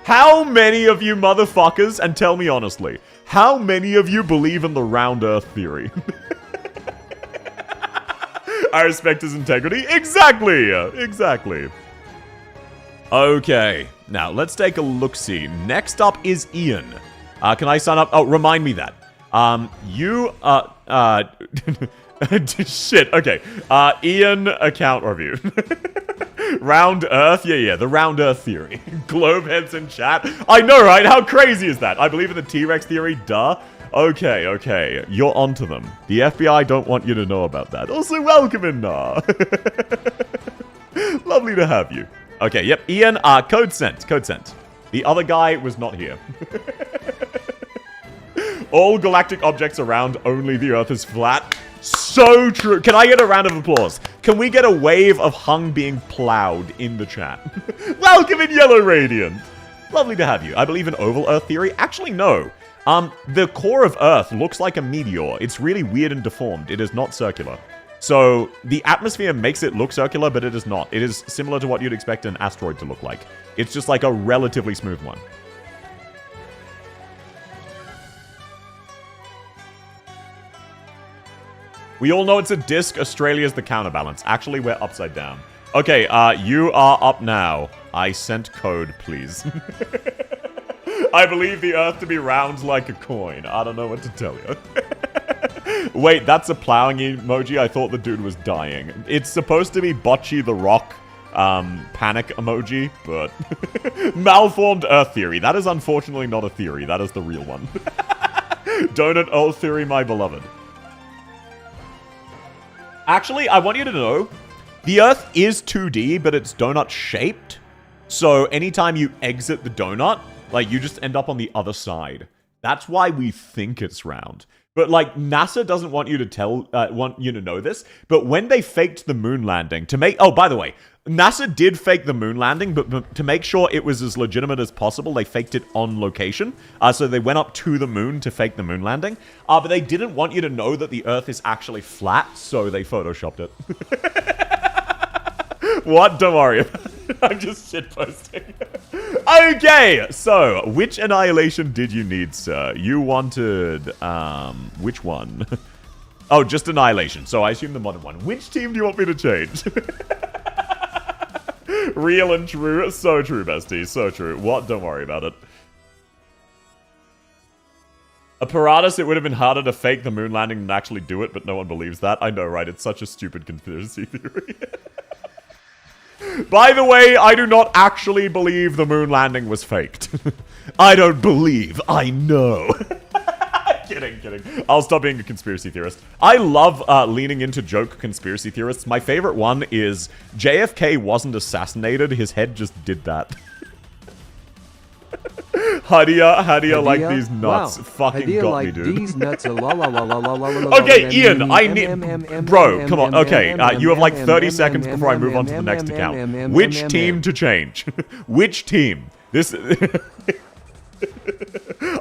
How many of you motherfuckers, and tell me honestly, how many of you believe in the round earth theory? I respect his integrity. Exactly! Exactly. Okay, now let's take a look-see. Next up is Ian. Can I sign up? Oh, remind me that. Shit, okay. Ian account review. Round Earth? Yeah, the Round Earth theory. Globe heads in chat. I know, right? How crazy is that? I believe in the T-Rex theory, duh. Okay. You're onto them. The FBI don't want you to know about that. Also, welcome in, nah. Lovely to have you. Okay, yep, Ian, code sent. The other guy was not here. All galactic objects around, only the Earth is flat. So true. Can I get a round of applause? Can we get a wave of Hung being plowed in the chat? Welcome in, Yellow Radiant. Lovely to have you. I believe in oval Earth theory. Actually, no. The core of Earth looks like a meteor. It's really weird and deformed. It is not circular. So, the atmosphere makes it look circular, but it is not. It is similar to what you'd expect an asteroid to look like. It's just like a relatively smooth one. We all know it's a disc. Australia's the counterbalance. Actually, we're upside down. Okay, you are up now. I sent code, please. I believe the Earth to be round like a coin. I don't know what to tell you. Wait, that's a plowing emoji? I thought the dude was dying. It's supposed to be Bocce the Rock panic emoji, but malformed Earth theory. That is unfortunately not a theory. That is the real one. Donut Earth theory, my beloved. Actually, I want you to know, the Earth is 2D, but it's donut shaped. So anytime you exit the donut, like, you just end up on the other side. That's why we think it's round. But, like, NASA doesn't want you to know this. But when they faked the moon landing to make... Oh, by the way, NASA did fake the moon landing, but to make sure it was as legitimate as possible, they faked it on location. So they went up to the moon to fake the moon landing. But they didn't want you to know that the Earth is actually flat, so they photoshopped it. What? Don't worry. I'm just shitposting. Okay, so which annihilation did you need, sir? You wanted, which one? Oh, just annihilation. So I assume the modern one. Which team do you want me to change? Real and true. So true, bestie. So true. What? Don't worry about it. Apparatus, it would have been harder to fake the moon landing than actually do it, but no one believes that. I know, right? It's such a stupid conspiracy theory. By the way, I do not actually believe the moon landing was faked. I don't believe. I know. Kidding. I'll stop being a conspiracy theorist. I love leaning into joke conspiracy theorists. My favorite one is JFK wasn't assassinated. His head just did that. How do you like these nuts? Wow. Fucking got me, dude. These nuts Okay, Ian, I need... Bro, come on. Okay, you have like 30 seconds before I move on to the next account. Which team to change? Which team? This...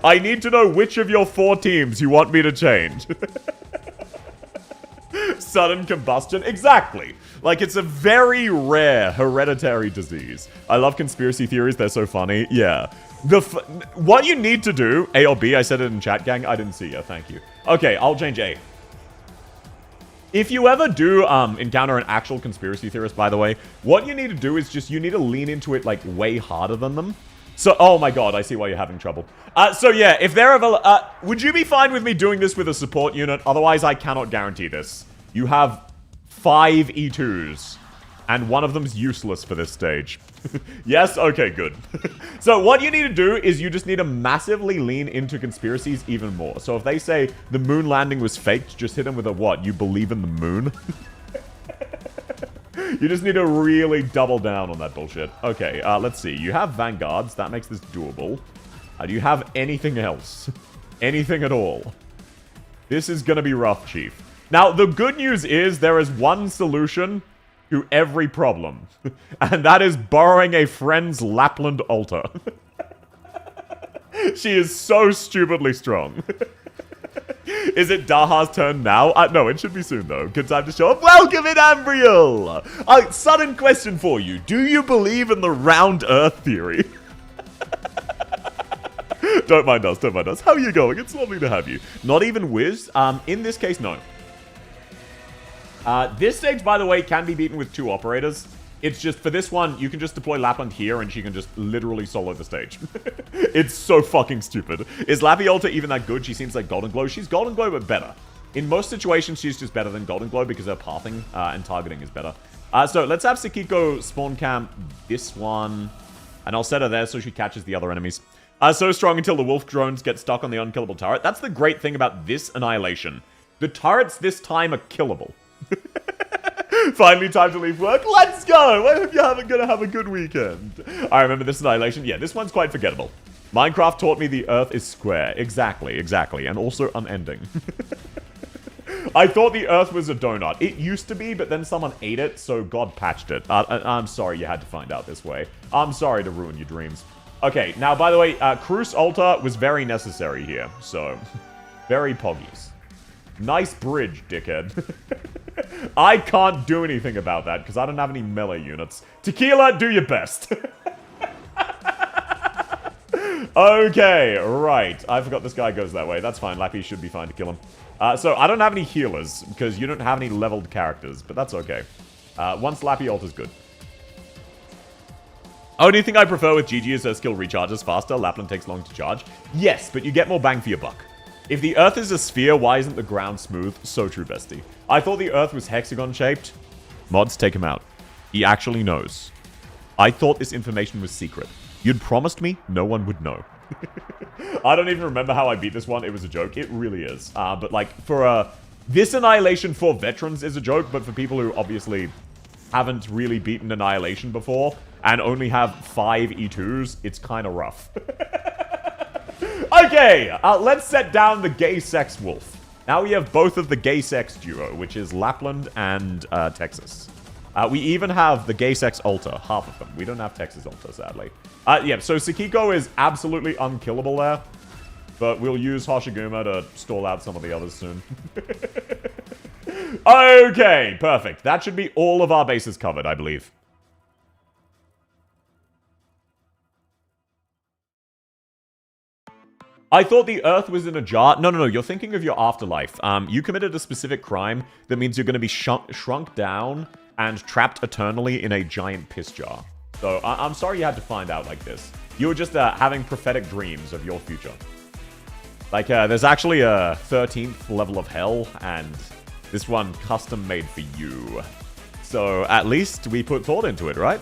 I need to know which of your 4 teams you want me to change. Sudden combustion? Exactly. Like, it's a very rare hereditary disease. I love conspiracy theories. They're so funny. Yeah. What you need to do... A or B, I said it in chat, gang. I didn't see you. Thank you. Okay, I'll change A. If you ever do encounter an actual conspiracy theorist, by the way, what you need to do is just... You need to lean into it, like, way harder than them. So, oh my god, I see why you're having trouble. So yeah, if they're ever... would you be fine with me doing this with a support unit? Otherwise, I cannot guarantee this. You have 5 E2s, and one of them's useless for this stage. Yes? Okay, good. So what you need to do is you just need to massively lean into conspiracies even more. So if they say the moon landing was faked, just hit them with a what? You believe in the moon? You just need to really double down on that bullshit. Okay, let's see. You have vanguards. That makes this doable. Do you have anything else? Anything at all? This is gonna be rough, Chief. Now, the good news is there is one solution to every problem. And that is borrowing a friend's Lapland altar. She is so stupidly strong. Is it Daha's turn now? No, it should be soon, though. Good time to show up. Welcome in, Ambriel! Sudden question for you. Do you believe in the round Earth theory? Don't mind us, don't mind us. How are you going? It's lovely to have you. Not even Wiz? In this case, no. This stage, by the way, can be beaten with 2 operators. It's just, for this one, you can just deploy Lapland here, and she can just literally solo the stage. It's so fucking stupid. Is Lappy Alta even that good? She seems like Golden Glow. She's Golden Glow, but better. In most situations, she's just better than Golden Glow because her pathing and targeting is better. So let's have Sakiko spawn camp this one, and I'll set her there so she catches the other enemies. So strong until the wolf drones get stuck on the unkillable turret. That's the great thing about this annihilation. The turrets this time are killable. Finally time to leave work. Let's go! I hope you're gonna have a good weekend. I remember this annihilation. Yeah, this one's quite forgettable. Minecraft taught me the Earth is square. Exactly. And also unending. I thought the Earth was a donut. It used to be, but then someone ate it, so God patched it. I'm sorry you had to find out this way. I'm sorry to ruin your dreams. Okay, now, by the way, Cruise Altar was very necessary here, so... Very poggies. Nice bridge, dickhead. I can't do anything about that, because I don't have any melee units. Tequila, do your best. Okay, right. I forgot this guy goes that way. That's fine. Lappy should be fine to kill him. So, I don't have any healers, because you don't have any leveled characters, but that's okay. Once Lappy alters good. Only thing I prefer with GG is her skill recharges faster. Lapland takes long to charge. Yes, but you get more bang for your buck. If the Earth is a sphere, why isn't the ground smooth? So true, bestie. I thought the Earth was hexagon-shaped. Mods, take him out. He actually knows. I thought this information was secret. You'd promised me no one would know. I don't even remember how I beat this one. It was a joke. It really is. But, like, for this Annihilation for veterans is a joke, but for people who obviously haven't really beaten Annihilation before and only have 5 E2s, it's kind of rough. Okay, let's set down the gay sex wolf. Now we have both of the gay sex duo, which is Lapland and Texas. We even have the gay sex altar, half of them. We don't have Texas altar, sadly. Yeah, so Sakiko is absolutely unkillable there. But we'll use Hoshiguma to stall out some of the others soon. Okay, perfect. That should be all of our bases covered, I believe. I thought the Earth was in a jar. No, you're thinking of your afterlife. You committed a specific crime that means you're going to be shrunk down and trapped eternally in a giant piss jar. So, I'm sorry you had to find out like this. You were just having prophetic dreams of your future. Like, there's actually a 13th level of hell, and this one custom made for you. So, at least we put thought into it, right?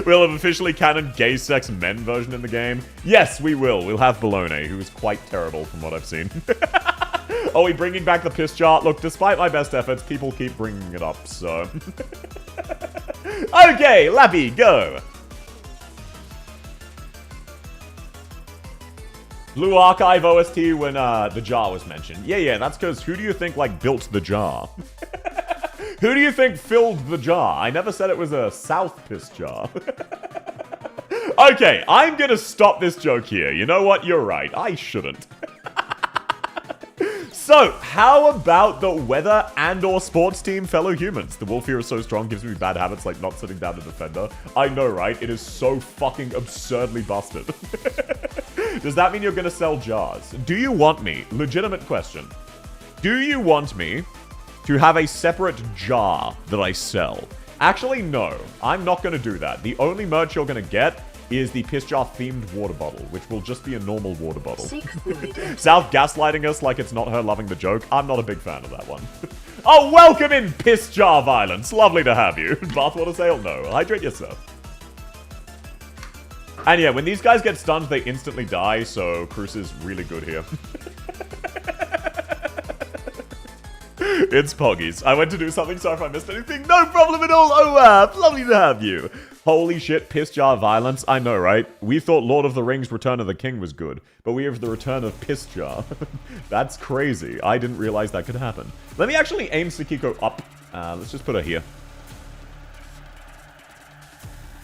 We'll have officially canon gay sex men version in the game. Yes, we will. We'll have Bologna, who is quite terrible from what I've seen. Are we bringing back the piss jar? Look, despite my best efforts, people keep bringing it up, so... Okay, Lappy, go! Blue Archive OST when the jar was mentioned. Yeah, that's because who do you think, like, built the jar? Who do you think filled the jar? I never said it was a South piss jar. Okay, I'm gonna stop this joke here. You know what? You're right. I shouldn't. So, how about the weather and/or sports team, fellow humans? The wolf here is so strong, gives me bad habits like not sitting down to defender. I know, right? It is so fucking absurdly busted. Does that mean you're gonna sell jars? Do you want me? Legitimate question. Do you want me to have a separate jar that I sell? Actually, no. I'm not gonna do that. The only merch you're gonna get is the piss jar themed water bottle, which will just be a normal water bottle. South gaslighting us like it's not her loving the joke. I'm not a big fan of that one. Oh, welcome in piss jar violence. Lovely to have you. Bathwater sale? No. Hydrate yourself. And yeah, when these guys get stunned, they instantly die, so Cruz is really good here. It's Poggies. I went to do something, sorry if I missed anything. No problem at all, OAP. Lovely to have you. Holy shit, piss jar violence. I know, right? We thought Lord of the Rings Return of the King was good, but we have the return of piss jar. That's crazy. I didn't realize that could happen. Let me actually aim Sakiko up. Let's just put her here.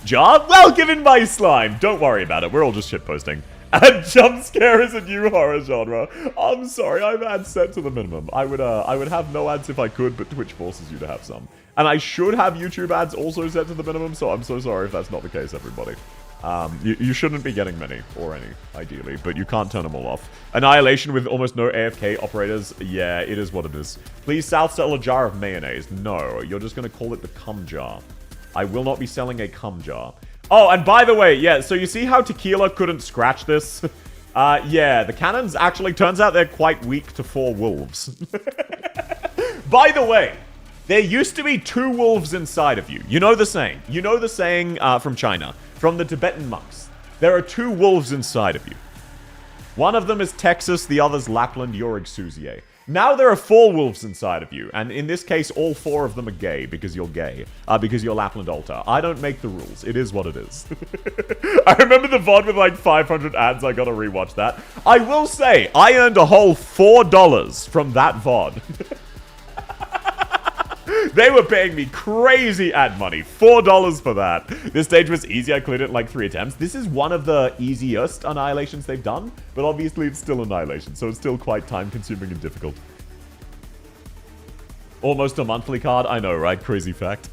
Jar? Well given by slime. Don't worry about it. We're all just shitposting. A jump scare is a new horror genre. I'm sorry, I have ads set to the minimum. I would have no ads if I could, but Twitch forces you to have some. And I should have YouTube ads also set to the minimum, so I'm so sorry if that's not the case, everybody. You shouldn't be getting many, or any, ideally, but you can't turn them all off. Annihilation with almost no AFK operators. Yeah, it is what it is. Please South sell a jar of mayonnaise. No, you're just going to call it the cum jar. I will not be selling a cum jar. Oh, and by the way, yeah, so you see how Tequila couldn't scratch this? Yeah, the cannons actually, turns out they're quite weak to 4 wolves. By the way, there used to be 2 wolves inside of you. You know the saying. You know the saying from China, from the Tibetan monks. There are 2 wolves inside of you. One of them is Texas, the other's Lapland, Yorig Suzie. Now there are 4 wolves inside of you, and in this case, all 4 of them are gay, because you're gay. Because you're Lapland Altar. I don't make the rules. It is what it is. I remember the VOD with like 500 ads. I gotta rewatch that. I will say, I earned a whole $4 from that VOD. They were paying me crazy ad money. $4 for that. This stage was easy. I cleared it in like 3 attempts. This is one of the easiest Annihilations they've done, but obviously it's still Annihilation, so it's still quite time-consuming and difficult. Almost a monthly card. I know, right? Crazy fact.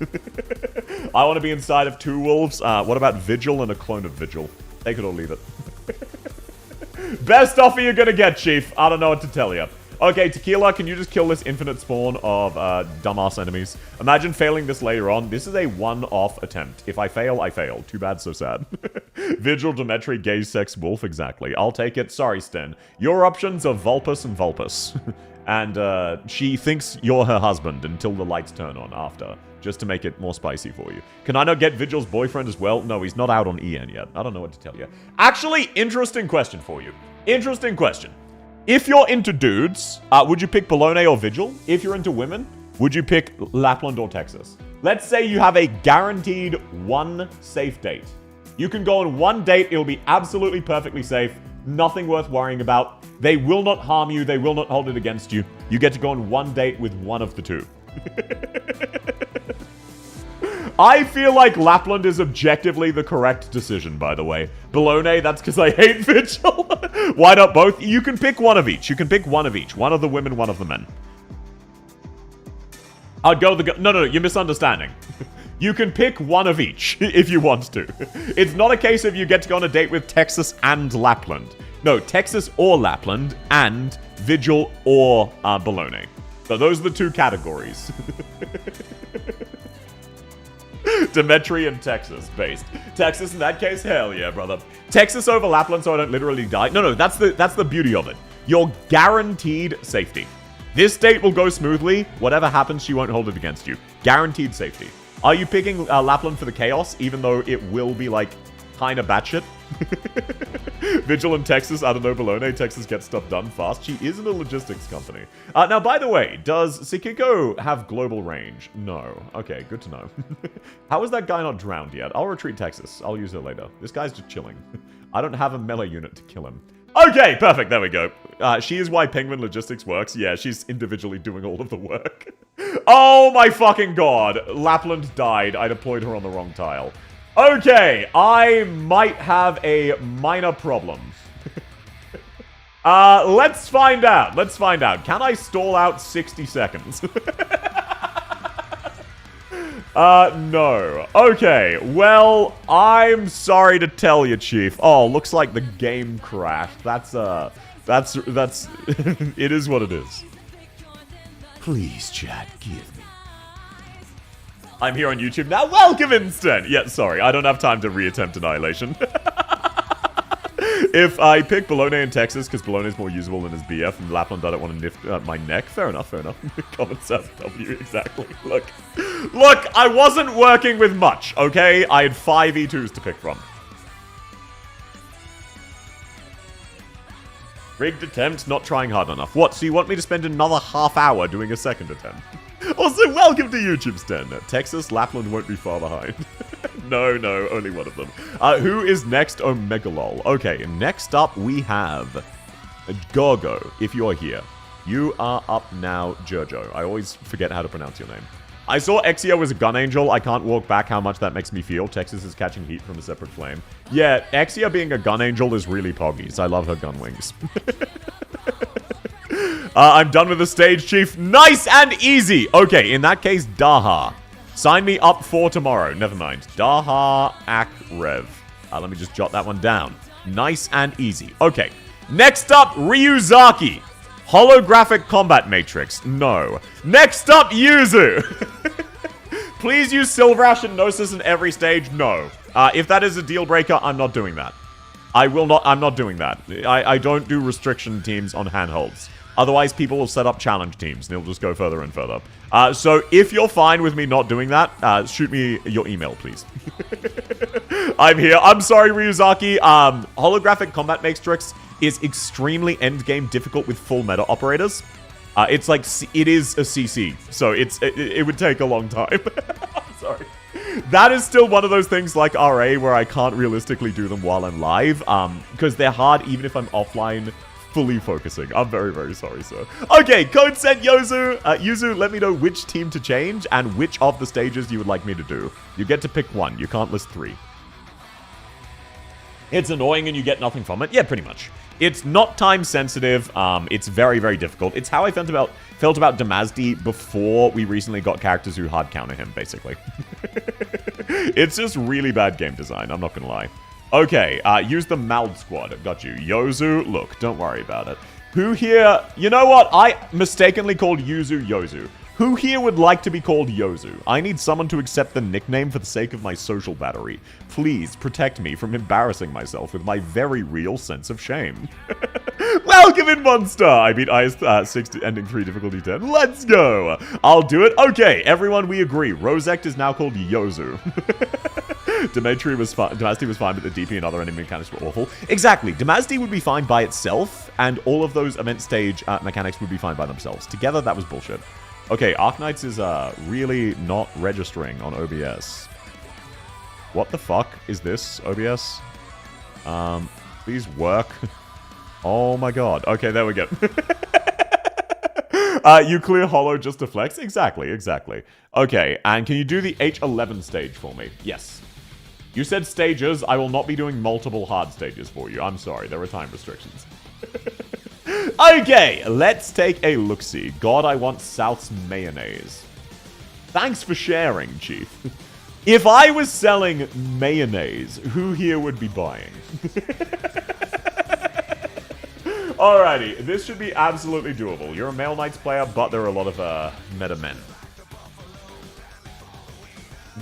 I want to be inside of 2 wolves. What about Vigil and a clone of Vigil? Take it or leave it. Best offer you're gonna get, Chief. I don't know what to tell you. Okay, Tequila, can you just kill this infinite spawn of dumbass enemies? Imagine failing this later on. This is a one-off attempt. If I fail, I fail. Too bad, so sad. Vigil, Demetri, Gay, Sex, Wolf, exactly. I'll take it. Sorry, Sten. Your options are Vulpus and Vulpus. And she thinks you're her husband until the lights turn on after, just to make it more spicy for you. Can I not get Vigil's boyfriend as well? No, he's not out on EN yet. I don't know what to tell you. Actually, interesting question for you. Interesting question. If you're into dudes, would you pick Bologna or Vigil? If you're into women, would you pick Lapland or Texas? Let's say you have a guaranteed one safe date. You can go on one date, it'll be absolutely perfectly safe, nothing worth worrying about. They will not harm you, they will not hold it against you. You get to go on one date with one of the two. I feel like Lapland is objectively the correct decision, by the way. Bologna, that's because I hate Vigil. Why not both? You can pick one of each. You can pick one of each. One of the women, one of the men. I'd go the... No, you're misunderstanding. You can pick one of each if you want to. It's not a case of you get to go on a date with Texas and Lapland. No, Texas or Lapland and Vigil or Bologna. So those are the two categories. Demetri and Texas based. Texas in that case, hell yeah, brother. Texas over Lapland so I don't literally die. No, that's the beauty of it. You're guaranteed safety. This date will go smoothly. Whatever happens, she won't hold it against you. Guaranteed safety. Are you picking Lapland for the chaos, even though it will be, like, kind of batshit? Vigil in Texas, I don't know, Bologna. Texas gets stuff done fast. She is in a logistics company. Now, by the way, does Sekiko have global range? No. Okay, good to know. How is that guy not drowned yet? I'll retreat Texas. I'll use her later. This guy's just chilling. I don't have a melee unit to kill him. Okay, perfect. There we go. She is why Penguin Logistics works. Yeah, she's individually doing all of the work. Oh my fucking god. Lapland died. I deployed her on the wrong tile. Okay, I might have a minor problem. Let's find out. Let's find out. Can I stall out 60 seconds? No. Okay, well, I'm sorry to tell you, Chief. Oh, looks like the game crashed. That's, it is what it is. Please, chat, give me. I'm here on YouTube now. Welcome, Instant! Yeah, sorry, I don't have time to reattempt Annihilation. If I pick Bologna in Texas, because Bologna is more usable than his BF, and Lapland, I don't want to niff my neck. Fair enough, fair enough. Common sense, W, exactly. Look, I wasn't working with much, okay? I had 5 E2s to pick from. Rigged attempt, not trying hard enough. What, so you want me to spend another half hour doing a second attempt? Also, welcome to YouTube, Sten. Texas, Lapland won't be far behind. No, only one of them. Who is next? Omegalol. Okay, next up we have Gogo, if you're here. You are up now, Jojo. I always forget how to pronounce your name. I saw Exia was a gun angel. I can't walk back how much that makes me feel. Texas is catching heat from a separate flame. Yeah, Exia being a gun angel is really poggies. I love her gun wings. I'm done with the stage, Chief. Nice and easy. Okay, in that case, Daha. Sign me up for tomorrow. Never mind. Daha Akrev. Let me just jot that one down. Nice and easy. Okay. Next up, Ryuzaki. Holographic Combat Matrix. No. Next up, Yuzu. Please use Silver Ash and Gnosis in every stage. No. If that is a deal breaker, I'm not doing that. I'm not doing that. I don't do restriction teams on handholds. Otherwise, people will set up challenge teams, and it'll just go further and further. So if you're fine with me not doing that, shoot me your email, please. I'm here. I'm sorry, Ryuzaki. Holographic Combat Matrix is extremely endgame difficult with full meta operators. It's like, it is a CC, so it would take a long time. I'm sorry. That is still one of those things like RA where I can't realistically do them while I'm live, because they're hard even if I'm offline fully focusing. I'm very, very sorry, sir. Okay, code sent Yuzu. Yuzu, let me know which team to change and which of the stages you would like me to do. You get to pick one. You can't list 3. It's annoying and you get nothing from it. Yeah, pretty much. It's not time sensitive. It's very, very difficult. It's how I felt about Damazdi before we recently got characters who hard counter him, basically. It's just really bad game design. I'm not gonna lie. Okay, use the Mald Squad. Got you. Yozu, look, don't worry about it. Who here... You know what? I mistakenly called Yuzu Yozu. Who here would like to be called Yozu? I need someone to accept the nickname for the sake of my social battery. Please protect me from embarrassing myself with my very real sense of shame. Welcome in, Monster! I beat IS-6 ending 3 difficulty 10. Let's go! I'll do it. Okay, everyone, we agree. Rosect is now called Yozu. Demetri was fine. Damasty was fine, but the DP and other enemy mechanics were awful. Exactly. Damasty would be fine by itself, and all of those event stage mechanics would be fine by themselves. Together, that was bullshit. Okay, Arknights is really not registering on OBS. What the fuck is this, OBS? Please work. Oh my god. Okay, there we go. You clear Hollow just to flex? Exactly, exactly. Okay, and can you do the H11 stage for me? Yes. You said stages. I will not be doing multiple hard stages for you. I'm sorry, there are time restrictions. Okay, let's take a look-see. God, I want South's mayonnaise. Thanks for sharing, Chief. If I was selling mayonnaise, who here would be buying? Alrighty, this should be absolutely doable. You're a Male Knights player, but there are a lot of meta men.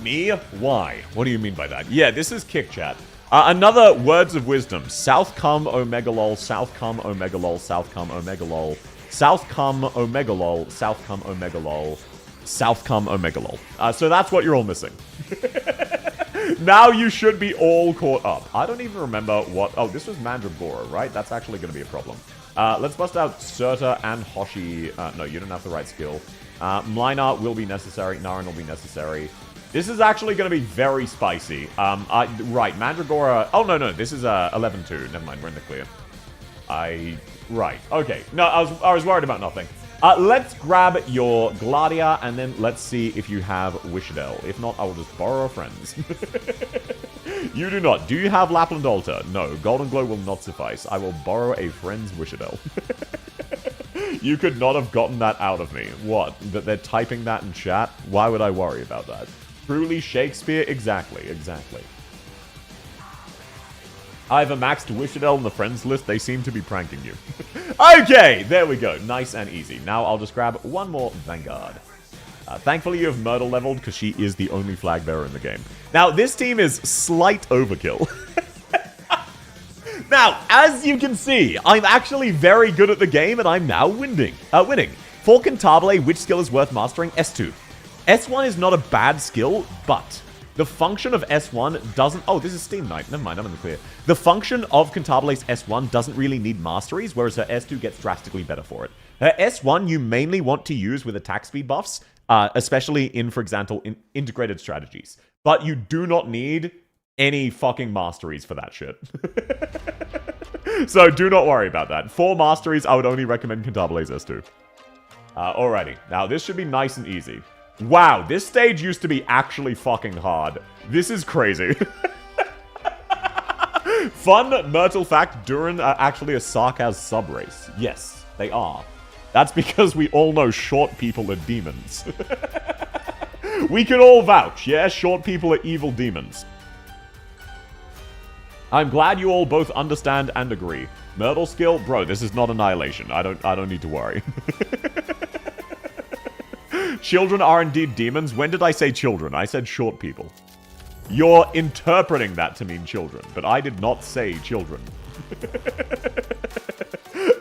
Me? Why? What do you mean by that? Yeah, this is Kick Chat. Another words of wisdom. South come Omega lol, South come Omega lol, South come Omega lol, South come Omega lol, South come Omega lol, South come Omega lol. So that's what you're all missing. Now you should be all caught up. I don't even remember what... Oh, this was Mandragora, right? That's actually going to be a problem. Let's bust out Surta and Hoshi. No, you don't have the right skill. Mlinar will be necessary. Naren will be necessary. This is actually going to be very spicy. Right, Mandragora... Oh, no, this is 11-2. Never mind, we're in the clear. Right, okay. No, I was worried about nothing. Let's grab your Gladia, and then let's see if you have Wishadel. If not, I will just borrow a friend's. You do not. Do you have Lapland Altar? No, Golden Glow will not suffice. I will borrow a friend's Wishadel. You could not have gotten that out of me. What? That they're typing that in chat? Why would I worry about that? Truly Shakespeare? Exactly, exactly. I have a maxed Wishadel on the friends list. They seem to be pranking you. Okay, there we go. Nice and easy. Now I'll just grab one more Vanguard. Thankfully, you have Myrtle leveled because she is the only flag bearer in the game. Now, this team is slight overkill. Now, as you can see, I'm actually very good at the game, and I'm now winning. For Cantabile, which skill is worth mastering? S2. S1 is not a bad skill, but... the function of S1 doesn't... Oh, this is Steam Knight. Never mind, I'm in the clear. The function of Cantabile's S1 doesn't really need masteries, whereas her S2 gets drastically better for it. Her S1 you mainly want to use with attack speed buffs, especially in, for example, in integrated strategies. But you do not need any fucking masteries for that shit. So do not worry about that. For masteries, I would only recommend Cantabile's S2. Alrighty. Now, this should be nice and easy. Wow, this stage used to be actually fucking hard. This is crazy. Fun Myrtle fact, Durin are actually a Sarkaz subrace. Yes, they are. That's because we all know short people are demons. We can all vouch, yeah? Short people are evil demons. I'm glad you all both understand and agree. Myrtle skill? Bro, this is not Annihilation. I don't need to worry. Children are indeed demons. When did I say children? I said short people. You're interpreting that to mean children, but I did not say children.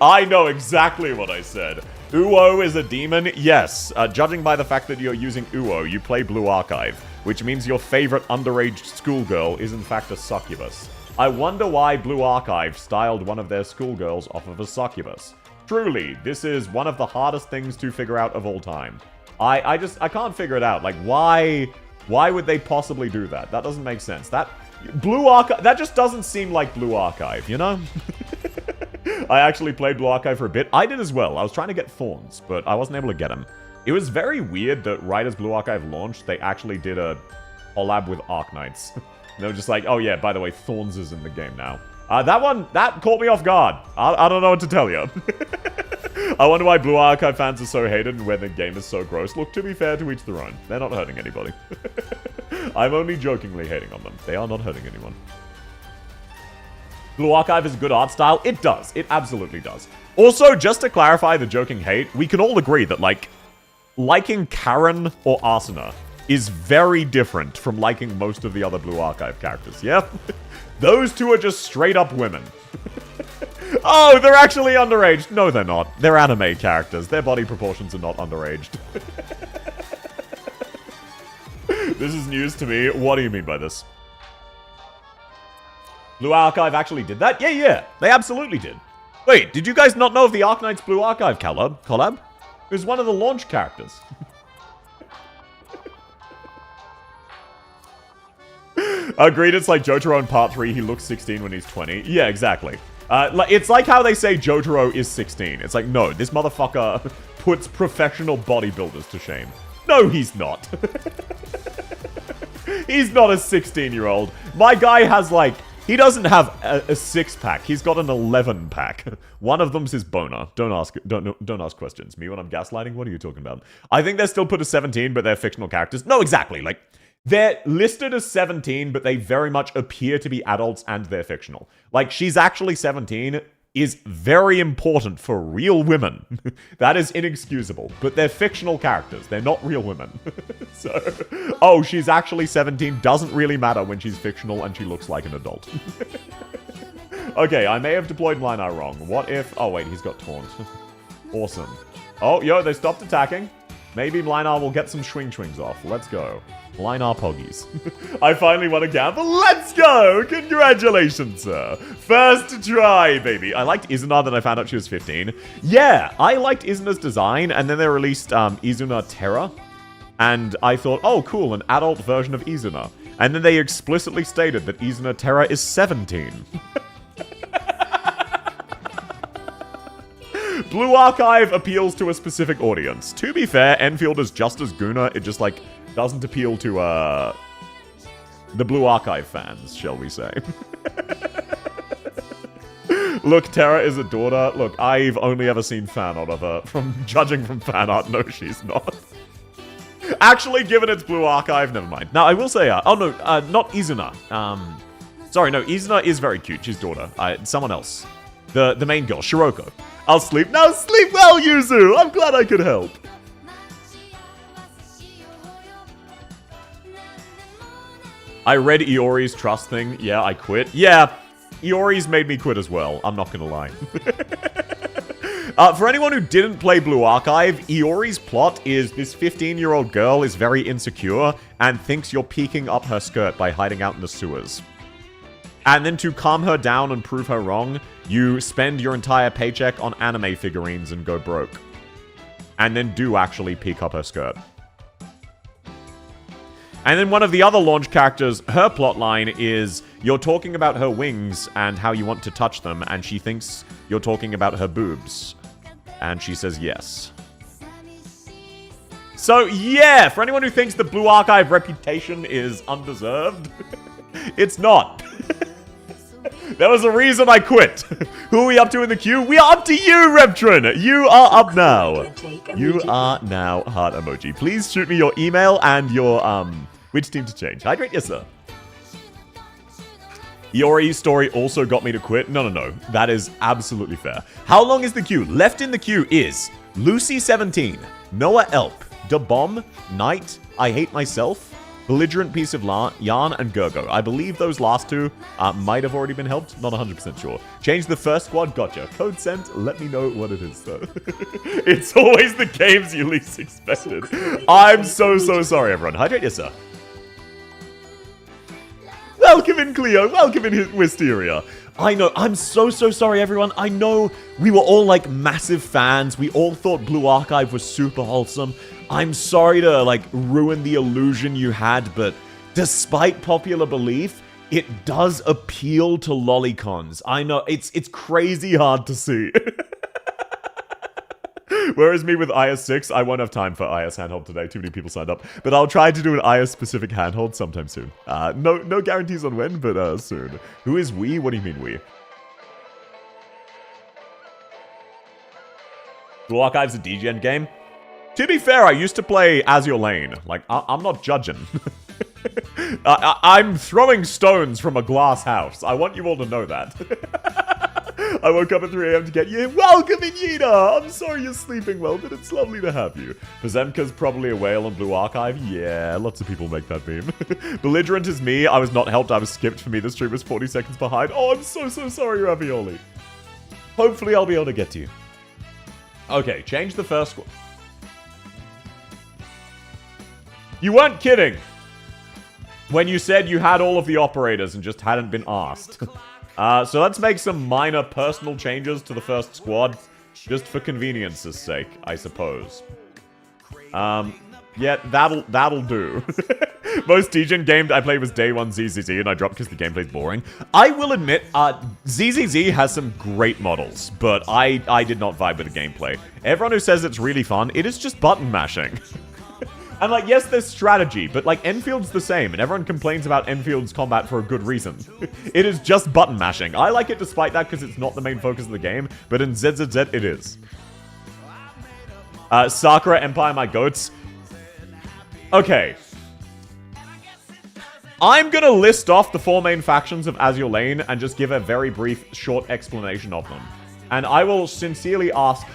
I know exactly what I said. Uo is a demon? Yes. Judging by the fact that you're using Uo, you play Blue Archive, which means your favorite underage schoolgirl is in fact a succubus. I wonder why Blue Archive styled one of their schoolgirls off of a succubus. Truly, this is one of the hardest things to figure out of all time. I can't figure it out. Like, why would they possibly do that? That doesn't make sense. That just doesn't seem like Blue Archive, you know? I actually played Blue Archive for a bit. I did as well. I was trying to get Thorns, but I wasn't able to get them. It was very weird that right as Blue Archive launched, they actually did a collab with Arknights. They were just like, oh yeah, by the way, Thorns is in the game now. That caught me off guard. I don't know what to tell you. I wonder why Blue Archive fans are so hated and when the game is so gross. Look, to be fair, to each their own. They're not hurting anybody. I'm only jokingly hating on them. They are not hurting anyone. Blue Archive is a good art style. It does. It absolutely does. Also, just to clarify the joking hate, we can all agree that, like, liking Karen or Arsena is very different from liking most of the other Blue Archive characters, yeah? Those two are just straight up women. Oh, they're actually underaged. No, they're not. They're anime characters. Their body proportions are not underaged. This is news to me. What do you mean by this? Blue Archive actually did that? Yeah. They absolutely did. Wait, did you guys not know of the Arknights Blue Archive collab? It was one of the launch characters. Agreed, it's like Jotaro in Part 3, he looks 16 when he's 20. Yeah, exactly. It's like how they say Jotaro is 16. It's like, no, this motherfucker puts professional bodybuilders to shame. No, he's not. He's not a 16-year-old. My guy has, like, he doesn't have a six-pack. He's got an 11-pack. One of them's his boner. Don't ask questions. Me when I'm gaslighting? What are you talking about? I think they're still put as 17, but they're fictional characters. No, exactly. Like, they're listed as 17, but they very much appear to be adults and they're fictional. Like, she's actually 17 is very important for real women. That is inexcusable. But they're fictional characters. They're not real women. So, oh, she's actually 17 doesn't really matter when she's fictional and she looks like an adult. Okay, I may have deployed Linar wrong. What if... Oh, wait, he's got taunt. Awesome. Oh, yo, they stopped attacking. Maybe Linar will get some swings off. Let's go. Linar Poggies. I finally won a gamble. Let's go! Congratulations, sir. First try, baby. I liked Izuna, then I found out she was 15. Yeah, I liked Izuna's design, and then they released Izuna Terra. And I thought, oh, cool, an adult version of Izuna. And then they explicitly stated that Izuna Terra is 17. Blue Archive appeals to a specific audience. To be fair, Enfield is just as Guna. It just, like, doesn't appeal to, the Blue Archive fans, shall we say. Look, Terra is a daughter. Look, I've only ever seen fan art of her. From judging from fan art, no, she's not. Actually, given it's Blue Archive, never mind. Now, I will say, not Izuna. Sorry, no, Izuna is very cute. She's daughter. Someone else. The main girl, Shiroko. I'll sleep. Now sleep well, Yuzu! I'm glad I could help. I read Iori's trust thing. Yeah, I quit. Yeah, Iori's made me quit as well. I'm not gonna lie. For anyone who didn't play Blue Archive, Iori's plot is this 15-year-old girl is very insecure and thinks you're peeking up her skirt by hiding out in the sewers. And then to calm her down and prove her wrong, you spend your entire paycheck on anime figurines and go broke. And then do actually peek up her skirt. And then one of the other launch characters, her plotline is you're talking about her wings and how you want to touch them, and she thinks you're talking about her boobs. And she says yes. So yeah, for anyone who thinks the Blue Archive reputation is undeserved, it's not. There was a reason I quit. Who are we up to in the queue? We are up to you, Reptrin. You are up now. You are now heart emoji. Please shoot me your email and your, which team to change. Hydrate, yes, sir. Iori's story also got me to quit. No. That is absolutely fair. How long is the queue? Left in the queue is Lucy17, Noah Elp, Da Bomb, Knight, I Hate Myself, Belligerent Piece of Yarn, and Gurgo. I believe those last two might have already been helped. Not 100% sure. Change the first squad. Gotcha. Code sent. Let me know what it is, though. It's always the games you least expected. I'm so sorry, everyone. Hydrate, yes, sir. Welcome in, Cleo. Welcome in, Wisteria. I know. I'm so sorry, everyone. I know we were all, like, massive fans. We all thought Blue Archive was super wholesome. I'm sorry to, like, ruin the illusion you had, but despite popular belief, it does appeal to lolicons. I know, it's crazy hard to see. Whereas me with IS-6, I won't have time for IS handhold today. Too many people signed up. But I'll try to do an IS-specific handhold sometime soon. No guarantees on when, but soon. Who is we? What do you mean we? Blue Archive's a DGen game? To be fair, I used to play as your lane. Like, I'm not judging. I'm throwing stones from a glass house. I want you all to know that. I woke up at 3 a.m. to get you. Welcome, Inyita! I'm sorry you're sleeping well, but it's lovely to have you. Pozemka's probably a whale on Blue Archive. Yeah, lots of people make that meme. Belligerent is me. I was not helped. I was skipped. For me, the stream was 40 seconds behind. Oh, I'm so sorry, Ravioli. Hopefully, I'll be able to get to you. Okay, change the first squad. You weren't kidding when you said you had all of the operators and just hadn't been asked. So let's make some minor personal changes to the first squad, just for convenience's sake, I suppose. Yeah, that'll do. Most Degen game I played was Day 1 ZZZ, and I dropped because the gameplay's boring. I will admit, ZZZ has some great models, but I did not vibe with the gameplay. Everyone who says it's really fun, it is just button mashing. And, like, yes, there's strategy, but, like, Enfield's the same, and everyone complains about Enfield's combat for a good reason. It is just button mashing. I like it despite that because it's not the main focus of the game, but in ZZZ it is. Sakura, Empire, my goats. Okay. I'm gonna list off the 4 main factions of Azure Lane and just give a very brief, short explanation of them. And I will sincerely ask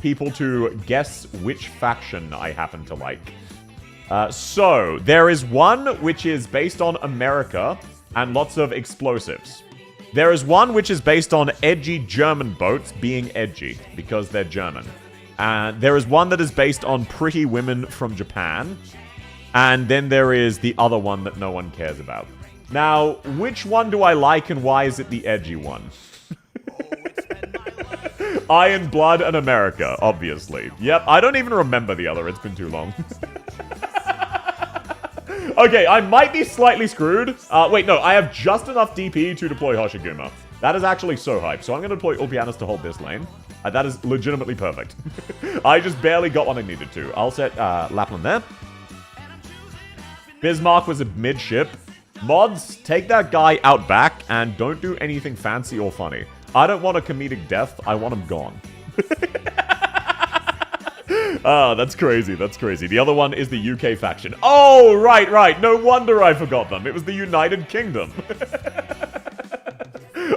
people to guess which faction I happen to like. So, there is one which is based on America and lots of explosives. There is one which is based on edgy German boats being edgy because they're German. And there is one that is based on pretty women from Japan. And then there is the other one that no one cares about. Now, which one do I like and why is it the edgy one? Iron Blood and America, obviously. Yep, I don't even remember the other, it's been too long. Okay, I might be slightly screwed. Wait, no, I have just enough DP to deploy Hoshiguma. That is actually so hype. So I'm going to deploy Ulpianus to hold this lane. That is legitimately perfect. I just barely got what I needed to. I'll set Lapland there. Bismarck was a midship. Mods, take that guy out back and don't do anything fancy or funny. I don't want a comedic death. I want him gone. Oh, that's crazy. That's crazy. The other one is the UK faction. Oh, right. No wonder I forgot them. It was the United Kingdom.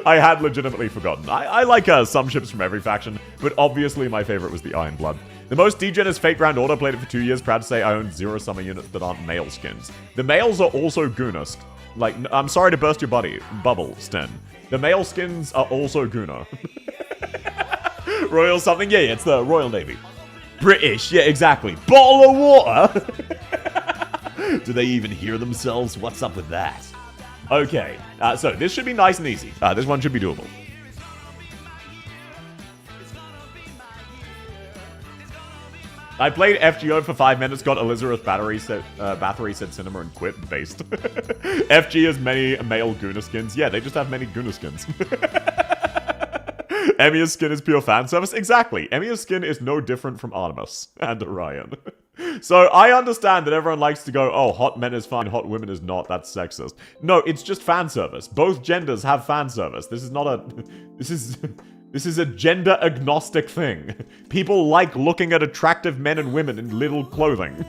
I had legitimately forgotten. I like some ships from every faction, but obviously my favorite was the Iron Blood. The most degen is Fate Grand Order. Played it for 2 years. Proud to say I own 0 summer units that aren't male skins. The males are also Goonist. Like, I'm sorry to burst your bubble, Sten. The male skins are also Gooner. Royal something? Yeah, it's the Royal Navy. British, yeah, exactly. Bottle of water? Do they even hear themselves? What's up with that? Okay, so this should be nice and easy. This one should be doable. I played FGO for 5 minutes, got Elizabeth Bathory, said cinema and quit, based. FG has many male Gooner skins. Yeah, they just have many Gooner skins. Emiya's skin is pure fan service. Exactly. Emiya's skin is no different from Artemis and Orion. So I understand that everyone likes to go, oh, hot men is fine, hot women is not. That's sexist. No, it's just fan service. Both genders have fan service. This is not a... This is a gender agnostic thing. People like looking at attractive men and women in little clothing.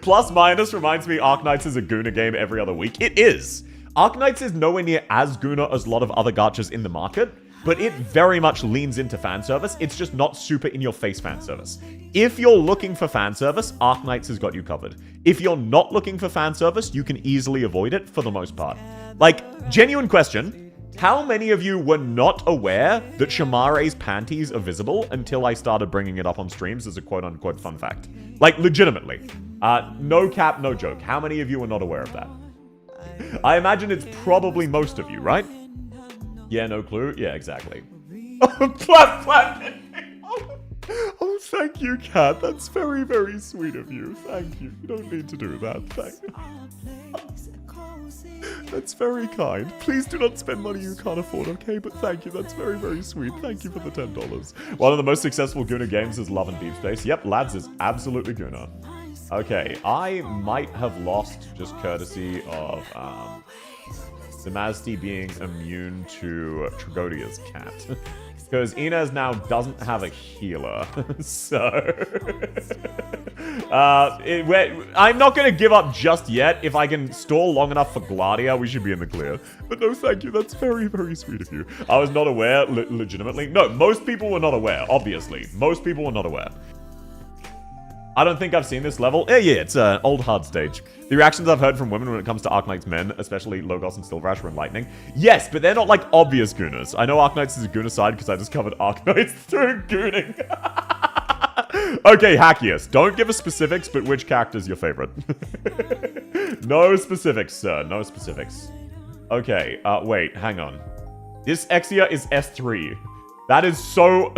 Plus minus reminds me Arknights is a Gooner game every other week. It is. Arknights is nowhere near as Gooner as a lot of other gachas in the market, but it very much leans into fan service. It's just not super in-your-face fan service. If you're looking for fan service, Arknights has got you covered. If you're not looking for fan service, you can easily avoid it for the most part. Like, genuine question. How many of you were not aware that Shamare's panties are visible until I started bringing it up on streams as a quote-unquote fun fact? Like, legitimately. No cap, no joke. How many of you were not aware of that? I imagine it's probably most of you, right? Yeah, no clue? Yeah, exactly. Oh, thank you, Kat. That's very, very sweet of you. Thank you. You don't need to do that. Thank you. That's very kind. Please do not spend money you can't afford, okay? But thank you. That's very, very sweet. Thank you for the $10. One of the most successful Gooner games is Love and Deep Space. Yep, Lads is absolutely Gooner. Okay, I might have lost just courtesy of, Damasti being immune to Trigodia's cat. Because Inez now doesn't have a healer. So... I'm not going to give up just yet. If I can stall long enough for Gladia, we should be in the clear. But no, thank you. That's very, very sweet of you. I was not aware, legitimately. No, most people were not aware, obviously. Most people were not aware. I don't think I've seen this level. Yeah, it's an old hard stage. The reactions I've heard from women when it comes to Arknight's men, especially Logos and Silverash, were enlightening. Yes, but they're not like obvious gooners. I know Arknights is a gooner side because I discovered Arknights through gooning. Okay, Hackius, don't give us specifics, but which character's your favorite? No specifics, sir. No specifics. Okay, wait, hang on. This Exia is S3. That is so...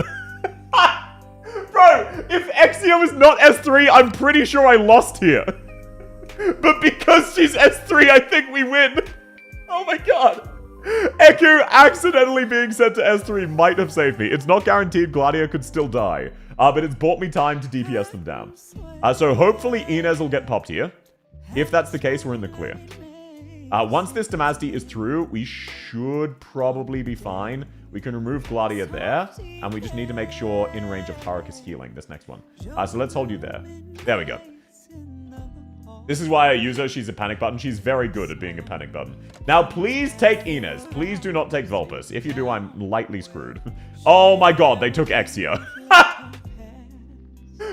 Bro, if Exia was not S3, I'm pretty sure I lost here. But because she's S3, I think we win. Oh my god. Eku accidentally being sent to S3 might have saved me. It's not guaranteed Gladia could still die. But it's bought me time to DPS them down. So hopefully Inez will get popped here. If that's the case, we're in the clear. Once this Damasti is through, we should probably be fine. We can remove Gladia there, and we just need to make sure in range of Haruka is healing, this next one. So let's hold you there. There we go. This is why I use her. She's a panic button. She's very good at being a panic button. Now, please take Inez. Please do not take Vulpus. If you do, I'm lightly screwed. Oh my god, they took Exia.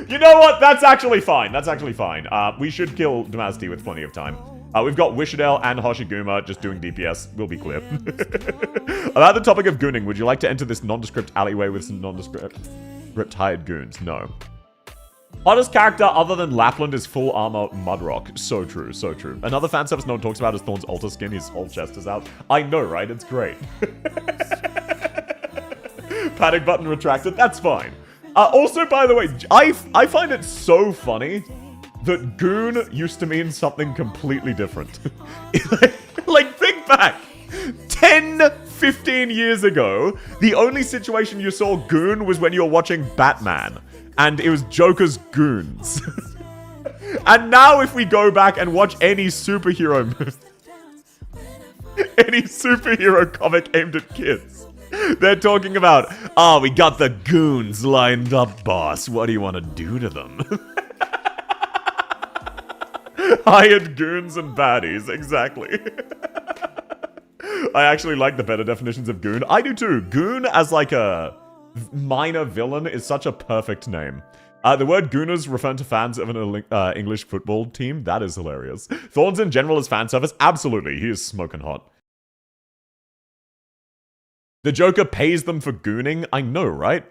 You know what? That's actually fine. That's actually fine. We should kill Damasti with plenty of time. We've got Wishadel and Hoshiguma just doing DPS. We'll be clear. About the topic of gooning, would you like to enter this nondescript alleyway with some nondescript hired goons? No. Hottest character other than Lapland is full armor Mudrock. So true, so true. Another fan service no one talks about is Thorn's altar skin. His whole chest is out. I know, right? It's great. Panic button retracted. That's fine. Also, by the way, I find it so funny that goon used to mean something completely different. Like, think back. 10, 15 years ago, the only situation you saw goon was when you were watching Batman. And it was Joker's goons. And now if we go back and watch any superhero movie, any superhero comic aimed at kids, they're talking about, we got the goons lined up, boss. What do you want to do to them? Hired goons and baddies, exactly. I actually like the better definitions of goon. I do too. Goon as like a minor villain is such a perfect name. The word gooners referring to fans of an English football team, that is hilarious. Thorns in general as fan service, absolutely. He is smoking hot. The Joker pays them for gooning? I know, right?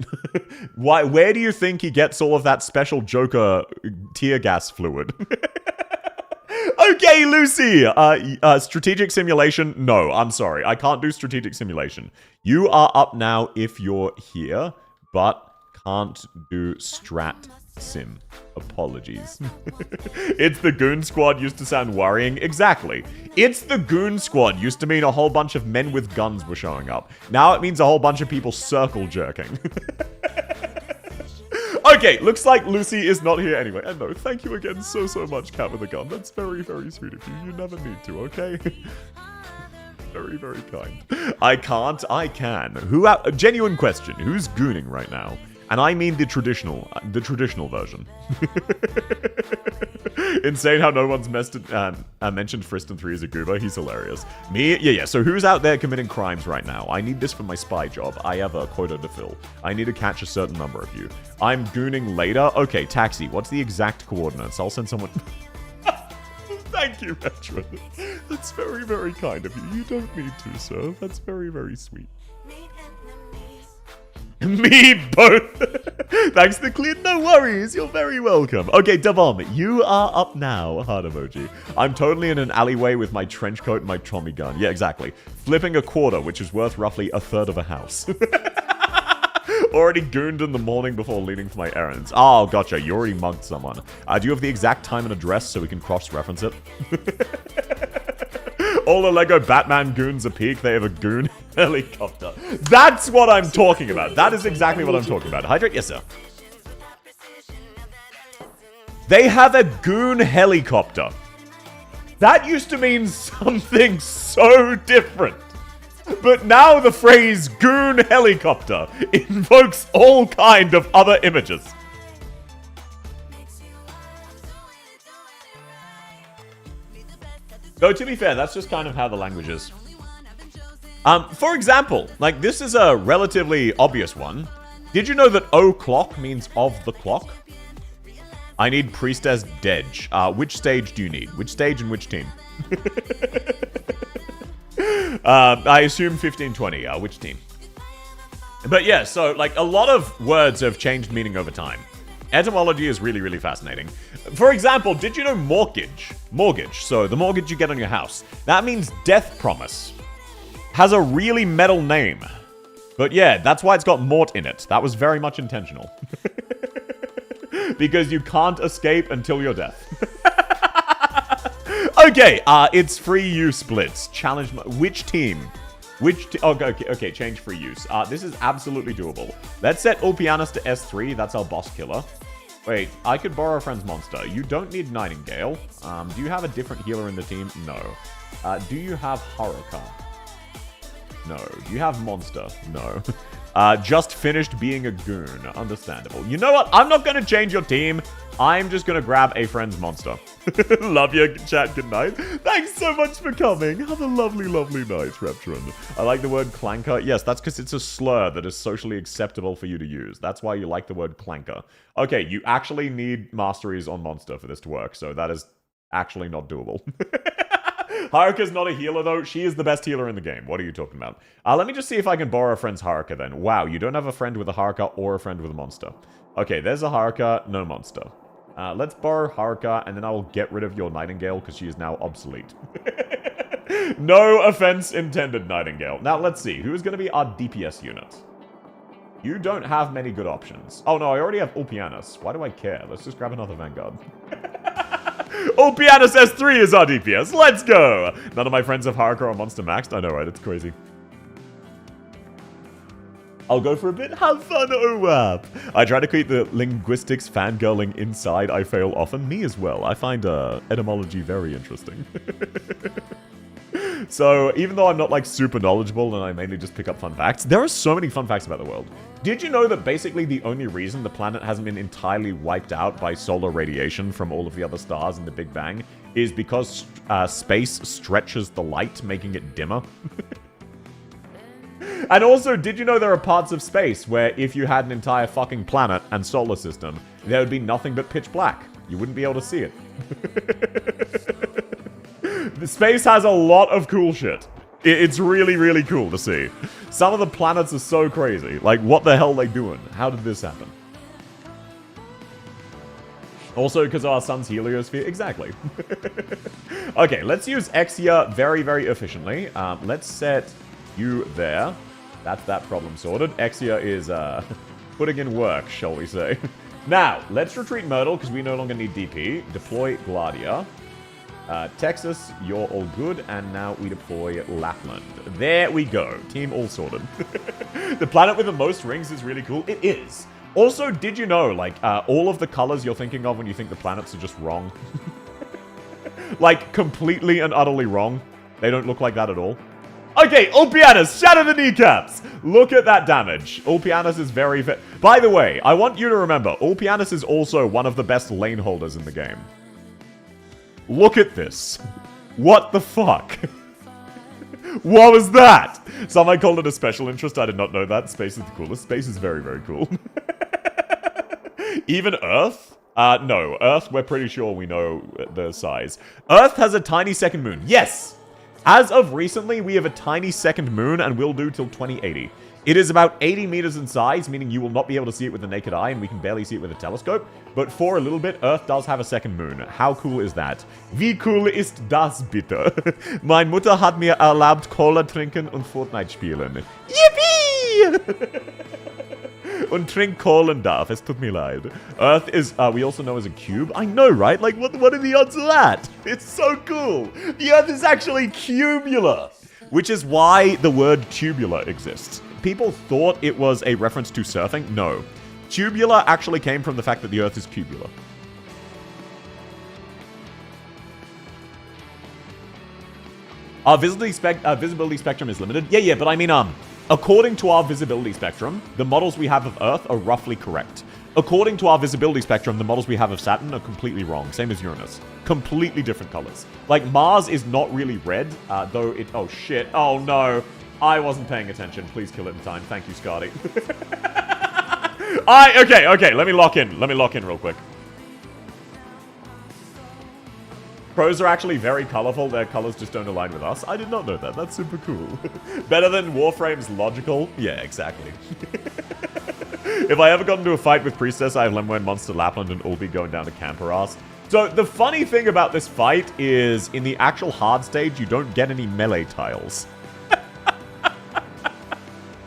Why? Where do you think he gets all of that special Joker tear gas fluid? Okay, Lucy! Strategic simulation? No, I'm sorry. I can't do strategic simulation. You are up now if you're here, but can't do strat sim. Apologies. It's the Goon Squad used to sound worrying. Exactly. It's the Goon Squad used to mean a whole bunch of men with guns were showing up. Now it means a whole bunch of people circle jerking. Okay, looks like Lucy is not here anyway. And no, thank you again so much, Cat with a Gun. That's very, very sweet of you. You never need to, okay? Very, very kind. I can't, I can. Genuine question. Who's gooning right now? And I mean the traditional version. Insane how no one's mentioned Friston 3 as a goober. He's hilarious. Me? Yeah. So who's out there committing crimes right now? I need this for my spy job. I have a quota to fill. I need to catch a certain number of you. I'm gooning later? Okay, Taxi, what's the exact coordinates? I'll send someone... Thank you, Veteran. That's very, very kind of you. You don't need to, sir. That's very, very sweet. Me both. Thanks for the clear. No worries. You're very welcome. Okay, Davom, you are up now. Heart emoji. I'm totally in an alleyway with my trench coat and my Tommy gun. Yeah, exactly. Flipping a quarter, which is worth roughly a third of a house. Already gooned in the morning before leaving for my errands. Oh, gotcha. You already mugged someone. Do you have the exact time and address so we can cross-reference it? All the Lego Batman goons are peak. They have a goon helicopter. That's what I'm talking about. That is exactly what I'm talking about. Hydrate? Yes, sir. They have a goon helicopter. That used to mean something so different. But now the phrase goon helicopter invokes all kind of other images. Though, to be fair, that's just kind of how the language is. For example, like, this is a relatively obvious one. Did you know that o'clock means of the clock? I need Priestess Dedge. Which stage do you need? Which stage and which team? I assume 1520. Which team? But yeah, so, like, a lot of words have changed meaning over time. Etymology is really, really fascinating. For example, did you know mortgage? Mortgage, so the mortgage you get on your house. That means death promise. Has a really metal name. But yeah, that's why it's got mort in it. That was very much intentional. Because you can't escape until your death. Okay, it's free use splits. Challenge, which team? Okay, change free use. This is absolutely doable. Let's set Ulpianus to S3. That's our boss killer. Wait, I could borrow a friend's monster. You don't need Nightingale. Do you have a different healer in the team? No. Do you have Haruka? No. Do you have Monster? No. Just finished being a goon. Understandable. You know what? I'm not going to change your team. I'm just going to grab a friend's monster. Love you, chat. Good night. Thanks so much for coming. Have a lovely, lovely night, Reptron. I like the word clanker. Yes, that's because it's a slur that is socially acceptable for you to use. That's why you like the word clanker. Okay, you actually need masteries on monster for this to work, so that is actually not doable. Haruka's not a healer, though. She is the best healer in the game. What are you talking about? Let me just see if I can borrow a friend's Haruka, then. Wow, you don't have a friend with a Haruka or a friend with a monster. Okay, there's a Haruka, no monster. Let's borrow Haruka, and then I will get rid of your Nightingale, because she is now obsolete. No offense intended, Nightingale. Now, let's see. Who is going to be our DPS unit? You don't have many good options. Oh, no, I already have Ulpianus. Why do I care? Let's just grab another Vanguard. Ulpianus S3 is our DPS. Let's go! None of my friends have Haruka or Monster maxed. I know, right? It's crazy. I'll go for a bit. Have fun, OWAP. I try to keep the linguistics fangirling inside. I fail often. Me as well. I find etymology very interesting. So, even though I'm not, like, super knowledgeable and I mainly just pick up fun facts, there are so many fun facts about the world. Did you know that basically the only reason the planet hasn't been entirely wiped out by solar radiation from all of the other stars in the Big Bang is because space stretches the light, making it dimmer? And also, did you know there are parts of space where if you had an entire fucking planet and solar system, there would be nothing but pitch black? You wouldn't be able to see it. The space has a lot of cool shit. It's really, really cool to see. Some of the planets are so crazy. Like, what the hell are they doing? How did this happen? Also, because our sun's heliosphere. Exactly. Okay, let's use Exia very, very efficiently. Let's set you there. That's that problem sorted. Exia is putting in work, shall we say. Now, let's retreat Myrtle, because we no longer need DP. Deploy Gladia. Texas, you're all good, and now we deploy Lapland. There we go. Team all sorted. The planet with the most rings is really cool. It is. Also, did you know, like, all of the colors you're thinking of when you think the planets are just wrong? Like, completely and utterly wrong. They don't look like that at all. Okay, Ulpianus, shatter the kneecaps! Look at that damage. Ulpianus is very... By the way, I want you to remember, Ulpianus is also one of the best lane holders in the game. Look at this. What the fuck? What was that? Somebody called it a special interest. I did not know that. Space is the coolest. Space is very, very cool. Even Earth? No. Earth, we're pretty sure we know the size. Earth has a tiny second moon. Yes! As of recently, we have a tiny second moon and will do till 2080. It is about 80 meters in size, meaning you will not be able to see it with the naked eye, and we can barely see it with a telescope. But for a little bit, Earth does have a second moon. How cool is that? Wie cool ist das bitte? Meine Mutter hat mir erlaubt, Cola trinken und Fortnite spielen. Yippee! Und trink Kohlen darf. Es tut mir leid. Earth is, we also know as a cube. I know, right? Like, what are the odds of that? It's so cool. The Earth is actually cubular. Which is why the word tubular exists. People thought it was a reference to surfing. No. Tubular actually came from the fact that the Earth is cubular. Our visibility spectrum is limited. Yeah, but I mean, according to our visibility spectrum, the models we have of Earth are roughly correct. According to our visibility spectrum, the models we have of Saturn are completely wrong. Same as Uranus. Completely different colors. Like, Mars is not really red, though it... Oh, shit. Oh, no. I wasn't paying attention. Please kill it in time. Thank you, Scotty. Okay. Let me lock in. Real quick. Pros are actually very colorful. Their colors just don't align with us. I did not know that. That's super cool. Better than Warframe's logical? Yeah, exactly. If I ever got into a fight with Priestess, I have Lemwen, Monster, Lapland, and Ulbi going down to camper ass. So, the funny thing about this fight is, in the actual hard stage, you don't get any melee tiles.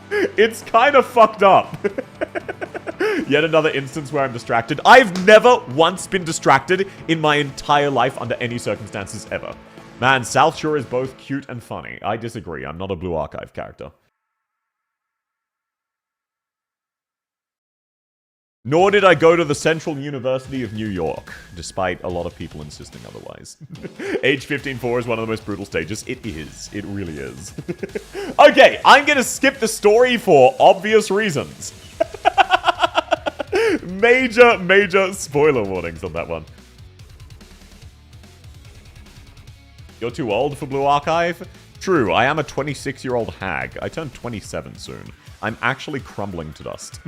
It's kind of fucked up. Yet another instance where I'm distracted. I've never once been distracted in my entire life under any circumstances ever. Man, South Shore is both cute and funny. I disagree. I'm not a Blue Archive character. Nor did I go to the Central University of New York, despite a lot of people insisting otherwise. Age 15-4 is one of the most brutal stages. It is. It really is. Okay, I'm gonna skip the story for obvious reasons. Major spoiler warnings on that one. You're too old for Blue Archive? True, I am a 26-year-old hag. I turn 27 soon. I'm actually crumbling to dust.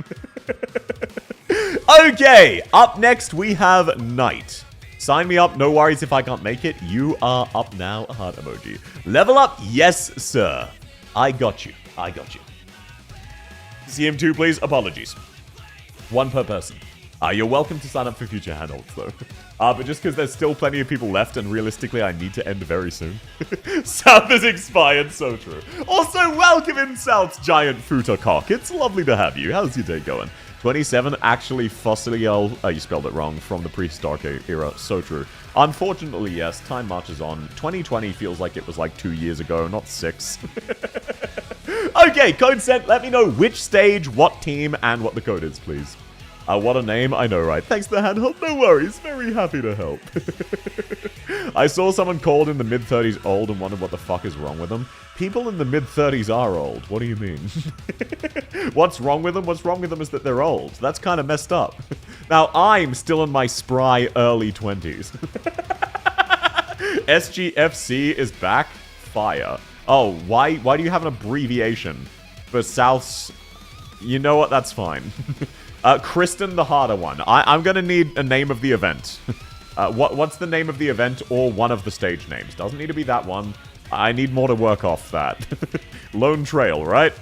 Okay, up next we have Knight. Sign me up, no worries if I can't make it. You are up now, a heart emoji. Level up, yes sir. I got you. CM2 please, apologies. One per person. You're welcome to sign up for future handholds, though. But just because there's still plenty of people left, and realistically I need to end very soon. South has expired, so true. Also, welcome in South's giant Futa cock. It's lovely to have you. How's your day going? 27, actually fossil. You spelled it wrong, from the prehistoric era. So true. Unfortunately, yes, time marches on. 2020 feels like it was like 2 years ago, not 6. Okay, code sent. Let me know which stage, what team, and what the code is, please. What a name. I know, right? Thanks for the handhold. No worries. Very happy to help. I saw someone called in the mid-30s old and wondered what the fuck is wrong with them. People in the mid-30s are old. What do you mean? What's wrong with them? What's wrong with them is that they're old. That's kind of messed up. Now, I'm still in my spry early 20s. SGFC is back. Fire. Oh, why do you have an abbreviation for South's... You know what? That's fine. Kristen, the harder one. I'm gonna need a name of the event. What's the name of the event or one of the stage names? Doesn't need to be that one. I need more to work off that. Lone Trail, right?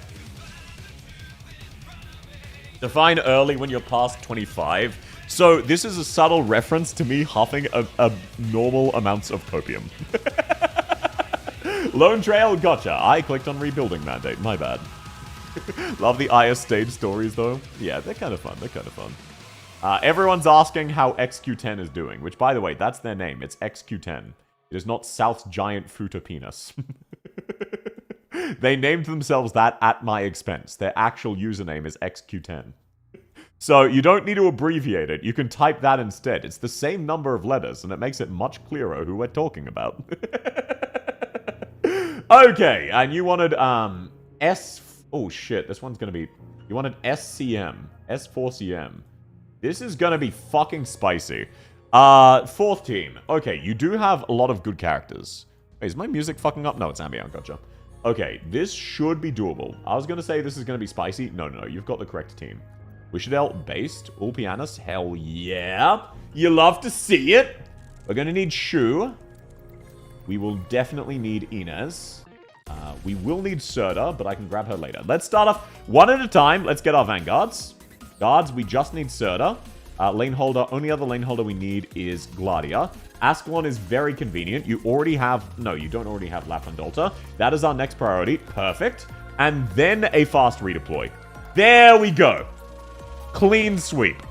Define early when you're past 25. So this is a subtle reference to me huffing abnormal amounts of copium. Lone Trail, gotcha. I clicked on Rebuilding Mandate. My bad. Love the IS stage stories, though. Yeah, they're kind of fun. Everyone's asking how XQ10 is doing, which, by the way, that's their name. It's XQ10. It is not South's giant Futa penis. They named themselves that at my expense. Their actual username is XQ10. So you don't need to abbreviate it. You can type that instead. It's the same number of letters, and it makes it much clearer who we're talking about. Okay, and you wanted, Oh shit, this one's gonna be... You wanted SCM. S4CM. This is gonna be fucking spicy. Fourth team. Okay, you do have a lot of good characters. Wait, is my music fucking up? No, it's ambient, gotcha. Okay, this should be doable. I was gonna say this is gonna be spicy. No, you've got the correct team. Wishadel, based. Ulpianus, hell yeah. You love to see it. We're gonna need Shu. We will definitely need Inez. We will need Serta, but I can grab her later. Let's start off one at a time. Let's get our vanguards. Guards, we just need Serta. Lane holder, only other lane holder we need is Gladia. Ascalon is very convenient. You already have... No, you don't already have Laplandolta. That is our next priority. Perfect. And then a fast redeploy. There we go. Clean sweep.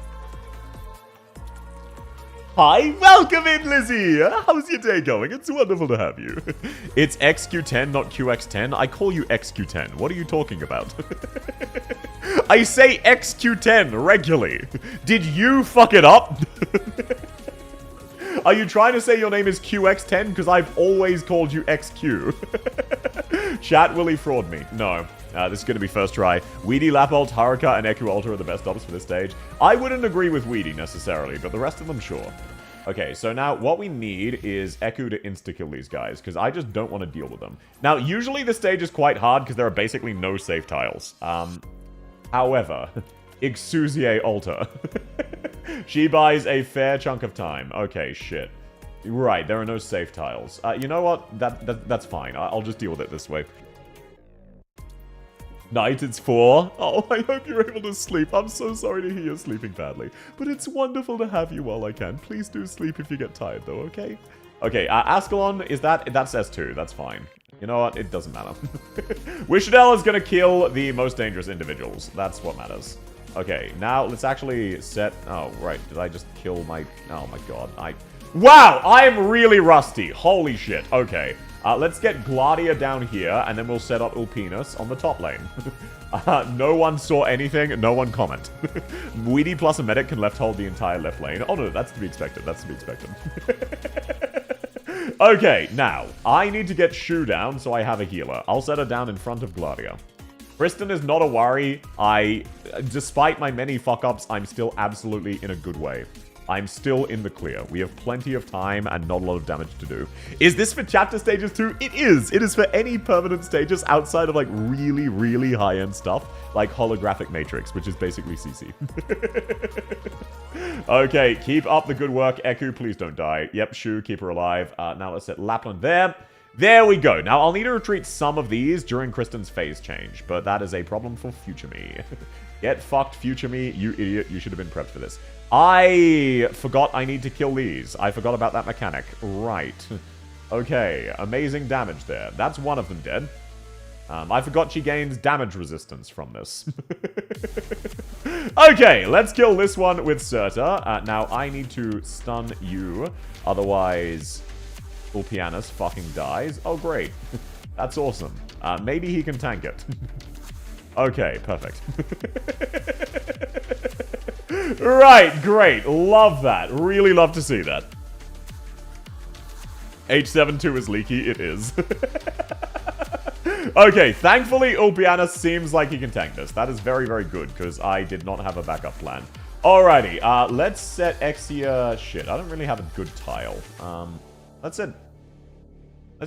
Hi, welcome in, Lizzie! How's your day going? It's wonderful to have you. It's XQ10, not QX10. I call you XQ10. What are you talking about? I say XQ10 regularly. Did you fuck it up? Are you trying to say your name is QX10? Because I've always called you XQ. Chat, will he fraud me? No. This is going to be first try. Weedy, Lapult, Haruka, and Eku Ultra are the best ops for this stage. I wouldn't agree with Weedy necessarily, but the rest of them, sure. Okay, so now what we need is Eku to insta-kill these guys, because I just don't want to deal with them. Now, usually this stage is quite hard, because there are basically no safe tiles. However, Ixuzie Ultra. She buys a fair chunk of time. Okay, shit. Right, there are no safe tiles. You know what? That's fine. I'll just deal with it this way. Night, it's 4. Oh, I hope you're able to sleep. I'm so sorry to hear you're sleeping badly. But it's wonderful to have you while I can. Please do sleep if you get tired, though, okay? Okay, Ascalon, that's S2. That's fine. You know what? It doesn't matter. Wishadel is gonna kill the most dangerous individuals. That's what matters. Okay, now let's actually set... Oh, right. Did I just kill my... Oh, my God. Wow! I am really rusty. Holy shit. Okay. Let's get Gladia down here, and then we'll set up Ulpinus on the top lane. No one saw anything. No one comment. Weedy plus a medic can left hold the entire left lane. Oh, no, that's to be expected. That's to be expected. Okay, now, I need to get Shu down, so I have a healer. I'll set her down in front of Gladia. Kristen is not a worry. Despite my many fuck-ups, I'm still absolutely in a good way. I'm still in the clear. We have plenty of time and not a lot of damage to do. Is this for chapter stages too? It is! It is for any permanent stages outside of, like, really, really high-end stuff, like Holographic Matrix, which is basically CC. Okay, keep up the good work, Eku. Please don't die. Yep, Shu, keep her alive. Now let's set Lapland there. There we go. Now, I'll need to retreat some of these during Kristen's phase change, but that is a problem for future me. Get fucked, future me. You idiot. You should have been prepped for this. I forgot I need to kill these. I forgot about that mechanic. Right. Okay, amazing damage there. That's one of them dead. I forgot she gains damage resistance from this. Okay, let's kill this one with Surta. Now, I need to stun you. Otherwise, Ulpianus fucking dies. Oh, great. That's awesome. Maybe he can tank it. Okay, perfect. Right, great. Love that. Really love to see that. H72 is leaky. It is. Okay, thankfully, Ulpianus seems like he can tank this. That is very, very good, because I did not have a backup plan. Alrighty, let's set Exia... Shit, I don't really have a good tile. Let's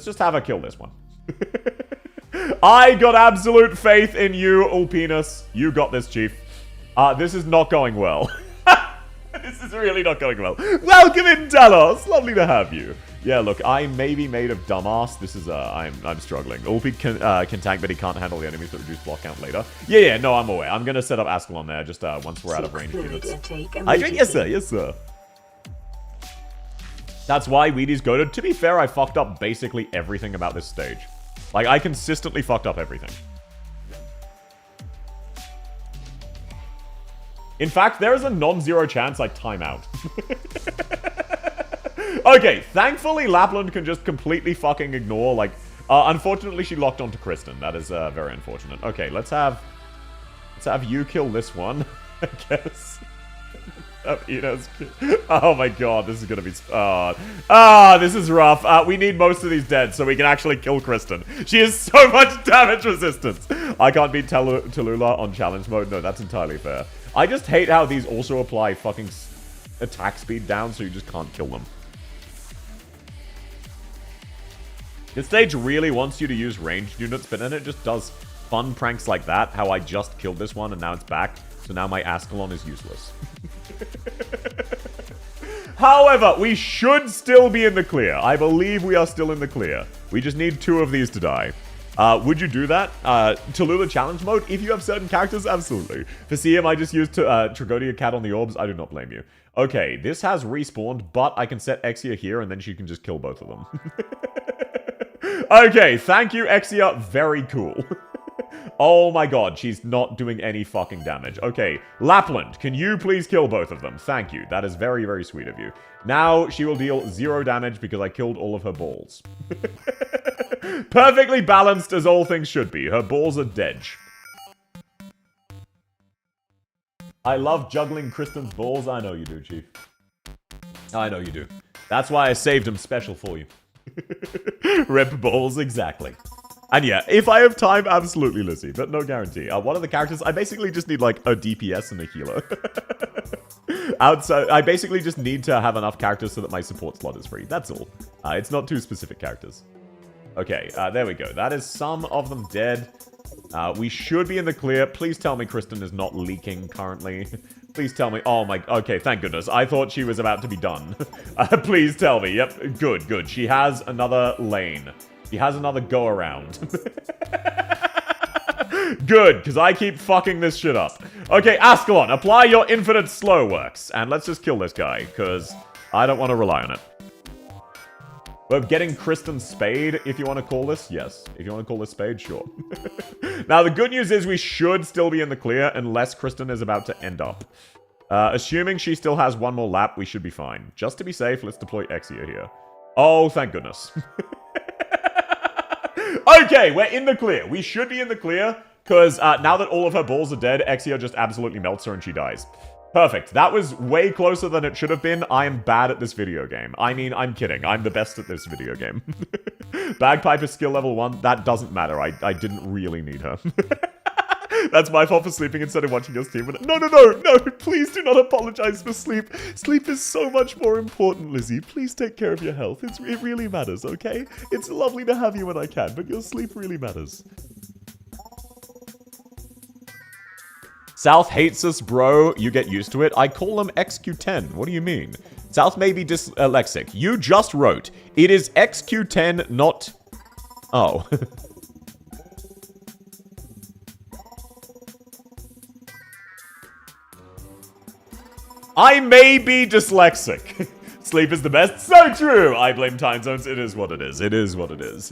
just have her kill this one. I got absolute faith in you, Ulpinus. You got this, Chief. This is not going well. This is really not going well. Welcome in, Delos. Lovely to have you. Yeah, look, I may be made of dumbass. This is, I'm struggling. Ulpi can tank, but he can't handle the enemies that reduce block count later. Yeah, no, I'm aware. I'm gonna set up Ascalon there, just, once we're out of range units. Yes, sir, yes, sir. That's why Weedy's goated. To be fair, I fucked up basically everything about this stage. Like, I consistently fucked up everything. In fact, there is a non-zero chance I time out. Okay, thankfully Lapland can just completely fucking ignore, like... unfortunately, she locked onto Kristen. That is very unfortunate. Okay, let's have you kill this one, I guess. Oh my god, this is gonna be... this is rough. We need most of these dead so we can actually kill Kristen. She has so much damage resistance. I can't beat Tallulah on challenge mode. No, that's entirely fair. I just hate how these also apply fucking attack speed down so you just can't kill them. This stage really wants you to use ranged units, but then it just does fun pranks like that, how I just killed this one and now it's back, so now my Ascalon is useless. However, we should still be in the clear. I believe we are still in the clear. We just need 2 of these to die. Would you do that? Tallulah challenge mode? If you have certain characters, absolutely. For CM, I just used Tragodia Cat on the orbs. I do not blame you. Okay, this has respawned, but I can set Exia here, and then she can just kill both of them. Okay, thank you, Exia. Very cool. Oh my god, she's not doing any fucking damage. Okay, Lapland, can you please kill both of them? Thank you. That is very, very sweet of you. Now she will deal 0 damage because I killed all of her balls. Perfectly balanced as all things should be. Her balls are dead. I love juggling Kristen's balls. I know you do, Chief. I know you do. That's why I saved him special for you. Rip balls, exactly. And yeah, if I have time, absolutely Lizzie, but no guarantee. One of the characters, I basically just need like a DPS and a healer. Outside, I basically just need to have enough characters so that my support slot is free. That's all. It's not too specific characters. Okay, there we go. That is some of them dead. We should be in the clear. Please tell me Kristen is not leaking currently. Please tell me. Oh my... Okay, thank goodness. I thought she was about to be done. Please tell me. Yep, good, good. She has another lane. She has another go-around. Good, because I keep fucking this shit up. Okay, Ascalon, apply your infinite slow works. And let's just kill this guy, because I don't want to rely on it. We're getting Kristen's Spade, if you want to call this. Yes, if you want to call this Spade, sure. Now, the good news is we should still be in the clear unless Kristen is about to end up. Assuming she still has one more lap, we should be fine. Just to be safe, let's deploy Exia here. Oh, thank goodness. Okay, we're in the clear. We should be in the clear, because now that all of her balls are dead, Exia just absolutely melts her and she dies. Perfect. That was way closer than it should have been. I am bad at this video game. I mean, I'm kidding. I'm the best at this video game. Bagpipe is skill level 1. That doesn't matter. I didn't really need her. That's my fault for sleeping instead of watching your stream. No, no, no, no. Please do not apologize for sleep. Sleep is so much more important, Lizzie. Please take care of your health. It really matters, okay? It's lovely to have you when I can, but your sleep really matters. South hates us, bro. You get used to it. I call them XQ10. What do you mean? South may be dyslexic. You just wrote. It is XQ10, not... Oh. I may be dyslexic. Sleep is the best. So true. I blame time zones. It is what it is. It is what it is.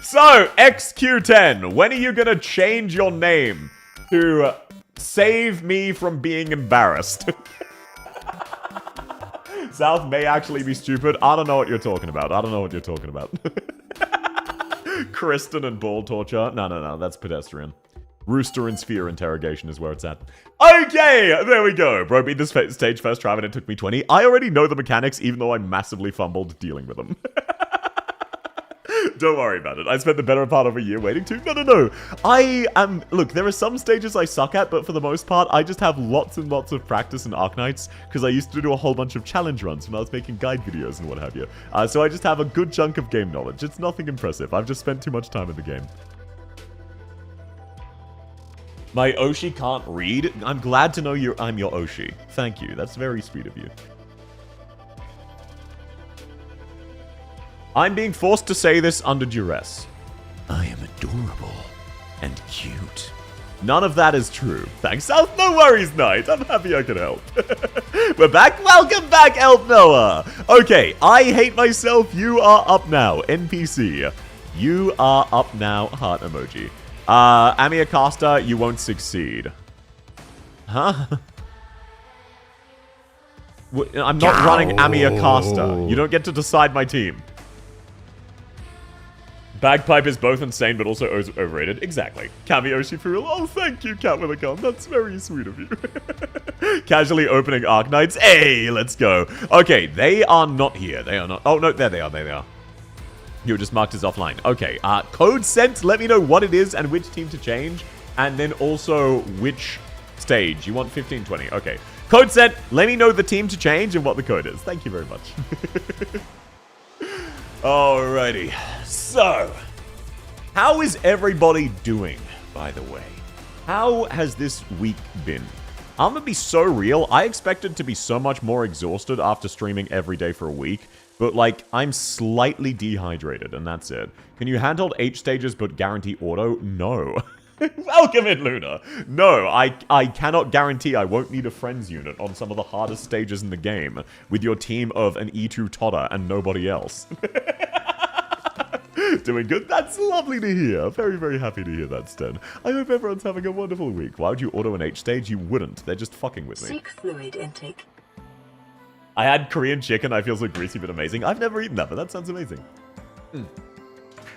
So, XQ10, when are you gonna change your name to save me from being embarrassed? South may actually be stupid. I don't know what you're talking about. I don't know what you're talking about. Kristen and ball torture. No, that's pedestrian. Rooster and sphere interrogation is where it's at. Okay, there we go. Bro beat this stage first try and it took me 20. I already know the mechanics, even though I massively fumbled dealing with them. Don't worry about it. I spent the better part of a year waiting to. No. Look, there are some stages I suck at, but for the most part, I just have lots and lots of practice in Arknights, because I used to do a whole bunch of challenge runs when I was making guide videos and what have you. So I just have a good chunk of game knowledge. It's nothing impressive. I've just spent too much time in the game. My Oshi can't read? I'm glad to know I'm your Oshi. Thank you. That's very sweet of you. I'm being forced to say this under duress. I am adorable and cute. None of that is true. Thanks, South. No worries, Knight. I'm happy I could help. We're back. Welcome back, Elf Noah. Okay, I hate myself. You are up now. NPC. You are up now. Heart emoji. Amir Costa, you won't succeed. Huh? I'm not running Amir Costa. You don't get to decide my team. Bagpipe is both insane but also overrated. Exactly. Cameo for real. Oh, thank you, Cat with a gun. That's very sweet of you. Casually opening Arknights. Hey, let's go. Okay, they are not here. They are not. Oh, no, there they are. There they are. You were just marked as offline. Okay, code sent. Let me know what it is and which team to change. And then also which stage. You want 1520. Okay. Code sent. Let me know the team to change and what the code is. Thank you very much. Alrighty. So, how is everybody doing, by the way? How has this week been? I'm gonna be so real. I expected to be so much more exhausted after streaming every day for a week. But, like, I'm slightly dehydrated, and that's it. Can you handhold H stages but guarantee auto? No. Welcome in, Luna. No, I cannot guarantee I won't need a friends unit on some of the hardest stages in the game with your team of an E2 Todder and nobody else. Doing good? That's lovely to hear. Very, very happy to hear that, Sten. I hope everyone's having a wonderful week. Why would you auto an H stage? You wouldn't. They're just fucking with me. Seek fluid intake. I had Korean chicken. I feel so greasy but amazing. I've never eaten that, but that sounds amazing.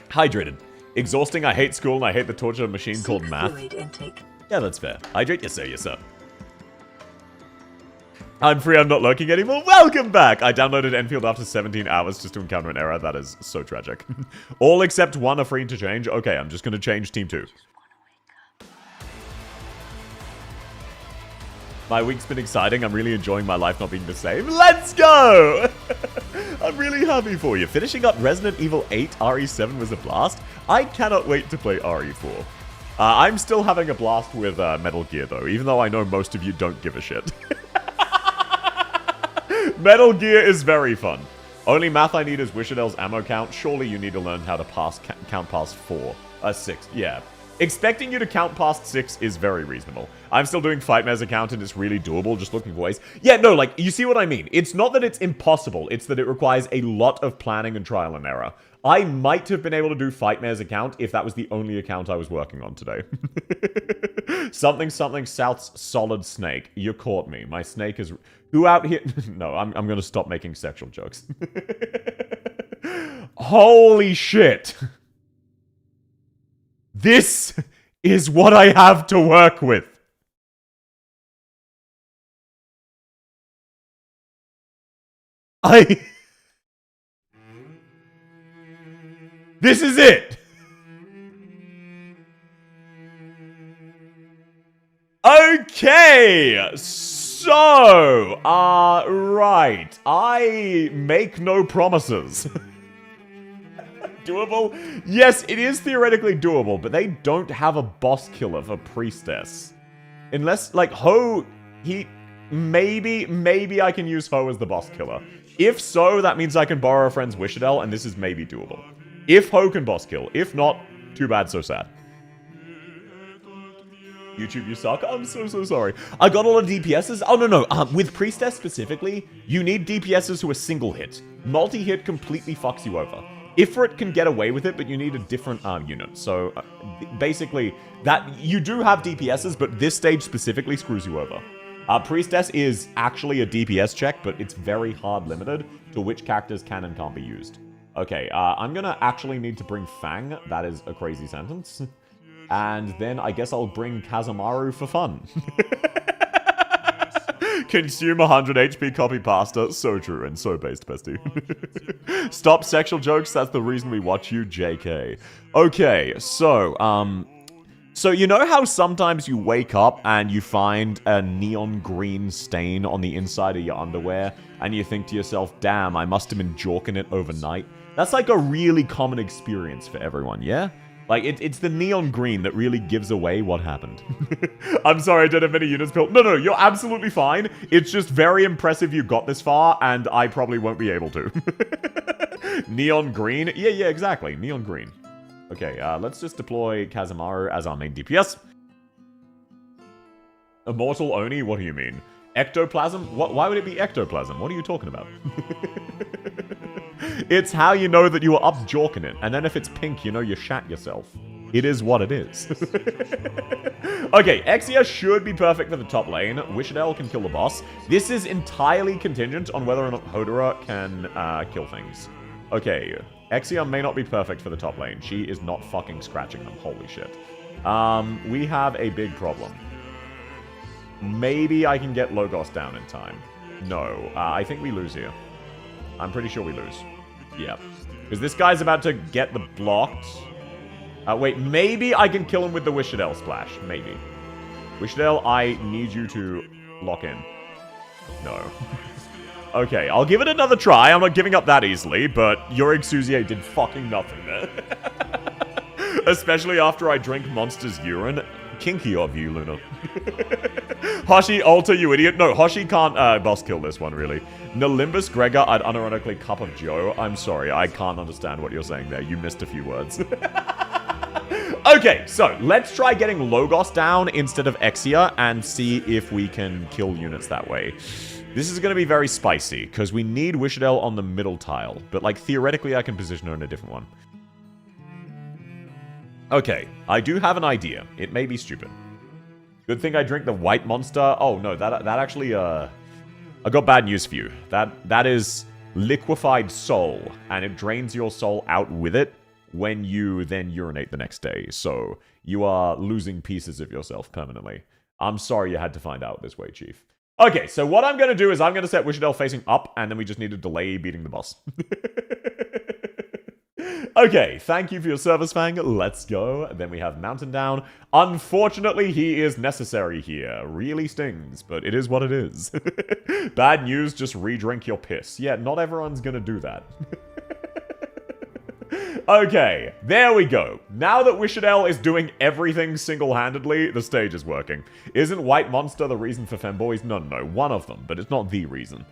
Hydrated. Exhausting. I hate school and I hate the torture machine called math. Fluid intake. Yeah, that's fair. Hydrate? Yes, sir. Yes, sir. I'm free, I'm not lurking anymore. Welcome back! I downloaded Enfield after 17 hours just to encounter an error. That is so tragic. All except one are free to change. Okay, I'm just going to change Team 2. My week's been exciting. I'm really enjoying my life not being the same. Let's go! I'm really happy for you. Finishing up Resident Evil 8 RE7 was a blast. I cannot wait to play RE4. I'm still having a blast with Metal Gear, though, even though I know most of you don't give a shit. Metal Gear is very fun. Only math I need is Wishadel's ammo count. Surely you need to learn how to count past 6. Yeah. Expecting you to count past 6 is very reasonable. I'm still doing Fightmare's account and it's really doable, just looking for ways. Yeah, no, like, you see what I mean. It's not that it's impossible, it's that it requires a lot of planning and trial and error. I might have been able to do Fightmare's account if that was the only account I was working on today. Something South's solid snake. You caught me. My snake is... Who out here... No, I'm going to stop making sexual jokes. Holy shit. This is what I have to work with. This is it. Okay. So, right. I make no promises. Doable? Yes, it is theoretically doable, but they don't have a boss killer for Priestess. Unless, like, Ho, maybe I can use Ho as the boss killer. If so, that means I can borrow a friend's Wishadel, and this is maybe doable. If Ho can boss kill. If not, too bad, so sad. YouTube, you suck. I'm so sorry. I got a lot of DPSs. Oh, no. With Priestess specifically, you need DPSs who are single hit. Multi-hit completely fucks you over. Ifrit can get away with it, but you need a different unit. So, basically, that you do have DPSs, but this stage specifically screws you over. Priestess is actually a DPS check, but it's very hard limited to which characters can and can't be used. Okay, I'm gonna actually need to bring Fang. That is a crazy sentence. And then I guess I'll bring Kazamaru for fun. Consume 100 HP copy pasta. So true and so based, bestie. Stop sexual jokes. That's the reason we watch you, JK. Okay, so, so you know how sometimes you wake up and you find a neon green stain on the inside of your underwear and you think to yourself, damn, I must have been jorking it overnight? That's like a really common experience for everyone, yeah? Like, it's the neon green that really gives away what happened. I'm sorry I don't have many units built. No, you're absolutely fine. It's just very impressive you got this far, and I probably won't be able to. Neon green? Yeah, exactly. Neon green. Okay, let's just deploy Kazamaru as our main DPS. Immortal Oni? What do you mean? Ectoplasm? Why would it be ectoplasm? What are you talking about? It's how you know that you were up jorking it. And then if it's pink, you know you shat yourself. It is what it is. Okay, Exia should be perfect for the top lane. Wishadel can kill the boss. This is entirely contingent on whether or not Hodora can kill things. Okay, Exia may not be perfect for the top lane. She is not fucking scratching them. Holy shit. We have a big problem. Maybe I can get Logos down in time. No, I think we lose here. I'm pretty sure we lose. Yeah. Because this guy's about to get the blocked. Wait, maybe I can kill him with the Wishadel splash. Maybe. Wishadel, I need you to lock in. No. Okay, I'll give it another try. I'm not giving up that easily, but your Exusier did fucking nothing there. Especially after I drink Monster's urine. Kinky of you, Luna. Hoshi, alter, you idiot. No, Hoshi can't boss kill this one, really. Nimbus Gregor, I'd unironically Cup of Joe. I'm sorry, I can't understand what you're saying there. You missed a few words. Okay, so let's try getting Logos down instead of Exia and see if we can kill units that way. This is going to be very spicy, because we need Wishadel on the middle tile. But, like, theoretically, I can position her in a different one. Okay, I do have an idea. It may be stupid. Good thing I drink the white monster. Oh, no, that actually, I got bad news for you. That is liquefied soul, and it drains your soul out with it when you then urinate the next day. So, you are losing pieces of yourself permanently. I'm sorry you had to find out this way, Chief. Okay, so what I'm going to do is I'm going to set Wishadel facing up, and then we just need to delay beating the boss. Okay, thank you for your service, Fang. Let's go. Then we have Mountain Down. Unfortunately, he is necessary here. Really stings, but it is what it is. Bad news, just re-drink your piss. Yeah, not everyone's gonna do that. Okay, there we go. Now that Wishadel is doing everything single-handedly, the stage is working. Isn't White Monster the reason for Femboys? No, one of them, but it's not the reason.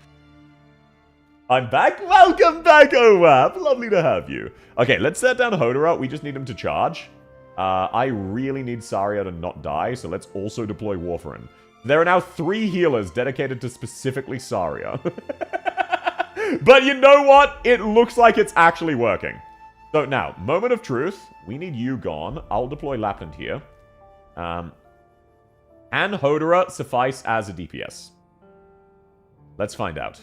I'm back. Welcome back, OWAP. Lovely to have you. Okay, let's set down Hodora. We just need him to charge. I really need Saria to not die, so let's also deploy Warfarin. There are now 3 healers dedicated to specifically Saria. But you know what? It looks like it's actually working. So now, moment of truth. We need you gone. I'll deploy Lapland here. And Hodora suffice as a DPS? Let's find out.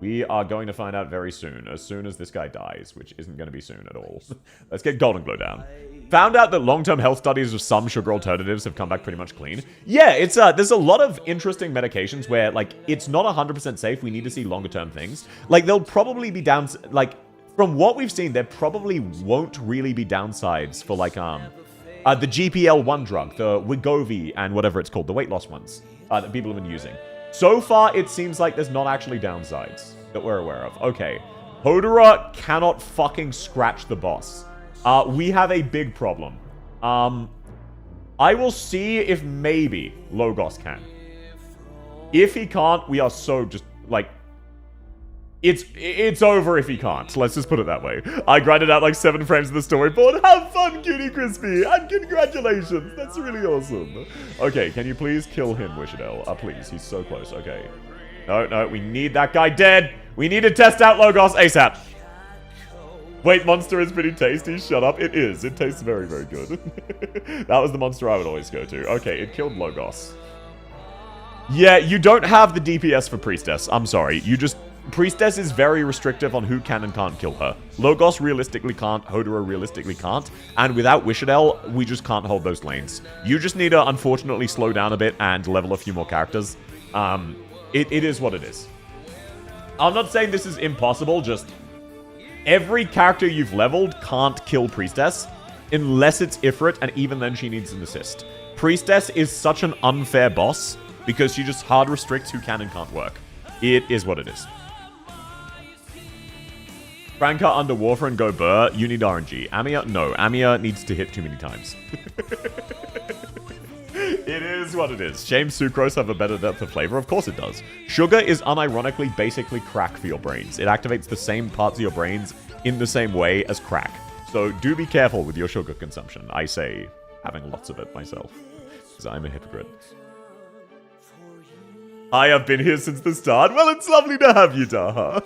We are going to find out very soon as this guy dies, which isn't going to be soon at all. Let's get Golden Glow down. Found out that long-term health studies of some sugar alternatives have come back pretty much clean. Yeah, it's there's a lot of interesting medications where, like, it's not 100% safe. We need to see longer-term things. Like, there'll probably be like, from what we've seen, there probably won't really be downsides for, like, the GPL-1 drug, the Wegovy, and whatever it's called, the weight loss ones that people have been using. So far, it seems like there's not actually downsides that we're aware of. Okay. Hodora cannot fucking scratch the boss. We have a big problem. I will see if maybe Logos can. If he can't, we are so just, like... It's over if he can't. Let's just put it that way. I grinded out like 7 frames of the storyboard. Have fun, Cutie Crispy! And congratulations! That's really awesome. Okay, can you please kill him, Wishadel? Please, he's so close. Okay. No, we need that guy dead! We need to test out Logos ASAP! Wait, monster is pretty tasty. Shut up. It is. It tastes very, very good. That was the monster I would always go to. Okay, it killed Logos. Yeah, you don't have the DPS for Priestess. I'm sorry. You just... Priestess is very restrictive on who can and can't kill her. Logos realistically can't, Hodora realistically can't, and without Wishadel, we just can't hold those lanes. You just need to, unfortunately, slow down a bit and level a few more characters. It is what it is. I'm not saying this is impossible, just... Every character you've leveled can't kill Priestess, unless it's Ifrit, and even then she needs an assist. Priestess is such an unfair boss, because she just hard restricts who can and can't work. It is what it is. Franca under Warfarin go burr. You need RNG. Amiya? No. Amiya needs to hit too many times. It is what it is. Shame sucrose have a better depth of flavor? Of course it does. Sugar is unironically basically crack for your brains. It activates the same parts of your brains in the same way as crack. So do be careful with your sugar consumption. I say, having lots of it myself. Because I'm a hypocrite. I have been here since the start. Well, it's lovely to have you, Daha.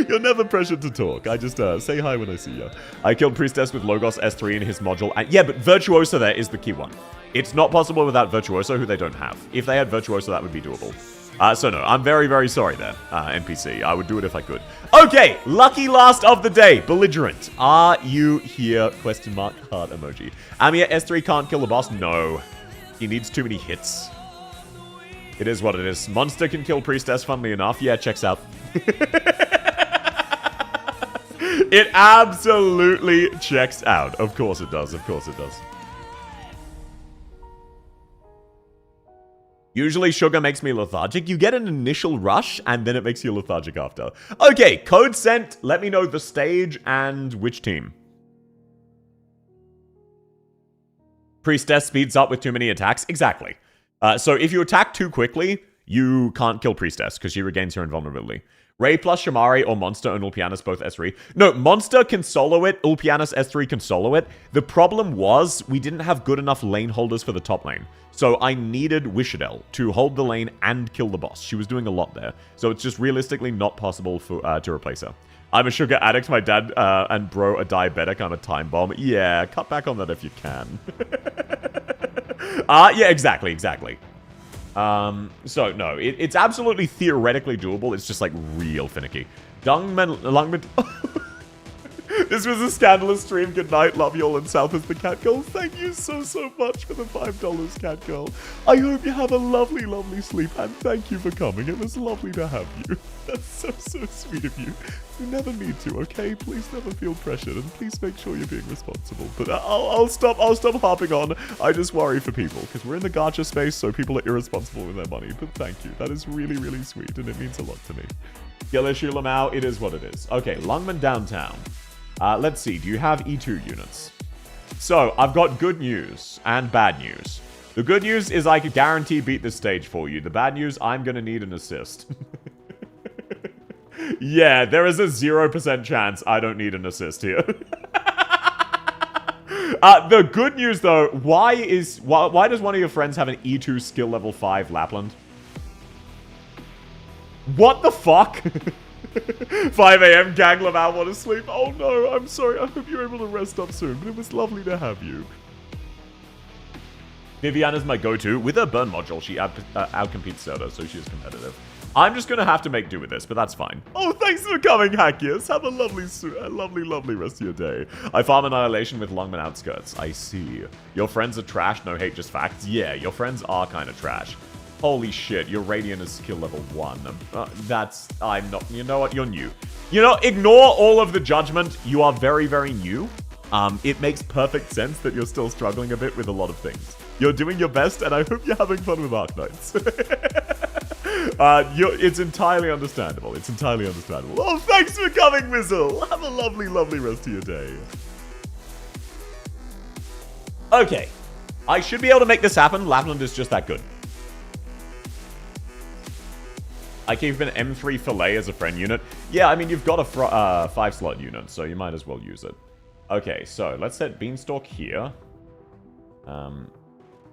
You're never pressured to talk. I just say hi when I see you. I killed Priestess with Logos S3 in his module. And yeah, but Virtuoso there is the key one. It's not possible without Virtuoso, who they don't have. If they had Virtuoso, that would be doable. So no, I'm very, very sorry there, NPC. I would do it if I could. Okay, lucky last of the day. Belligerent. Are you here? Question mark, heart emoji. Amiya S3 can't kill the boss? No. He needs too many hits. It is what it is. Monster can kill Priestess, funnily enough. Yeah, checks out. It absolutely checks out. Of course it does. Of course it does. Usually sugar makes me lethargic. You get an initial rush, and then it makes you lethargic after. Okay, code sent. Let me know the stage and which team. Priestess speeds up with too many attacks. Exactly. So if you attack too quickly, you can't kill Priestess, because she regains her invulnerability. Ray plus Shamari or Monster and Ulpianus both S3. No, Monster can solo it. Ulpianus S3 can solo it. The problem was we didn't have good enough lane holders for the top lane. So I needed Wishadel to hold the lane and kill the boss. She was doing a lot there. So it's just realistically not possible for to replace her. I'm a sugar addict. My dad and bro are diabetic. I'm a time bomb. Yeah, cut back on that if you can. Yeah, exactly. So, no, it's absolutely theoretically doable. It's just, like, real finicky. Lungman... This This was a scandalous stream. Good night. Love you all. And South is the cat girl. Thank you so much for the $5, cat girl. I hope you have a lovely, lovely sleep. And thank you for coming. It was lovely to have you. That's so sweet of you. You never need to, okay? Please never feel pressured, and please make sure you're being responsible. But I'll stop harping on. I just worry for people, because we're in the gacha space, so people are irresponsible with their money. But thank you. That is really, really sweet, and it means a lot to me. Gilishu Lamau, it is what it is. Okay, Lungman Downtown. Let's see, do you have E2 units? So, I've got good news and bad news. The good news is I could guarantee beat this stage for you. The bad news, I'm gonna need an assist. Yeah, there is a 0% chance I don't need an assist here. The good news, though, why does one of your friends have an E2 skill level 5 Lapland? What the fuck? 5 a.m. gang Lamau want to sleep. Oh no, I'm sorry. I hope you're able to rest up soon, but it was lovely to have you. Viviana's my go-to. With her burn module, she outcompetes Soda, so she is competitive. I'm just going to have to make do with this, but that's fine. Oh, thanks for coming, Hackius. Have a lovely rest of your day. I farm Annihilation with Longman Outskirts. I see. Your friends are trash, no hate, just facts. Yeah, your friends are kind of trash. Holy shit, your Radiant is skill level 1. I'm not, you know what, you're new. You know, ignore all of the judgment. You are very, very new. It makes perfect sense that you're still struggling a bit with a lot of things. You're doing your best, and I hope you're having fun with Arknights. It's entirely understandable. It's entirely understandable. Oh, thanks for coming, Wizzle. Have a lovely, lovely rest of your day. Okay. I should be able to make this happen. Lapland is just that good. I keep an M3 Filet as a friend unit. Yeah, I mean, you've got a 5-slot unit, so you might as well use it. Okay, so let's set Beanstalk here.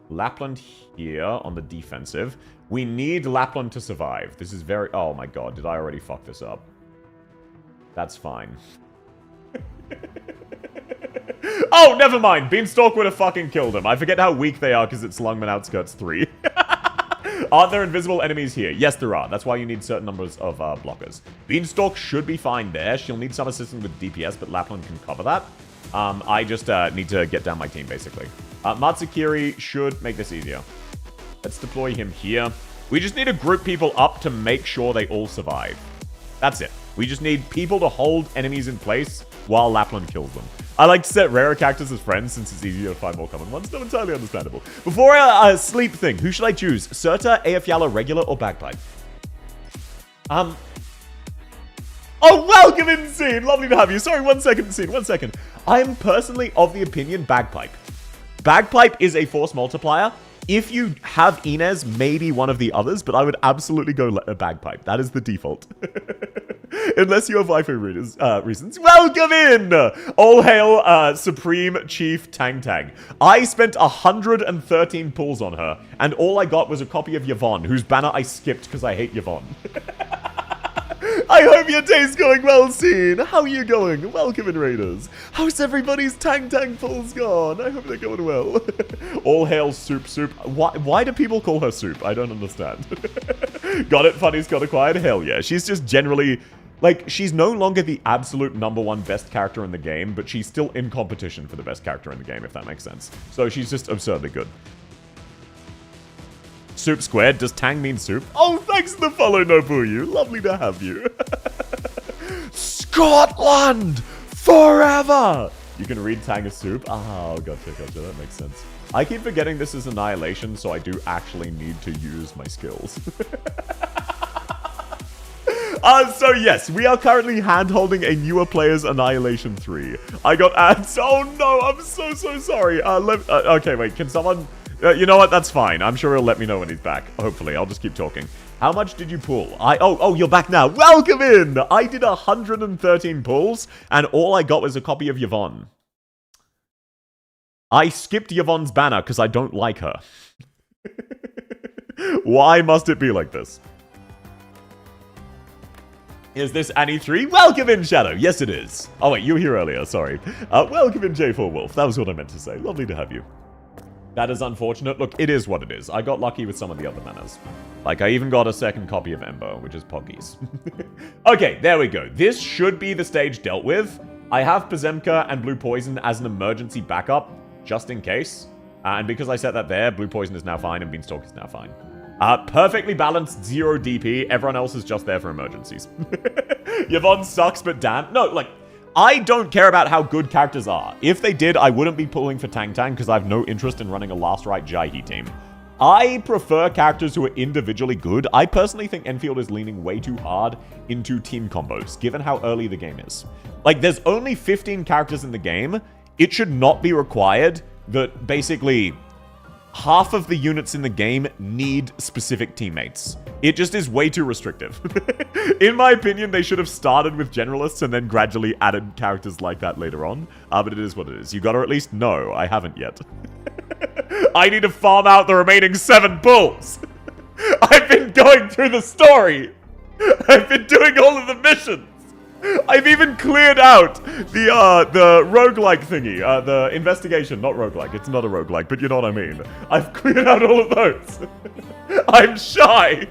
Lapland here on the defensive. We need Lapland to survive. This is very... Oh my god, did I already fuck this up? That's fine. Oh, never mind. Beanstalk would have fucking killed him. I forget how weak they are because it's Lungman Outskirts 3. Aren't there invisible enemies here? Yes, there are. That's why you need certain numbers of blockers. Beanstalk should be fine there. She'll need some assistance with DPS, but Lapland can cover that. I just need to get down my team, basically. Matsukiri should make this easier. Let's deploy him here. We just need to group people up to make sure they all survive. That's it. We just need people to hold enemies in place while Lapland kills them. I like to set rarer characters as friends since it's easier to find more common ones. No, entirely understandable. Before a sleep thing, who should I choose? Surta, Aefyala, Regular, or Bagpipe? Oh, welcome in, Scene. Lovely to have you. Sorry, 1 second, Scene. 1 second. I'm personally of the opinion Bagpipe. Bagpipe is a force multiplier. If you have Inez, maybe one of the others, but I would absolutely go Bagpipe. That is the default. Unless you have waifu reasons. Welcome in! All hail Supreme Chief Tang Tang. I spent 113 pulls on her, and all I got was a copy of Yvonne, whose banner I skipped because I hate Yvonne. I hope your day's going well, Scene. How are you going? Welcome in, Raiders. How's everybody's Tang Tang pulls gone? I hope they're going well. All hail Soup Soup. Why do people call her Soup? I don't understand. Got it, Funny's got acquired? Hell yeah. She's just generally... Like, she's no longer the absolute #1 best character in the game, but she's still in competition for the best character in the game, if that makes sense. So she's just absurdly good. Soup squared. Does Tang mean soup? Oh, thanks for the follow, Nobuyu. Lovely to have you. Scotland! Forever! You can read Tang as soup. Oh, gotcha. That makes sense. I keep forgetting this is Annihilation, so I do actually need to use my skills. So yes, we are currently hand-holding a newer player's Annihilation 3. I got ads. Oh no, I'm so sorry. Okay, wait, can someone... you know what, that's fine. I'm sure he'll let me know when he's back. Hopefully, I'll just keep talking. How much did you pull? Oh, you're back now. Welcome in! I did 113 pulls, and all I got was a copy of Yvonne. I skipped Yvonne's banner because I don't like her. Why must it be like this? Is this Annie 3? Welcome in, Shadow. Yes, it is. Oh, wait, you were here earlier. Sorry. Welcome in, J4 Wolf. That was what I meant to say. Lovely to have you. That is unfortunate. Look, it is what it is. I got lucky with some of the other manners. Like, I even got a second copy of Ember, which is Poggies. Okay, there we go. This should be the stage dealt with. I have Pazemka and Blue Poison as an emergency backup, just in case. And because I set that there, Blue Poison is now fine and Beanstalk is now fine. Perfectly balanced, 0 DP. Everyone else is just there for emergencies. Yvonne sucks, but damn. No, like, I don't care about how good characters are. If they did, I wouldn't be pulling for Tang Tang because I have no interest in running a Last Right Jaihi team. I prefer characters who are individually good. I personally think Enfield is leaning way too hard into team combos, given how early the game is. Like, there's only 15 characters in the game. It should not be required that basically half of the units in the game need specific teammates. It just is way too restrictive. In my opinion, they should have started with generalists and then gradually added characters like that later on. But it is what it is. You gotta at least know. I haven't yet. I need to farm out the remaining 7 bulls. I've been going through the story. I've been doing all of the missions. I've even cleared out the roguelike thingy, the investigation, not roguelike. It's not a roguelike, but you know what I mean. I've cleared out all of those. I'm shy.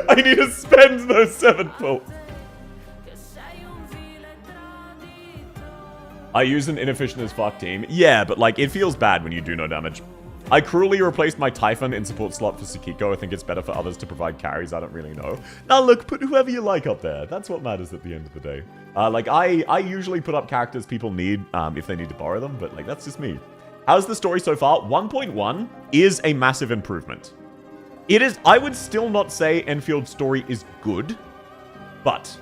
I need to spend those 7 pulls. I use an inefficient as fuck team. Yeah, but like, it feels bad when you do no damage. I cruelly replaced my Typhon in support slot for Sakiko. I think it's better for others to provide carries. I don't really know. Now look, put whoever you like up there. That's what matters at the end of the day. Like, I usually put up characters people need if they need to borrow them, but like, that's just me. How's the story so far? 1.1 is a massive improvement. It is, I would still not say Enfield's story is good, but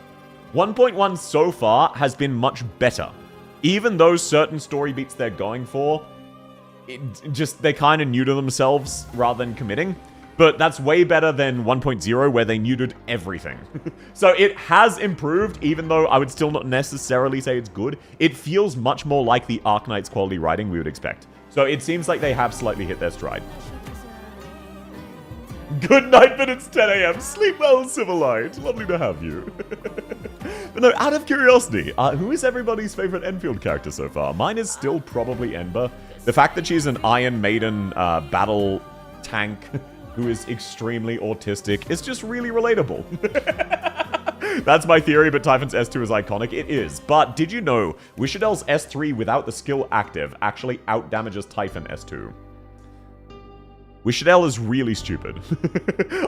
1.1 so far has been much better. Even those certain story beats they're going for, they're kind of new to themselves rather than committing. But that's way better than 1.0 where they neutered everything. So it has improved, even though I would still not necessarily say it's good. It feels much more like the Arknight's quality writing we would expect. So it seems like they have slightly hit their stride. Good night, but it's 10 a.m. Sleep well, Civilite. Lovely to have you. But no, out of curiosity, who is everybody's favorite Enfield character so far? Mine is still probably Ember. The fact that she's an Iron Maiden battle tank who is extremely autistic is just really relatable. That's my theory, but Typhon's S2 is iconic. It is. But did you know Wishadel's S3 without the skill active actually outdamages Typhon S2? Wishadel is really stupid.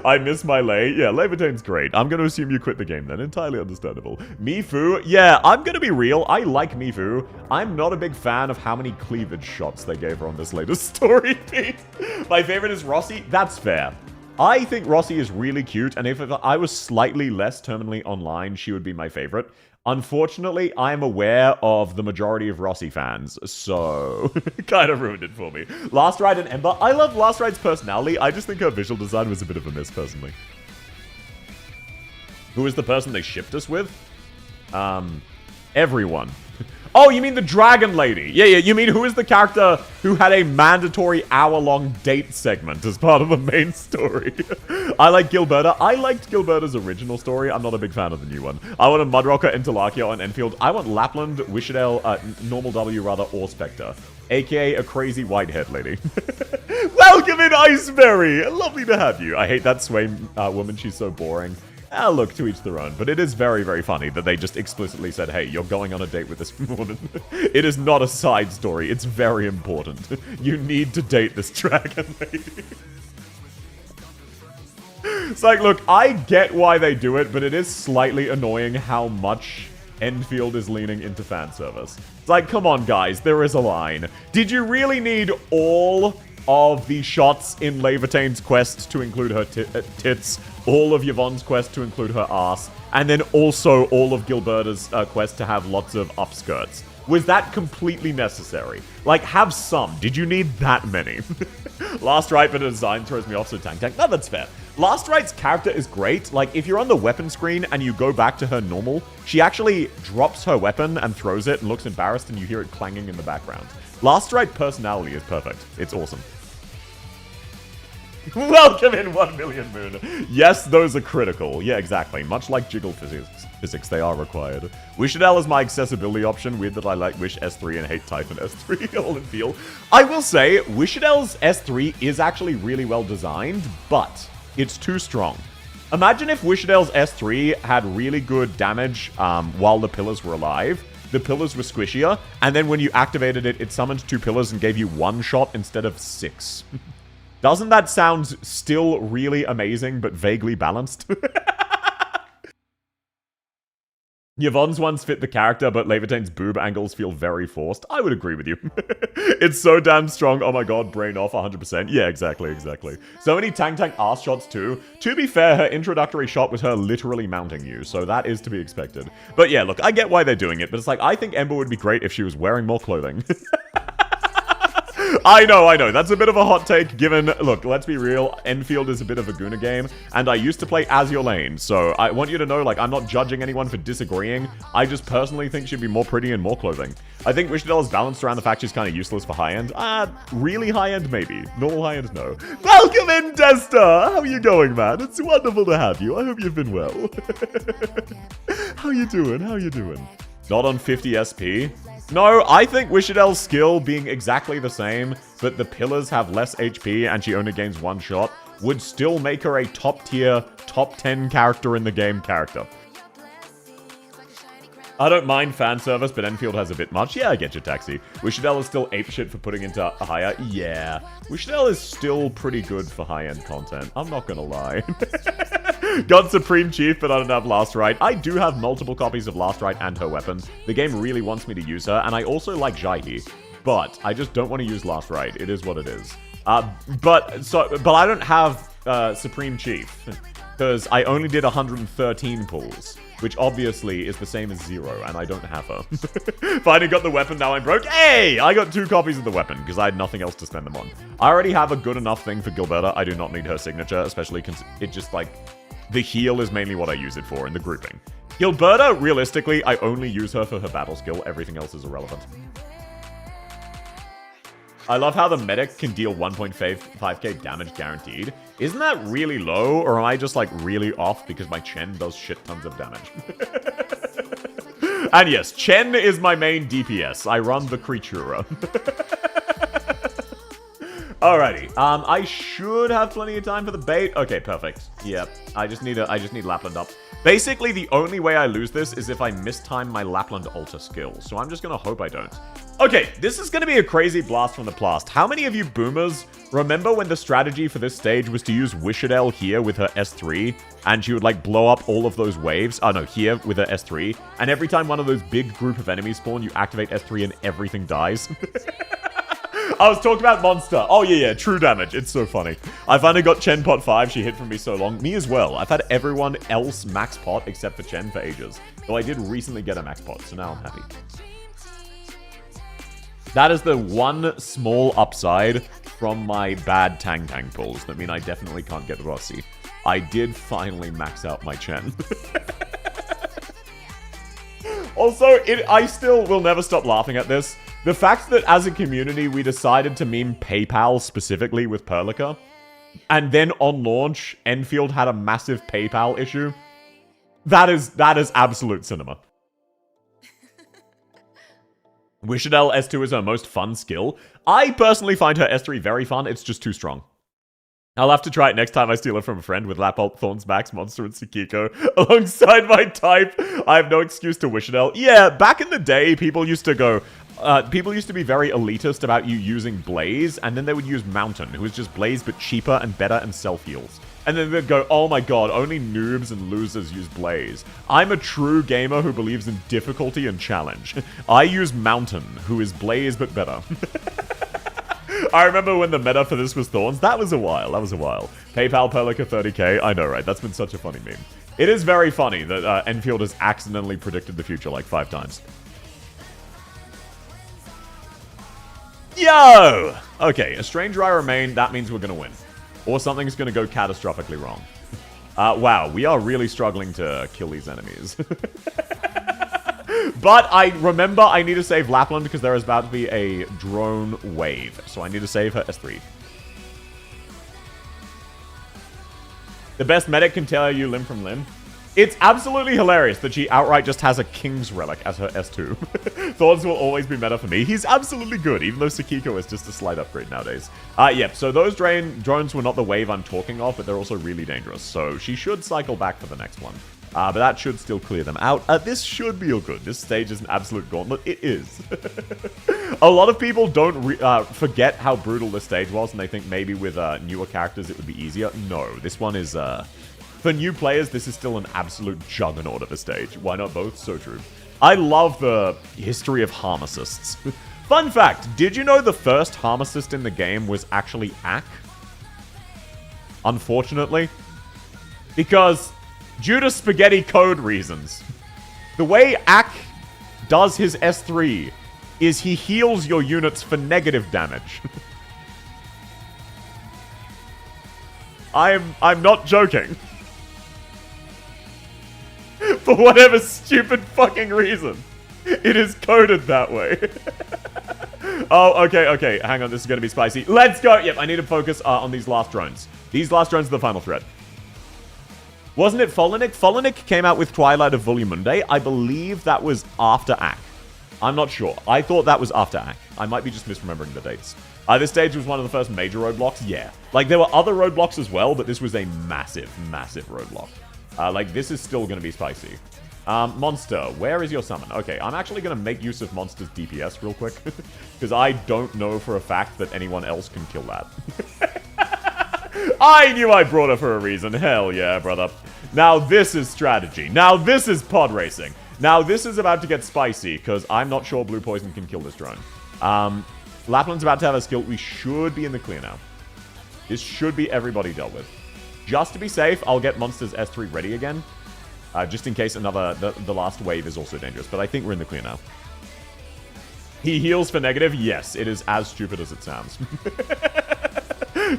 I miss my Lei. Yeah, Levitane's great. I'm going to assume you quit the game then. Entirely understandable. Mifu. Yeah, I'm going to be real. I like Mifu. I'm not a big fan of how many cleavage shots they gave her on this latest story beat. My favorite is Rossi. That's fair. I think Rossi is really cute, and if I was slightly less terminally online, she would be my favorite. Unfortunately, I am aware of the majority of Rossi fans, so kind of ruined it for me. Last Ride and Ember. I love Last Ride's personality. I just think her visual design was a bit of a miss, personally. Who is the person they shipped us with? Everyone. Oh, you mean the Dragon Lady. Yeah, you mean who is the character who had a mandatory hour-long date segment as part of the main story? I like Gilberta. I liked Gilberta's original story. I'm not a big fan of the new one. I want a Mudrocker, Interlacia, and Enfield. I want Lapland, Wishadel, Normal W rather, or Spectre. AKA a crazy white-haired lady. Welcome in, Iceberry! Lovely to have you. I hate that Sway woman. She's so boring. Look, to each their own, but it is very, very funny that they just explicitly said, hey, you're going on a date with this woman. It is not a side story. It's very important. You need to date this dragon lady. It's like, look, I get why they do it, but it is slightly annoying how much Enfield is leaning into fan service. It's like, come on, guys, there is a line. Did you really need all of the shots in Levitane's quest to include her tits, all of Yvonne's quest to include her ass, and then also all of Gilberta's quest to have lots of upskirts? Was that completely necessary? Like, have some. Did you need that many? Last Right, but a design throws me off, so tank. No, that's fair. Last Right's character is great. Like, if you're on the weapon screen and you go back to her normal, she actually drops her weapon and throws it and looks embarrassed and you hear it clanging in the background. Last Right personality is perfect. It's awesome. Welcome in 1 million Moon. Yes, those are critical. Yeah, exactly. Much like jiggle physics, they are required. Wishadel is my accessibility option. Weird that I like Wish S3 and hate Typhon S3. All in feel. I will say, Wishadel's S3 is actually really well designed, but it's too strong. Imagine if Wishadel's S3 had really good damage while the pillars were alive, the pillars were squishier, and then when you activated it, it summoned 2 pillars and gave you 1 shot instead of 6. Doesn't that sound still really amazing, but vaguely balanced? Yvonne's ones fit the character, but Levitane's boob angles feel very forced. I would agree with you. It's so damn strong. Oh my god, brain off 100%. Yeah, exactly. So many tank ass shots too. To be fair, her introductory shot was her literally mounting you, so that is to be expected. But yeah, look, I get why they're doing it, but it's like, I think Ember would be great if she was wearing more clothing. I know. That's a bit of a hot take given, look, let's be real, Enfield is a bit of a Guna game, and I used to play as your lane, so I want you to know, like, I'm not judging anyone for disagreeing. I just personally think she'd be more pretty and more clothing. I think Wishdale is balanced around the fact she's kind of useless for high-end. Really high-end, maybe. Normal high-end, no. Welcome in, Desta! How are you going, man? It's wonderful to have you. I hope you've been well. How you doing? Not on 50 SP? No, I think Wishadel's skill being exactly the same, but the pillars have less HP and she only gains 1 shot, would still make her a top tier, top 10 character in the game character. I don't mind fan service, but Enfield has a bit much. Yeah, I get you, Taxi. Wishadel is still apeshit for putting into higher. Yeah. Wishadel is still pretty good for high-end content. I'm not gonna lie. Got Supreme Chief, but I don't have Last Rite. I do have multiple copies of Last Rite and her weapon. The game really wants me to use her, and I also like Jaihi. But I just don't want to use Last Rite. It is what it is. But I don't have Supreme Chief, because I only did 113 pulls, which obviously is the same as 0, and I don't have her. Finally got the weapon, now I'm broke. Hey! I got 2 copies of the weapon, because I had nothing else to spend them on. I already have a good enough thing for Gilberta. I do not need her signature, especially because it just, like, the heal is mainly what I use it for in the grouping. Gilberta, realistically, I only use her for her battle skill. Everything else is irrelevant. I love how the medic can deal 1.5k damage guaranteed. Isn't that really low, or am I just, like, really off because my Chen does shit tons of damage? And yes, Chen is my main DPS. I run the Creatura. Alrighty, I should have plenty of time for the bait. Okay, perfect. Yep, I just need Lapland up. Basically, the only way I lose this is if I mistime my Lapland alter skill, so I'm just gonna hope I don't. Okay, this is gonna be a crazy blast from the past. How many of you boomers remember when the strategy for this stage was to use Wishadel here with her S3, and she would, like, blow up all of those waves? Oh, no, here with her S3, and every time one of those big group of enemies spawn, you activate S3 and everything dies? I was talking about Monster. Oh, yeah, true damage. It's so funny. I finally got Chen pot 5. She hid from me so long. Me as well. I've had everyone else max pot except for Chen for ages. Though I did recently get a max pot, so now I'm happy. That is the one small upside from my bad Tang pulls. That mean I definitely can't get Rossi. I did finally max out my Chen. Also, I still will never stop laughing at this. The fact that as a community we decided to meme PayPal specifically with Perlica, and then on launch, Enfield had a massive PayPal issue. That is absolute cinema. Wishadel S2 is her most fun skill. I personally find her S3 very fun, it's just too strong. I'll have to try it next time I steal it from a friend with Lapult, Thorns, Max, Monster, and Tsukiko alongside my type. I have no excuse to Wishadel. Yeah, back in the day, people used to go... people used to be very elitist about you using Blaze, and then they would use Mountain, who is just Blaze but cheaper and better and self-heals. And then they'd go, oh my god, only noobs and losers use Blaze. I'm a true gamer who believes in difficulty and challenge. I use Mountain, who is Blaze but better. I remember when the meta for this was Thorns. That was a while. PayPal Perlica 30k. I know, right? That's been such a funny meme. It is very funny that Enfield has accidentally predicted the future like 5 times. Yo! Okay, a stranger I remain, that means we're gonna win. Or something's gonna go catastrophically wrong. Wow, we are really struggling to kill these enemies. But I remember I need to save Lapland because there is about to be a drone wave. So I need to save her S3. The best medic can tell you limb from limb. It's absolutely hilarious that she outright just has a King's Relic as her S2. Thorns will always be meta for me. He's absolutely good, even though Tsukiko is just a slight upgrade nowadays. Yep, so those drones were not the wave I'm talking of, but they're also really dangerous. So she should cycle back for the next one. But that should still clear them out. This should be all good. This stage is an absolute gauntlet. It is. A lot of people don't forget how brutal this stage was, and they think maybe with newer characters it would be easier. No, this one is... for new players, this is still an absolute juggernaut of a stage. Why not both? So true. I love the history of harm assists. Fun fact, did you know the first harm assist in the game was actually Ack? Unfortunately. Because, due to spaghetti code reasons, the way Ack does his S3 is he heals your units for negative damage. I'm not joking. For whatever stupid fucking reason. It is coded that way. Oh, okay. Hang on, this is going to be spicy. Let's go! Yep, I need to focus on these last drones. These last drones are the final threat. Wasn't it Folinic? Folinic came out with Twilight of Volumunde. I believe that was after Ack. I'm not sure. I thought that was after Ack. I might be just misremembering the dates. This stage was one of the first major roadblocks. Yeah. Like, there were other roadblocks as well, but this was a massive, massive roadblock. Like, this is still going to be spicy. Monster, where is your summon? Okay, I'm actually going to make use of Monster's DPS real quick. Because I don't know for a fact that anyone else can kill that. I knew I brought her for a reason. Hell yeah, brother. Now this is strategy. Now this is pod racing. Now this is about to get spicy, because I'm not sure Blue Poison can kill this drone. Lapland's about to have a skill. We should be in the clear now. This should be everybody dealt with. Just to be safe, I'll get Monster's S3 ready again. Just in case the last wave is also dangerous. But I think we're in the clear now. He heals for negative? Yes, it is as stupid as it sounds.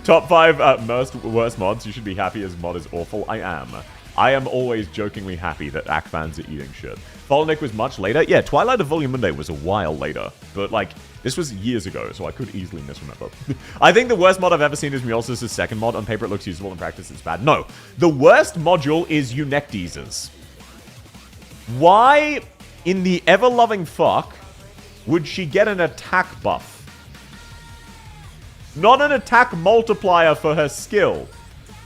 Top 5 worst mods. You should be happy as mod is awful. I am. I am always jokingly happy that Ack fans are eating shit. Folinic was much later. Yeah, Twilight of Volumunde was a while later. But, like, this was years ago, so I could easily misremember. I think the worst mod I've ever seen is Meows's second mod. On paper, it looks usable. In practice, it's bad. No. The worst module is Eunectes's. Why, in the ever-loving fuck, would she get an attack buff? Not an attack multiplier for her skill.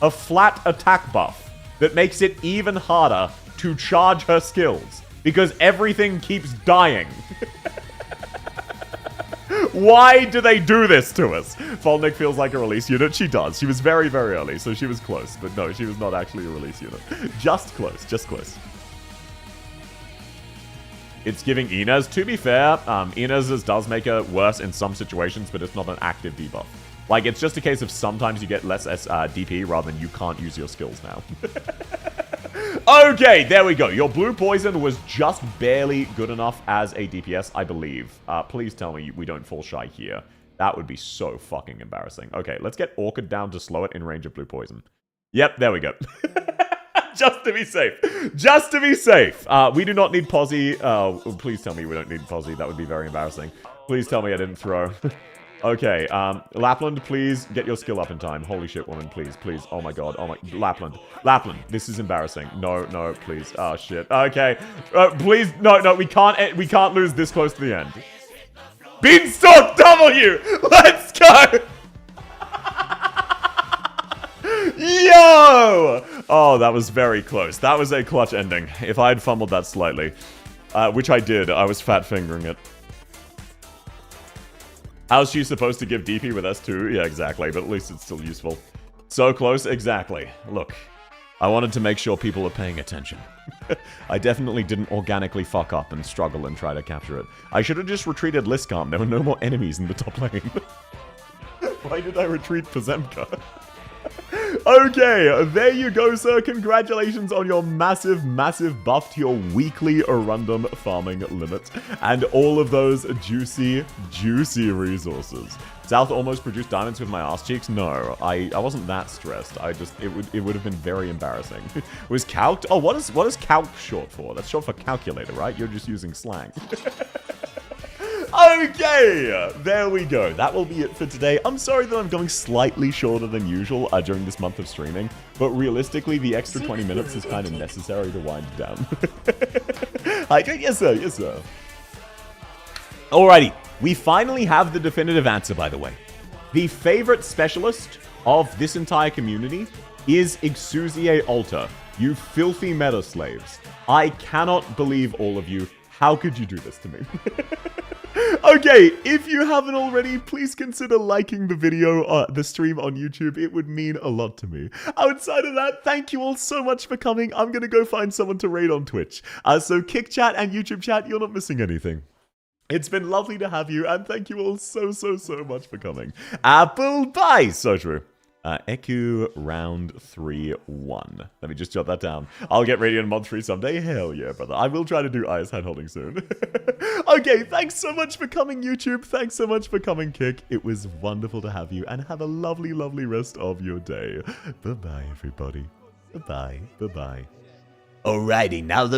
A flat attack buff that makes it even harder to charge her skills. Because everything keeps dying. Why do they do this to us? Folnic feels like a release unit. She does. She was very, very early, so she was close. But no, she was not actually a release unit. Just close. Just close. It's giving Inez. To be fair, Inez's does make her worse in some situations, but it's not an active debuff. Like, it's just a case of sometimes you get less DP rather than you can't use your skills now. Okay, there we go. Your Blue Poison was just barely good enough as a DPS, I believe. Please tell me we don't fall shy here. That would be so fucking embarrassing. Okay, let's get Orchid down to slow it in range of Blue Poison. Yep, there we go. Just to be safe. Just to be safe. We do not need Posy. Please tell me we don't need Posy. That would be very embarrassing. Please tell me I didn't throw. Okay, Lapland, please get your skill up in time. Holy shit, woman, please, please. Oh my god, oh my... Lapland, this is embarrassing. No, no, please. Oh, shit. Okay, please, no, we can't lose this close to the end. Beanstalk W! Let's go! Yo! Oh, that was very close. That was a clutch ending. If I had fumbled that slightly, which I did, I was fat fingering it. How's she supposed to give DP with S2? Yeah, exactly, but at least it's still useful. So close, exactly. Look, I wanted to make sure people are paying attention. I definitely didn't organically fuck up and struggle and try to capture it. I should have just retreated Liscom. There were no more enemies in the top lane. Why did I retreat Pozemka? Okay, there you go, sir. Congratulations on your massive, massive buff to your weekly Arundum farming limit. And all of those juicy, juicy resources. South almost produced diamonds with my ass cheeks? No, I wasn't that stressed. It would have been very embarrassing. Was calc? Oh, what is calc short for? That's short for calculator, right? You're just using slang. Okay, there we go. That will be it for today. I'm sorry that I'm going slightly shorter than usual during this month of streaming, but realistically, the extra 20 minutes is kind of necessary to wind it down. Yes, sir. Yes, sir. Alrighty, we finally have the definitive answer, by the way. The favorite specialist of this entire community is Exusier Alta. You filthy meta slaves. I cannot believe all of you. How could you do this to me? Okay, if you haven't already, please consider liking the video, the stream on YouTube. It would mean a lot to me. Outside of that, thank you all so much for coming. I'm going to go find someone to raid on Twitch. So Kick Chat and YouTube Chat, you're not missing anything. It's been lovely to have you, and thank you all so much for coming. Apple pie! So true. Eku round 3-1. Let me just jot that down. I'll get Radiant Mod 3 someday. Hell yeah, brother. I will try to do IS handholding soon. Okay, thanks so much for coming, YouTube. Thanks so much for coming, Kick. It was wonderful to have you, and have a lovely rest of your day. Bye-bye, everybody. Bye-bye. Bye-bye. Alrighty, now the